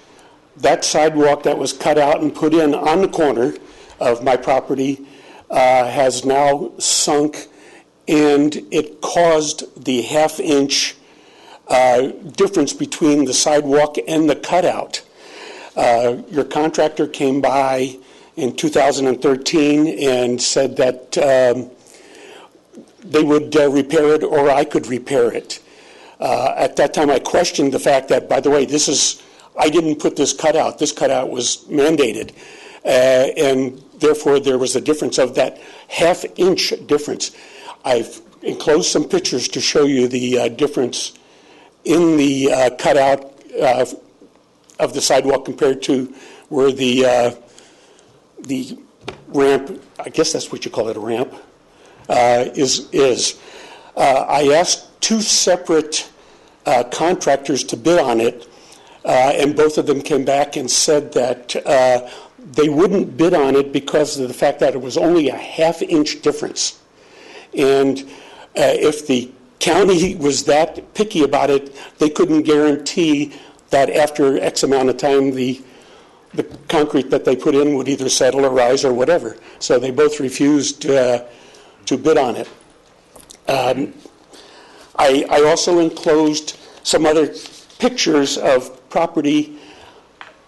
that sidewalk that was cut out and put in on the corner of my property has now sunk, and it caused the half-inch difference between the sidewalk and the cutout. Your contractor came by in 2013 and said that they would repair it or I could repair it. At that time, I questioned the fact that, by the way, I didn't put this cutout. This cutout was mandated. And therefore, there was a difference of that half-inch difference. I've enclosed some pictures to show you the difference in the cutout of the sidewalk compared to where the ramp, I guess that's what you call it, a ramp, is. I asked two separate contractors to bid on it, and both of them came back and said that they wouldn't bid on it because of the fact that it was only a half-inch difference. And if the county was that picky about it, they couldn't guarantee that after X amount of time the concrete that they put in would either settle or rise or whatever. So they both refused to bid on it. I also enclosed some other pictures of property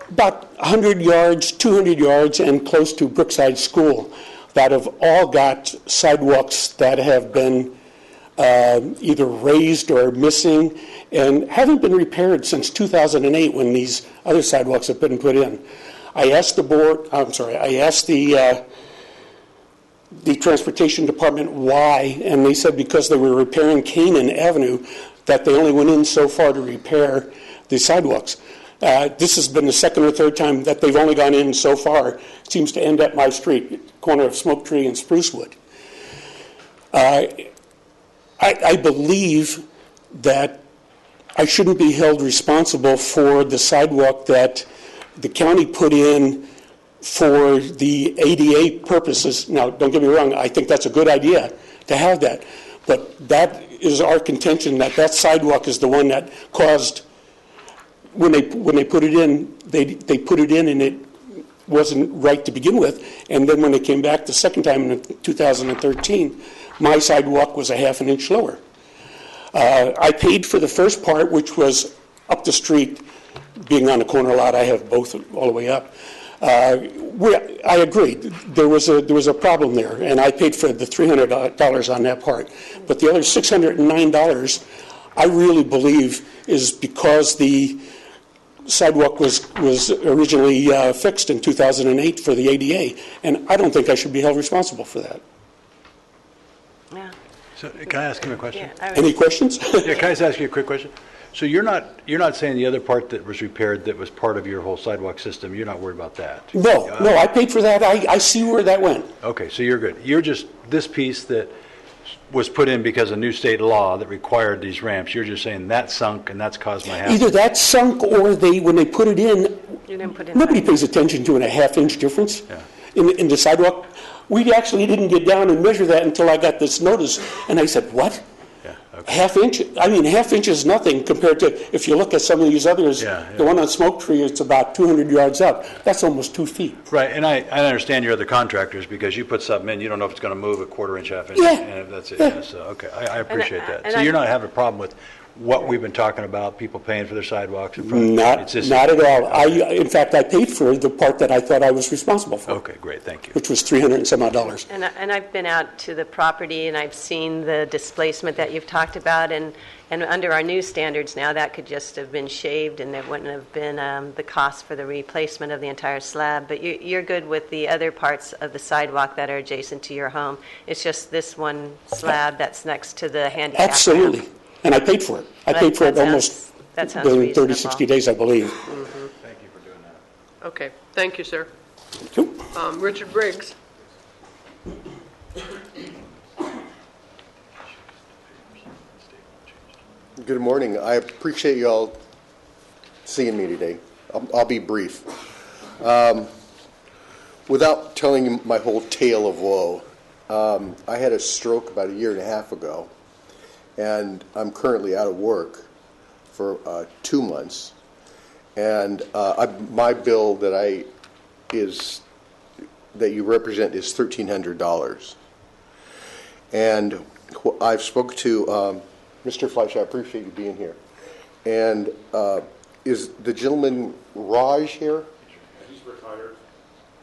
about 100 yards, 200 yards, and close to Brookside School that have all got sidewalks that have been either raised or missing and haven't been repaired since 2008 when these other sidewalks have been put in. I asked the Transportation Department why, and they said because they were repairing Canaan Avenue that they only went in so far to repair the sidewalks. This has been the second or third time that they've only gone in so far. It seems to end at my street, corner of Smoke Tree and Sprucewood. I believe that I shouldn't be held responsible for the sidewalk that the county put in for the ADA purposes. Now, don't get me wrong, I think that's a good idea to have that. But that is our contention, that sidewalk is the one that caused, when they put it in, they put it in and it wasn't right to begin with. And then when they came back the second time in 2013, my sidewalk was a half an inch lower. I paid for the first part, which was up the street. Being on a corner lot, I have both all the way up. I agreed. There was a problem there, and I paid for the $300 on that part. But the other $609, I really believe, is because the sidewalk was originally fixed in 2008 for the ADA, and I don't think I should be held responsible for that. Yeah. So can I ask him a question? Yeah, Any questions? Yeah, can I just ask you a quick question? So you're not saying the other part that was repaired that was part of your whole sidewalk system, you're not worried about that? No, I paid for that. I see where that went. Okay, so you're good. You're just, this piece that was put in because of new state law that required these ramps, you're just saying that sunk and that's caused my hassle? Either that sunk or when they put it in, You didn't put in nobody right. pays attention to a half-inch difference Yeah. in the sidewalk. We actually didn't get down and measure that until I got this notice, and I said, what? Yeah, okay. Half inch? I mean, half inch is nothing compared to, if you look at some of these others, the one on Smoke Tree, it's about 200 yards up. That's almost 2 feet. Right, and I understand your other contractors because you put something in, you don't know if it's going to move a quarter inch, half inch. Yeah. And that's it. Yeah. Yeah, so, okay, I appreciate that. and So I- you're not having a problem with what we've been talking about, people paying for their sidewalks in front? Not at all. In fact, I paid for the part that I thought I was responsible for. Okay, great, thank you. Which was $300 and some odd dollars. And I've been out to the property and I've seen the displacement that you've talked about, and under our new standards now, that could just have been shaved and there wouldn't have been the cost for the replacement of the entire slab. But you're good with the other parts of the sidewalk that are adjacent to your home. It's just this one slab that's next to the handicap ramp. Absolutely. And I paid for it. I paid for it almost that sounds within 30, reasonable. 60 days, I believe. Thank you for doing that. Okay, thank you, sir. Thank you. Richard Briggs. Good morning. I appreciate you all seeing me today. I'll be brief. Without telling you my whole tale of woe, I had a stroke about 1.5 years ago, and I'm currently out of work for 2 months. And my bill that you represent is $1,300. And I've spoke to Mr. Fleisch. I appreciate you being here. And is the gentleman Raj here? He's retired.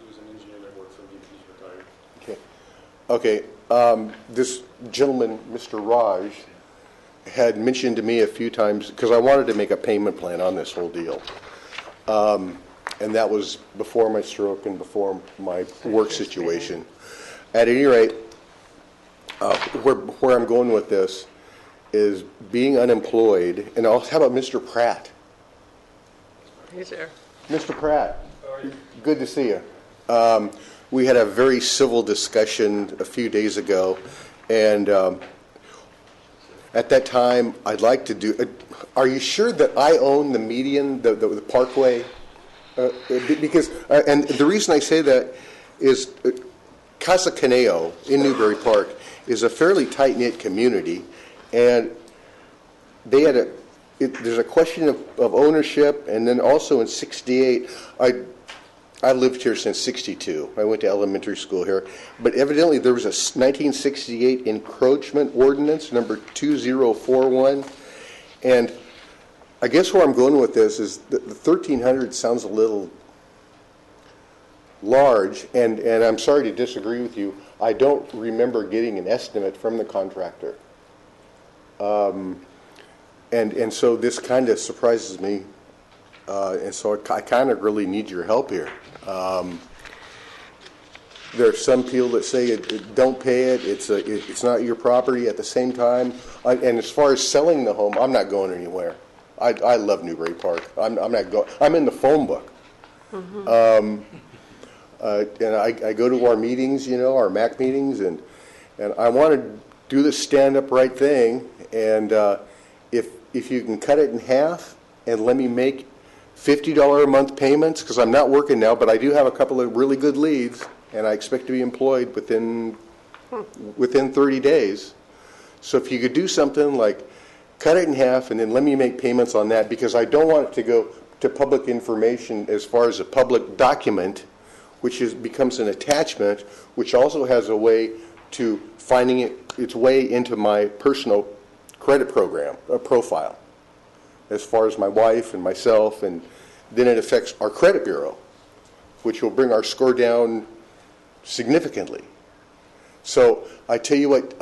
He was an engineer that worked for me. He's retired. Okay. This gentleman, Mr. Raj, had mentioned to me a few times, because I wanted to make a payment plan on this whole deal. And that was before my stroke and before my work situation. At any rate, where I'm going with this is being unemployed. And how about Mr. Pratt? He's there. Mr. Pratt, good to see you. We had a very civil discussion a few days ago, and at that time, I'd like to do. Are you sure that I own the median, the parkway? Because and the reason I say that is Casa Caneo in Newbury Park is a fairly tight-knit community, and they had there's a question of ownership, and then also in '68, I lived here since '62. I went to elementary school here, but evidently there was a 1968 encroachment ordinance, number 2041, and I guess where I'm going with this is the 1,300 sounds a little large, and I'm sorry to disagree with you. I don't remember getting an estimate from the contractor. And so this kind of surprises me, and so I kind of really need your help here. There are some people that say don't pay it. It's not your property. At the same time, and as far as selling the home, I'm not going anywhere. I love Newbury Park. I'm not going. I'm in the phone book. And I go to our meetings, our MAC meetings, and I want to do the stand-up right thing. And if you can cut it in half and let me make $50 a month payments, because I'm not working now, but I do have a couple of really good leads, and I expect to be employed within 30 days. So if you could do something like cut it in half and then let me make payments on that, because I don't want it to go to public information as far as a public document, which becomes an attachment, which also has a way to finding its way into my personal credit program, profile, as far as my wife and myself, and then it affects our credit bureau, which will bring our score down significantly. So I tell you what,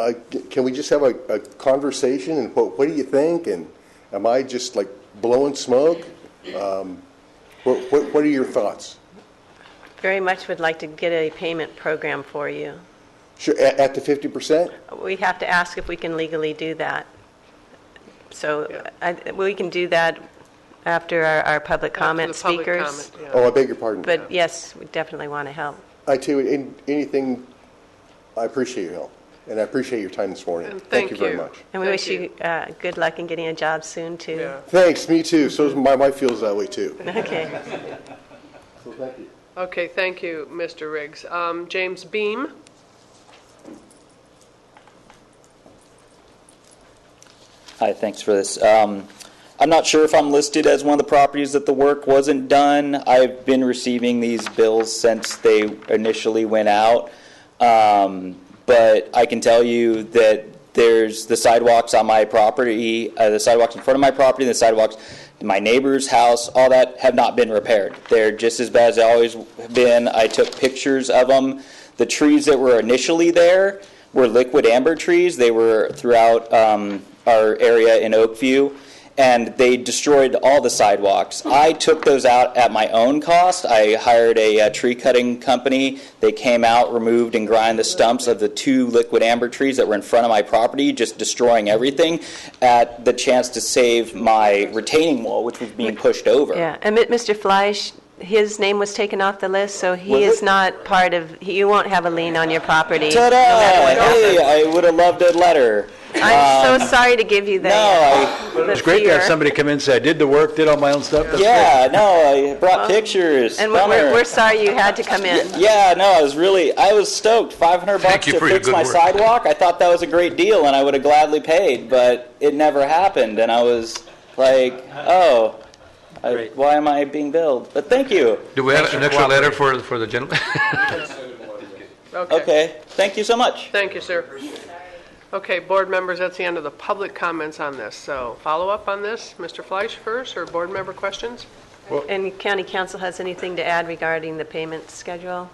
can we just have a conversation, and what do you think, and am I just like blowing smoke? What are your thoughts? Very much would like to get a payment program for you. Sure, at the 50%? We have to ask if we can legally do that. So we can do that after our public comment speakers. Oh, I beg your pardon. But yes, we definitely want to help. I tell you, anything, I appreciate your help, and I appreciate your time this morning. Thank you very much. And we wish you good luck in getting a job soon, too. Yeah. Thanks, me too. So my wife feels that way, too. Okay. So thank you. Okay, thank you, Mr. Riggs. James Beam. Hi, thanks for this. I'm not sure if I'm listed as one of the properties that the work wasn't done. I've been receiving these bills since they initially went out. But I can tell you that there's the sidewalks on my property, the sidewalks in front of my property, the sidewalks in my neighbor's house, all that have not been repaired. They're just as bad as they always have been. I took pictures of them. The trees that were initially there were liquid amber trees. They were throughout our area in Oakview. and they destroyed all the sidewalks. I took those out at my own cost. I hired a tree cutting company. They came out, removed and grind the stumps of the 2 liquid amber trees that were in front of my property, just destroying everything, at the chance to save my retaining wall, which was being pushed over. Yeah, and Mr. Fleisch, his name was taken off the list, so he Was is not part of, you won't have a lien on your property. Ta-da! No matter what happens. Hey, I would have loved a letter. I'm so sorry to give you that. But it's great to have somebody come in and say, I did the work, did all my own stuff. That's Yeah, great. no, I brought pictures. And Bummer. we're sorry you had to come in. Yeah, no, I was stoked. $500 you to for your fix good my work. sidewalk. I thought that was a great deal, and I would have gladly paid, but it never happened. And I was like, oh, why am I being billed? But thank you. Do we have an extra letter for the gentleman? Okay, thank you so much. Thank you, sir. Okay, board members, that's the end of the public comments on this. So follow up on this, Mr. Fleisch first, or board member questions? And county council has anything to add regarding the payment schedule?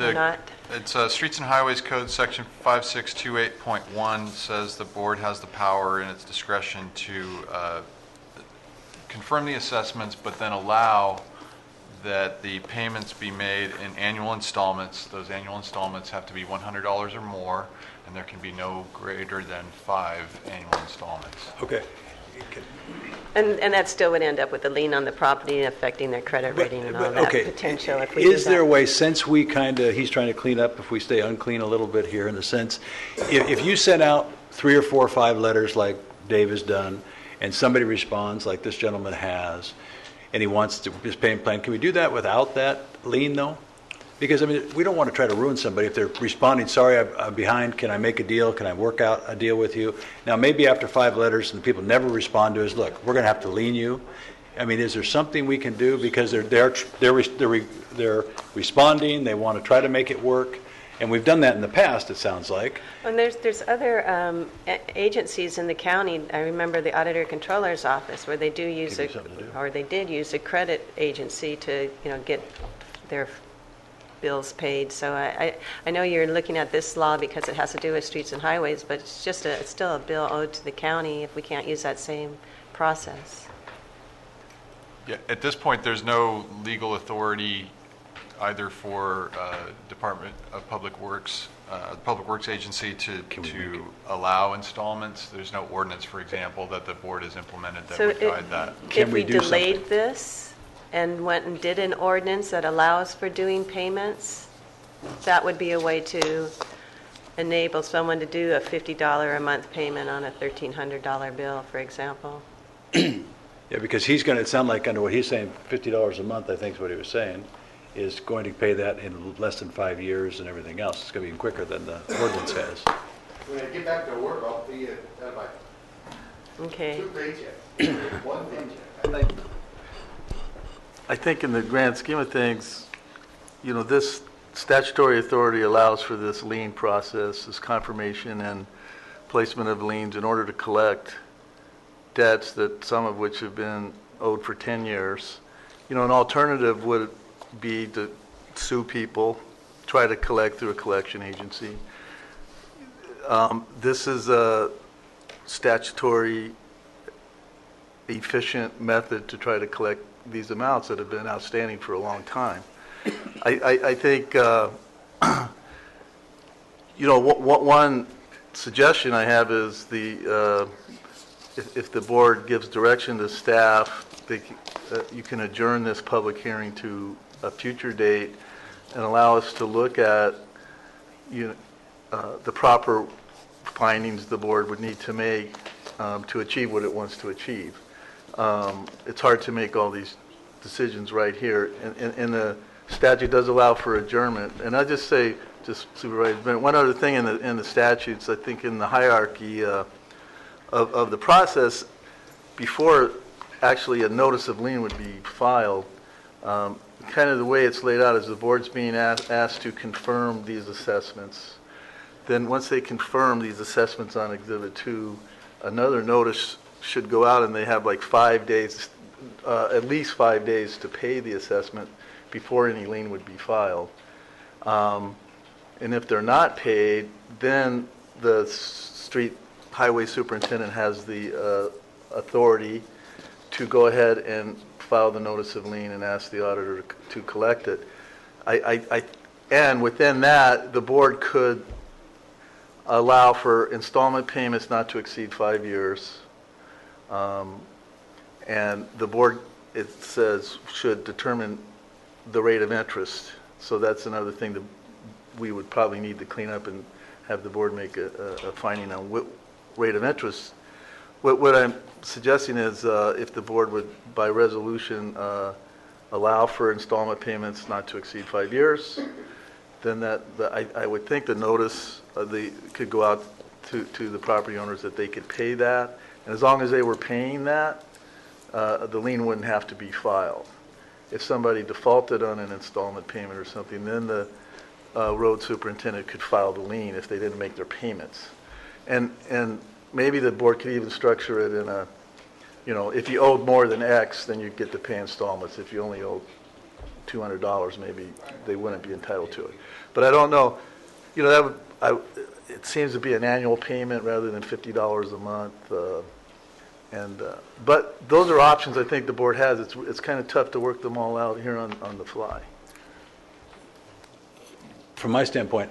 Or not? It's Streets and Highways Code, Section 5628.1 says the board has the power in its discretion to confirm the assessments, but then allow that the payments be made in annual installments. Those annual installments have to be $100 or more, and there can be no greater than 5 annual installments. Okay. And that still would end up with a lien on the property and affecting their credit rating and all that Okay. potential if we do Is there a that. way, since we he's trying to clean up, if we stay unclean a little bit here in the sense, if you send out 3 or 4 or 5 letters like Dave has done, and somebody responds like this gentleman has, and he wants to his payment plan, can we do that without that lien though? Because, I mean, we don't want to try to ruin somebody if they're responding, sorry, I'm behind, can I make a deal, can I work out a deal with you? Now, maybe after 5 letters and the people never respond to us, look, we're going to have to lien you. I mean, is there something we can do? Because they're responding, they want to try to make it work, and we've done that in the past, it sounds like. And there's other agencies in the county. I remember the Auditor Controller's Office where they do use they did use a credit agency to get their bills paid. So I know you're looking at this law because it has to do with streets and highways, but it's just it's still a bill owed to the county if we can't use that same process. Yeah, at this point, there's no legal authority either for Department of Public Works agency to allow installments. There's no ordinance, for example, that the board has implemented that would guide that. If we delayed this and went and did an ordinance that allows for doing payments, that would be a way to enable someone to do a $50 a month payment on a $1,300 bill, for example. Yeah, because he's going to, it sound like under what he's saying, $50 a month, I think is what he was saying, is going to pay that in less than 5 years and everything else. It's going to be even quicker than the ordinance has. When I get back to work, I'll be at my Okay. 2 paychecks, 1 paycheck. I think in the grand scheme of things, this statutory authority allows for this lien process, this confirmation and placement of liens in order to collect debts that some of which have been owed for 10 years. An alternative would be to sue people, try to collect through a collection agency. This is a statutory efficient method to try to collect these amounts that have been outstanding for a long time. I think, one suggestion I have is if the board gives direction to staff, you can adjourn this public hearing to a future date and allow us to look at the proper findings the board would need to make to achieve what it wants to achieve. It's hard to make all these decisions right here, and the statute does allow for adjournment. And I just say, Supervisor Bennett, one other thing in the statutes, I think in the hierarchy of the process, before actually a notice of lien would be filed, kind of the way it's laid out is the board's being asked to confirm these assessments. Then once they confirm these assessments on Exhibit 2, another notice should go out, and they have like 5 days, at least 5 days to pay the assessment before any lien would be filed. And if they're not paid, then the street highway superintendent has the authority to go ahead and file the notice of lien and ask the auditor to collect it. And within that, the board could allow for installment payments not to exceed 5 years. And the board, it says, should determine the rate of interest. So that's another thing that we would probably need to clean up and have the board make a finding on what rate of interest. What I'm suggesting is if the board would, by resolution, allow for installment payments not to exceed 5 years, then I would think the notice could go out to the property owners that they could pay that. And as long as they were paying that, the lien wouldn't have to be filed. If somebody defaulted on an installment payment or something, then the road superintendent could file the lien if they didn't make their payments. And maybe the board could even structure it in a, if you owed more than X, then you'd get to pay installments. If you only owed $200, maybe they wouldn't be entitled to it. But I don't know. It seems to be an annual payment rather than $50 a month. But those are options I think the board has. It's kind of tough to work them all out here on the fly. From my standpoint,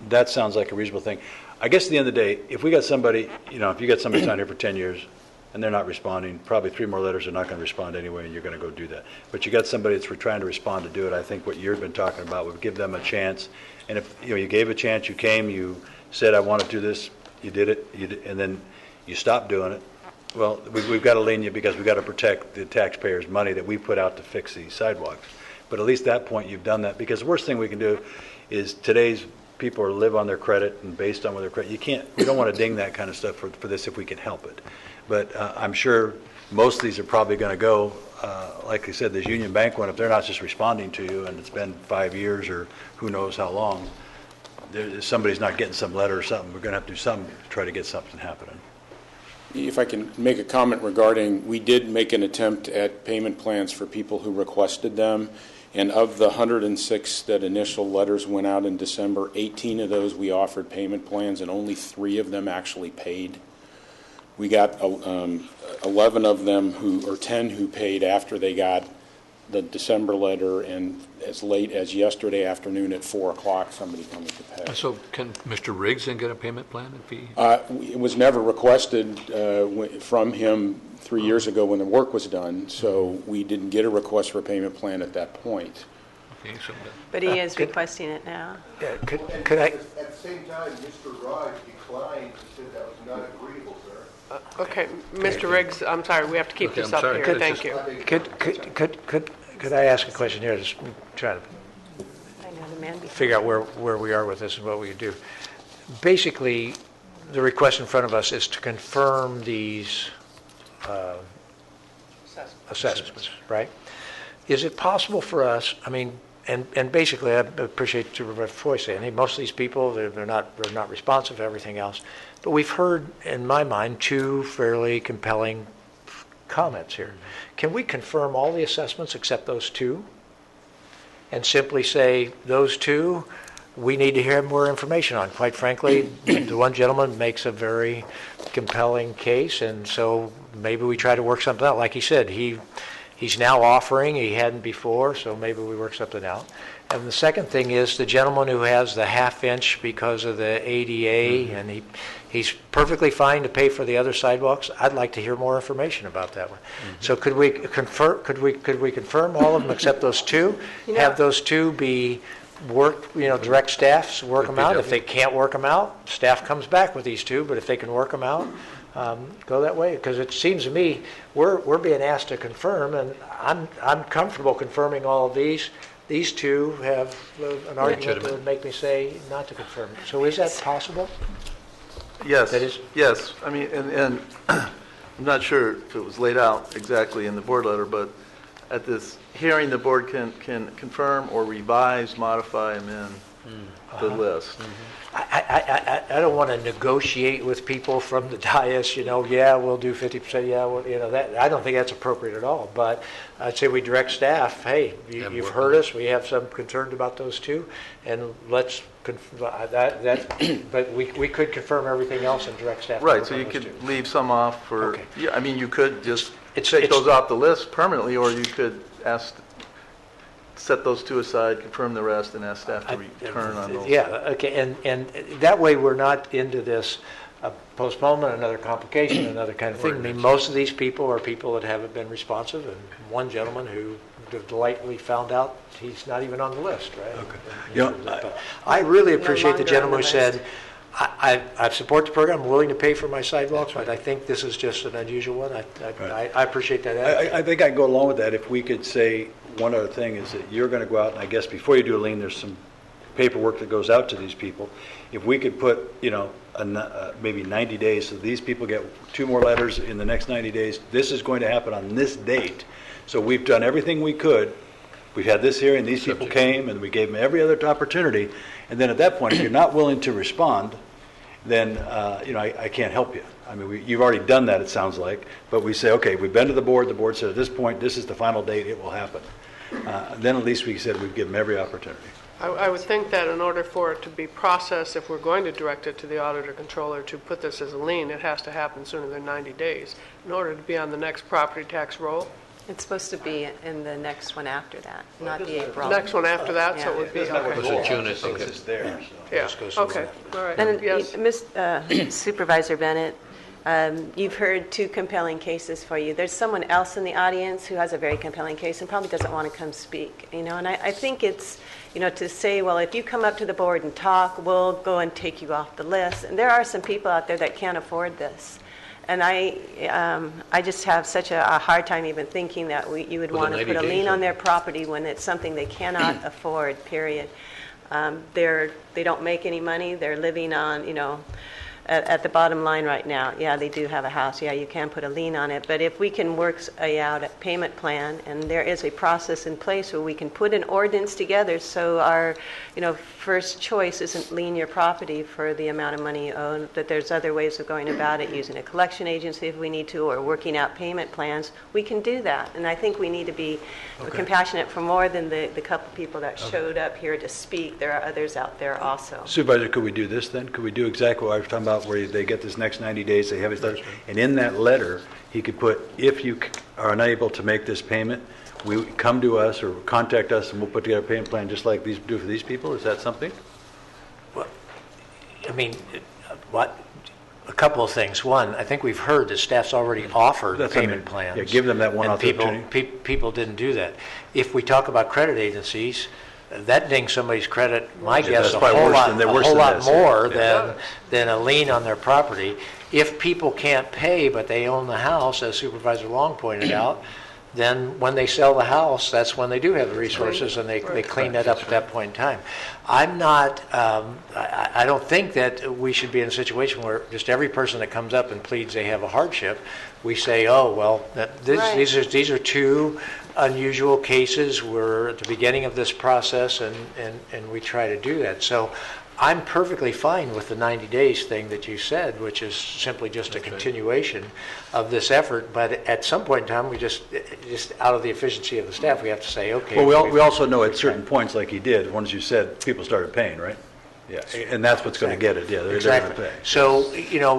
that sounds like a reasonable thing. I guess at the end of the day, if we got somebody, if you got somebody down here for 10 years and they're not responding, probably 3 more letters are not going to respond anyway, and you're going to go do that. But you got somebody that's trying to respond to do it. I think what you've been talking about would give them a chance. And if you gave a chance, you came, you said, I want to do this, you did it, and then you stopped doing it. Well, we've got to lien you because we've got to protect the taxpayers' money that we put out to fix these sidewalks. But at least that point you've done that, because the worst thing we can do is today's people live on their credit and based on their credit. We don't want to ding that kind of stuff for this if we can help it. But I'm sure most of these are probably going to go, like I said, this Union Bank one, if they're not just responding to you and it's been 5 years or who knows how long, somebody's not getting some letter or something. We're going to have to do something to try to get something happening. If I can make a comment regarding, we did make an attempt at payment plans for people who requested them, and of the 106 that initial letters went out in December, 18 of those we offered payment plans, and only 3 of them actually paid. We got 11 of them or 10 who paid after they got the December letter, and as late as yesterday afternoon at 4 o'clock, somebody coming to pay. So can Mr. Riggs then get a payment plan if he? It was never requested from him 3 years ago when the work was done, so we didn't get a request for a payment plan at that point. Okay, so But he is requesting it now. Yeah, could I? At the same time, Mr. Raj declined and said that was not agreeable, sir. Okay, Mr. Riggs, I'm sorry, we have to keep this up here. Thank you. Could I ask a question here? Just trying to figure out where we are with this and what we can do. Basically, the request in front of us is to confirm these assessments, right? Is it possible for us, and basically I appreciate Supervisor Foy saying, hey, most of these people, they're not responsive to everything else, but we've heard, in my mind, 2 fairly compelling comments here. Can we confirm all the assessments except those 2 and simply say those 2 we need to hear more information on? Quite frankly, the one gentleman makes a very compelling case, and so maybe we try to work something out. Like he said, he's now offering, he hadn't before, so maybe we work something out. And the second thing is the gentleman who has the half-inch because of the ADA, and he's perfectly fine to pay for the other sidewalks. I'd like to hear more information about that one. So could we confirm all of them except those 2? Have those 2 be worked, direct staffs work them out. If they can't work them out, staff comes back with these 2, but if they can work them out, go that way. Because it seems to me we're being asked to confirm, and I'm comfortable confirming all of these. These 2 have an argument that would make me say not to confirm. So is that possible? Yes. That is? Yes. And I'm not sure if it was laid out exactly in the board letter, but at this hearing, the board can confirm or revise, modify, amend the list. I don't want to negotiate with people from the dais, yeah, we'll do 50%, yeah, well, that, I don't think that's appropriate at all. But I'd say we direct staff, hey, you've heard us, we have some concerns about those too, and let's, but we could confirm everything else and direct staff. Right, so you could leave some off for, yeah, I mean, you could just take those off the list permanently, or you could set those two aside, confirm the rest, and ask staff to return on those. Yeah, okay, and that way we're not into this postponement, another complication, another kind of thing. I mean, most of these people are people that haven't been responsive, and one gentleman who delightfully found out he's not even on the list, right? Okay. I really appreciate the gentleman who said, I support the program, I'm willing to pay for my sidewalks, but I think this is just an unusual one. I appreciate that. I think I'd go along with that if we could say one other thing is that you're going to go out, and I guess before you do a lien, there's some paperwork that goes out to these people. If we could put, maybe 90 days, so these people get 2 more letters in the next 90 days, this is going to happen on this date. So we've done everything we could. We've had this hearing, these people came, and we gave them every other opportunity. And then at that point, if you're not willing to respond, then, I can't help you. I mean, you've already done that, it sounds like. But we say, okay, we've been to the board said at this point, this is the final date, it will happen. Then at least we said we'd give them every opportunity. I would think that in order for it to be processed, if we're going to direct it to the auditor controller to put this as a lien, it has to happen sooner than 90 days in order to be on the next property tax roll. It's supposed to be in the next one after that, not the April. Next one after that, so it would be, okay. June, I think. It's there. Yeah, okay, all right. And Yes. Supervisor Bennett, you've heard 2 compelling cases for you. There's someone else in the audience who has a very compelling case and probably doesn't want to come speak, and I think it's, to say, well, if you come up to the board and talk, we'll go and take you off the list. And there are some people out there that can't afford this. And I just have such a hard time even thinking that you would want to put a lien on their property when it's something they cannot afford, period. They don't make any money. They're living on, at the bottom line right now. Yeah, they do have a house. Yeah, you can put a lien on it. But if we can work out a payment plan, and there is a process in place where we can put an ordinance together so our, first choice isn't lien your property for the amount of money you owe, that there's other ways of going about it, using a collection agency if we need to, or working out payment plans, we can do that. And I think we need to be compassionate for more than the couple people that showed up here to speak. There are others out there also. Supervisor, could we do this then? Could we do exactly what I was talking about, where they get this next 90 days, they have his letter, and in that letter, he could put, if you are unable to make this payment, we come to us or contact us, and we'll put together a payment plan just like these do for these people. Is that something? Well, I mean, a couple of things. One, I think we've heard that staff's already offered payment plans. Yeah, give them that one opportunity. People didn't do that. If we talk about credit agencies, that dings somebody's credit, my guess, a whole lot more than a lien on their property. If people can't pay, but they own the house, as Supervisor Long pointed out, then when they sell the house, that's when they do have the resources, and they clean that up at that point in time. I'm not, I don't think that we should be in a situation where just every person that comes up and pleads they have a hardship, we say, oh, well, these are 2 unusual cases. We're at the beginning of this process, and we try to do that. So I'm perfectly fine with the 90 days thing that you said, which is simply just a continuation of this effort. But at some point in time, we just out of the efficiency of the staff, we have to say, okay. Well, we also know at certain points, like he did, once you said, people started paying, right? Yes, and that's what's going to get it. Yeah, they're going to pay. So,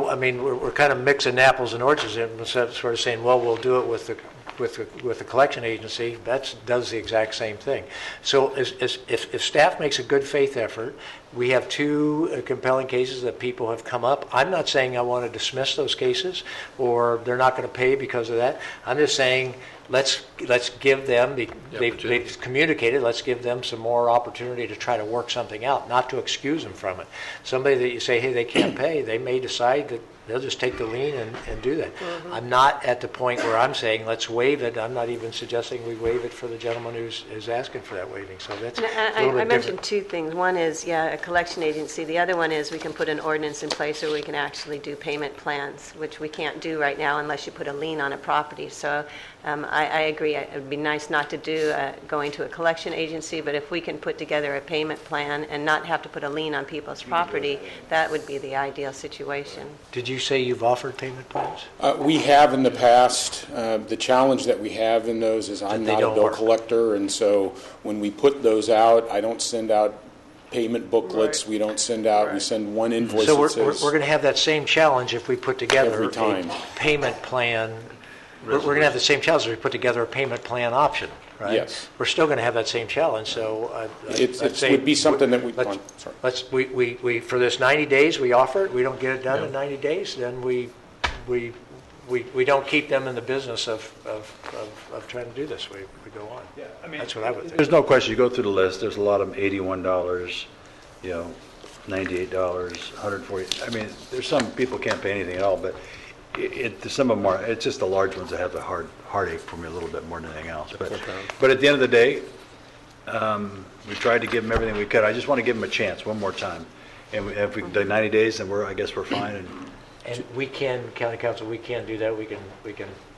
I mean, we're kind of mixing apples and oranges instead of sort of saying, well, we'll do it with the collection agency. That does the exact same thing. So if staff makes a good faith effort, we have 2 compelling cases that people have come up. I'm not saying I want to dismiss those cases or they're not going to pay because of that. I'm just saying let's give them, they've communicated, let's give them some more opportunity to try to work something out, not to excuse them from it. Somebody that you say, hey, they can't pay, they may decide that They'll just take the lien and do that. I'm not at the point where I'm saying, let's waive it. I'm not even suggesting we waive it for the gentleman who's asking for that waiving. So that's a little bit I different. mentioned two things. One is, a collection agency. The other one is we can put an ordinance in place where we can actually do payment plans, which we can't do right now unless you put a lien on a property. So I agree. It would be nice not to do going to a collection agency, but if we can put together a payment plan and not have to put a lien on people's property, that would be the ideal situation. Did you say you've offered payment plans? We have in the past. The challenge that we have in those is I'm not a bill collector, and so when we put those out, I don't send out payment booklets. We don't send out. We send one invoice. So that says we're going to have that same challenge if we put together every time. a payment plan. We're going to have the same challenge if we put together a payment plan option, right? Yes. We're still going to have that same challenge. So it would be something that we for this 90 days we offer it. We don't get it done in 90 days, then we don't keep them in the business of trying to do this. We go on. Yeah, I mean, that's what I would think. There's no question. You go through the list. There's a lot of them. $81, $98, $140. I mean, there's some people can't pay anything at all, but some of them are. It's just the large ones that have the heartache for me a little bit more than anything else. But at the end of the day, we tried to give them everything we could. I just want to give them a chance one more time. And if we do 90 days, then I guess we're fine. And we can, County Council, we can do that. We can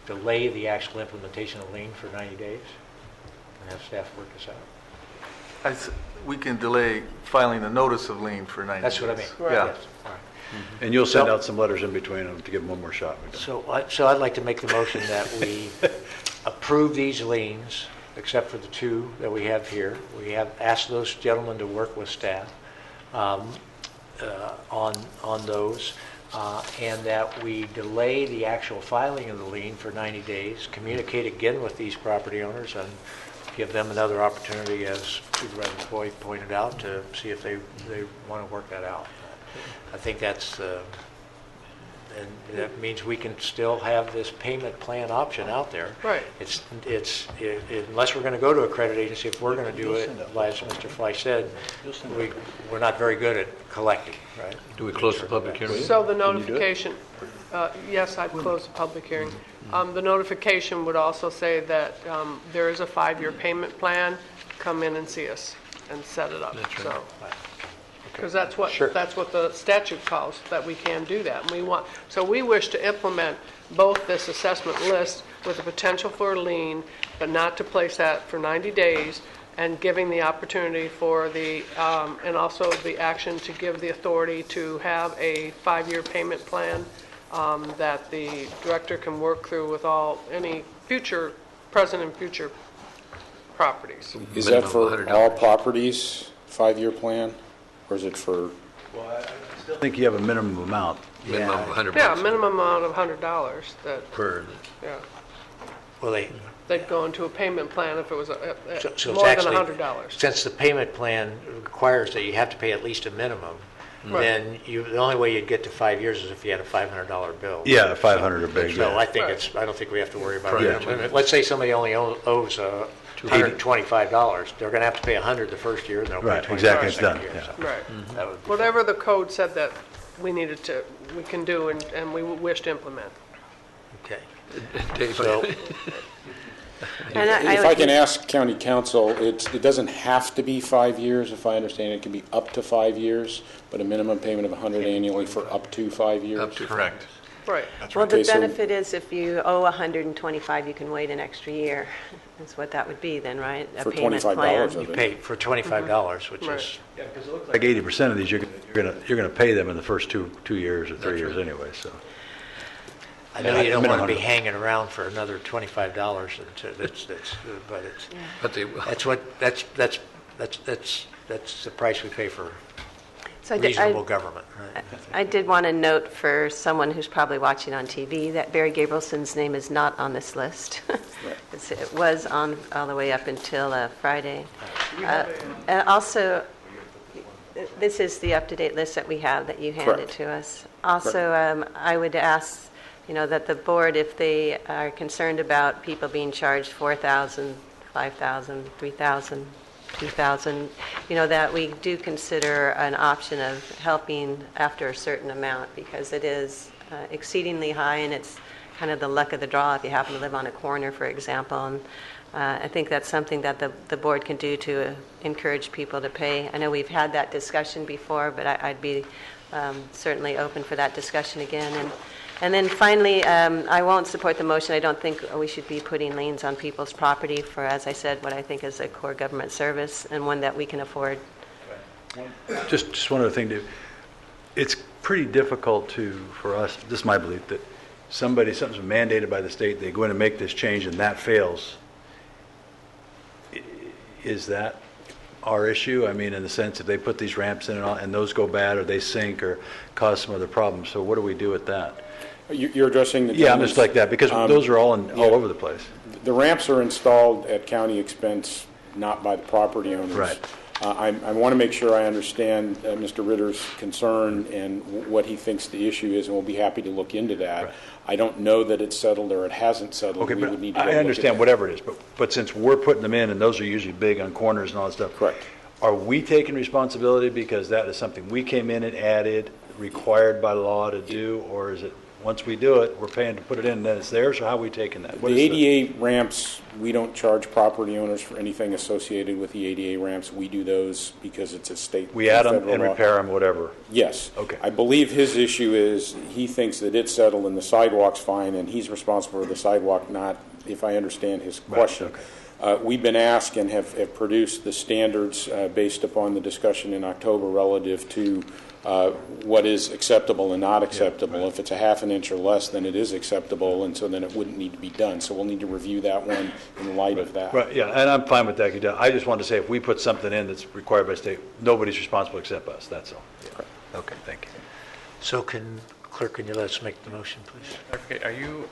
delay the actual implementation of lien for 90 days and have staff work this out. We can delay filing the notice of lien for 90 days. That's what I mean. Yeah. Yes. All right. And you'll send out some letters in between them to give them one more shot. So I'd like to make the motion that we approve these liens, except for the two that we have here. We have asked those gentlemen to work with staff on those, and that we delay the actual filing of the lien for 90 days, communicate again with these property owners, and give them another opportunity, as Supervisor Boyd pointed out, to see if they want to work that out. I think that's, and that means we can still have this payment plan option out there. Right. Unless we're going to go to a credit agency, if we're going to do it, as Mr. Fleisch said, we're not very good at collecting, right? Do we close the public hearing? So the notification, yes, I'd close the public hearing. The notification would also say that there is a 5-year payment plan. Come in and see us and set it up. That's right. So, because that's what the statute calls, that we can do that. And we wish to implement both this assessment list with the potential for a lien, but not to place that for 90 days, and giving the opportunity for and also the action to give the authority to have a 5-year payment plan that the director can work through with any present and future properties. Is that for all properties, 5-year plan? Or is it for? Well, I still think you have a minimum amount. Minimum of $100. Yeah, a minimum amount of $100 that. Per. Yeah. Well, they'd go into a payment plan if it was so more it's than actually, $100. Since the payment plan requires that you have to pay at least a minimum, then the only way you'd get to 5 years is if you had a $500 bill. Yeah, 500 or big. So I think I don't think we have to worry about it. Let's say somebody only owes $125. They're going to have to pay $100 the first year, and they'll pay $25 exactly. the It's second done. year. Yeah. So Right. that would be Whatever the code said that we can do and we wish to implement. okay. Dave, So If I can ask County Council, it doesn't have to be 5 years, if I understand it. It can be up to 5 years, but a minimum payment of $100 annually for up to 5 years? Correct. Right. Well, the benefit is if you owe $125, you can wait an extra year. That's what that would be then, right? For payment $25 plan. of you it. pay for $25, which Right. is Yeah, because it looks like 80% of these you're going to pay them in the first two years or 3 years anyway. So I know you don't want to be $100. hanging around for another $25. But it's but they will. that's the price we pay for So reasonable government. Right? I did want to note for someone who's probably watching on TV that Barry Gabrielson's name is not on this list. It was on all the way up until Friday. And also, this is the up-to-date list that we have that you handed to us. Also, I would ask, that the board, if they are concerned about people being charged $4,000, $5,000, $3,000, $2,000, that we do consider an option of helping after a certain amount, because it is exceedingly high, and it's kind of the luck of the draw if you happen to live on a corner, for example. And I think that's something that the board can do to encourage people to pay. I know we've had that discussion before, but I'd be certainly open for that discussion again. And then finally, I won't support the motion. I don't think we should be putting liens on people's property for, as I said, what I think is a core government service and one that we can afford. Just one other thing, Dave. It's pretty difficult for us, this is my belief, that something's mandated by the state, they go in and make this change and that fails. Is that our issue? I mean, in the sense if they put these ramps in and those go bad or they sink or cause some other problems. So what do we do with that? You're addressing the Yeah, I'm just like that, because those are all over the place. The ramps are installed at county expense, not by the property owners. Right. I want to make sure I understand Mr. Ritter's concern and what he thinks the issue is, and we'll be happy to look into that. Right. I don't know that it's settled or it hasn't settled. Okay, We but would need to go I look understand at that. whatever it is, but since we're putting them in, and those are usually big on corners and all that stuff. Correct. Are we taking responsibility because that is something we came in and added, required by law to do, or is it, once we do it, we're paying to put it in, and then it's theirs, or how are we taking that? What The is ADA ramps, we don't charge property owners for anything associated with the ADA ramps. We do those because it's a state. We add them federal and law. repair them, whatever. Yes. Okay. I believe his issue is he thinks that it's settled and the sidewalk's fine, and he's responsible for the sidewalk, not, if I understand his question. okay. We've been asked and have produced the standards based upon the discussion in October relative to what is acceptable and not acceptable. If it's a half an inch or less, then it is acceptable, and so then it wouldn't need to be done. So we'll need to review that one in light of that. Right, yeah, and I'm fine with that. I just wanted to say, if we put something in that's required by state, nobody's responsible except us, that's all. Yeah. Okay, thank you. So Clerk, can you let us make the motion, please? Okay, are you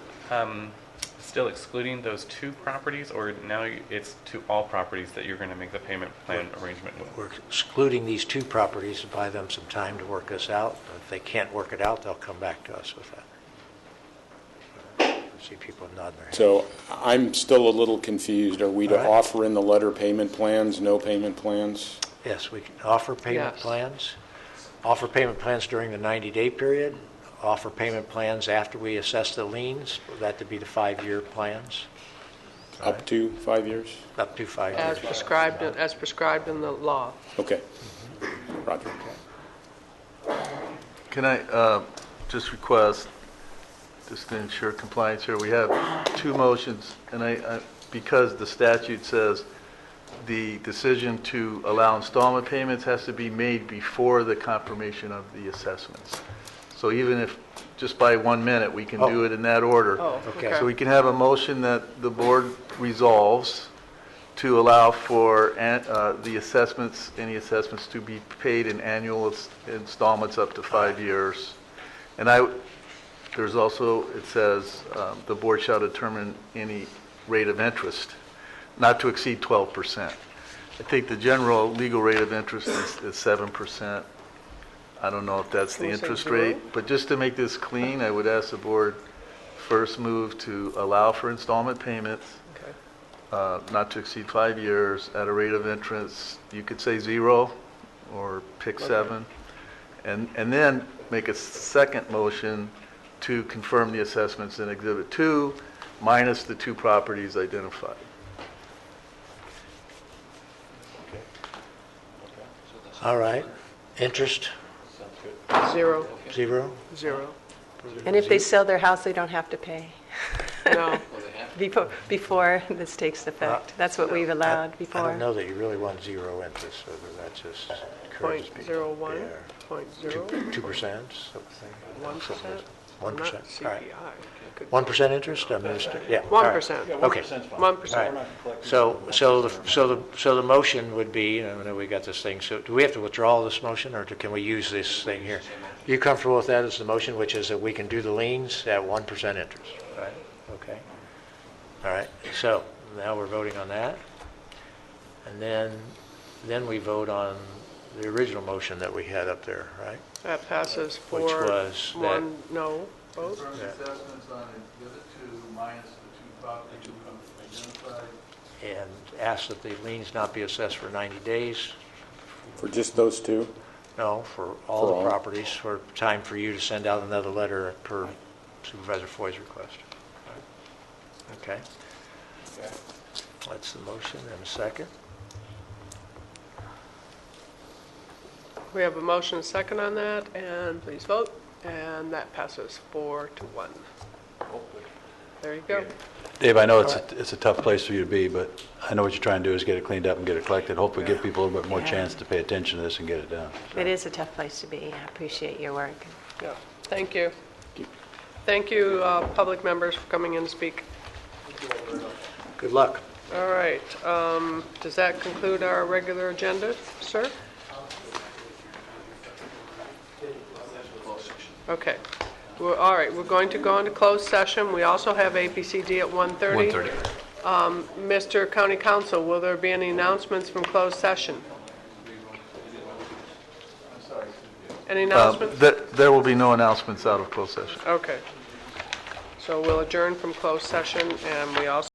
still excluding those two properties, or now it's to all properties that you're going to make the payment plan arrangement with? We're excluding these two properties to buy them some time to work us out. If they can't work it out, they'll come back to us with that. I see people nodding their heads. So I'm still a little confused. Are we to offer in the letter payment plans, no payment plans? Yes, we can offer payment plans. Offer payment plans during the 90-day period. Offer payment plans after we assess the liens. For that to be the 5-year plans. Up to 5 years? Up to 5 years. As prescribed in the law. Okay. Roger. Can I just request, just to ensure compliance here, we have two motions, and because the statute says the decision to allow installment payments has to be made before the confirmation of the assessments. So even if, just by 1 minute, we can do it in that order. Oh, okay. So we can have a motion that the board resolves to allow for the assessments, any assessments to be paid in annual installments up to 5 years. And there's also, it says, the board shall determine any rate of interest not to exceed 12%. I think the general legal rate of interest is 7%. I don't know if that's the interest rate, but just to make this clean, I would ask the board first move to allow for installment payments, not to exceed 5 years at a rate of interest, you could say 0 or pick 7, and then make a second motion to confirm the assessments in Exhibit 2 minus the two properties identified. All right. Interest? Zero. Zero? Zero. And if they sell their house, they don't have to pay. No. Before this takes effect. That's what we've allowed before. I don't know that you really want zero interest, so that just encourages people. 0.01, Yeah. 0.0. 2%, something. 1%. 1%. Not All right. CPI. 1% interest? Yeah. all right. 1%. Okay. 1%. All right. So the motion would be, I know we got this thing, so do we have to withdraw this motion, or can we use this thing here? Are you comfortable with that as the motion, which is that we can do the liens at 1% interest? Right. Okay. All right. So now we're voting on that. And then we vote on the original motion that we had up there, right? That passes for Which was one no vote. Confirm the assessments on Exhibit 2 minus the two properties identified. And ask that the liens not be assessed for 90 days. For just those two? No, for all For the all? properties, for time for you to send out another letter per Supervisor Foy's request. Okay. That's the motion, and a second. We have a motion and a second on that, and please vote. And that passes 4-1. There you go. Dave, I know it's a tough place for you to be, but I know what you're trying to do is get it cleaned up and get it collected. Hopefully give people a little bit more Yeah. chance to pay attention to this and get it done. It is a tough place to be. I appreciate your work. Yeah, thank you. Thank you, public members, for coming in to speak. Good luck. All right, does that conclude our regular agenda, sir? Okay. All right, we're going to go into closed session. We also have APCD at 1:30. 1:30. Mr. County Council, will there be any announcements from closed session? Any announcements? There will be no announcements out of closed session. Okay. So we'll adjourn from closed session, and we also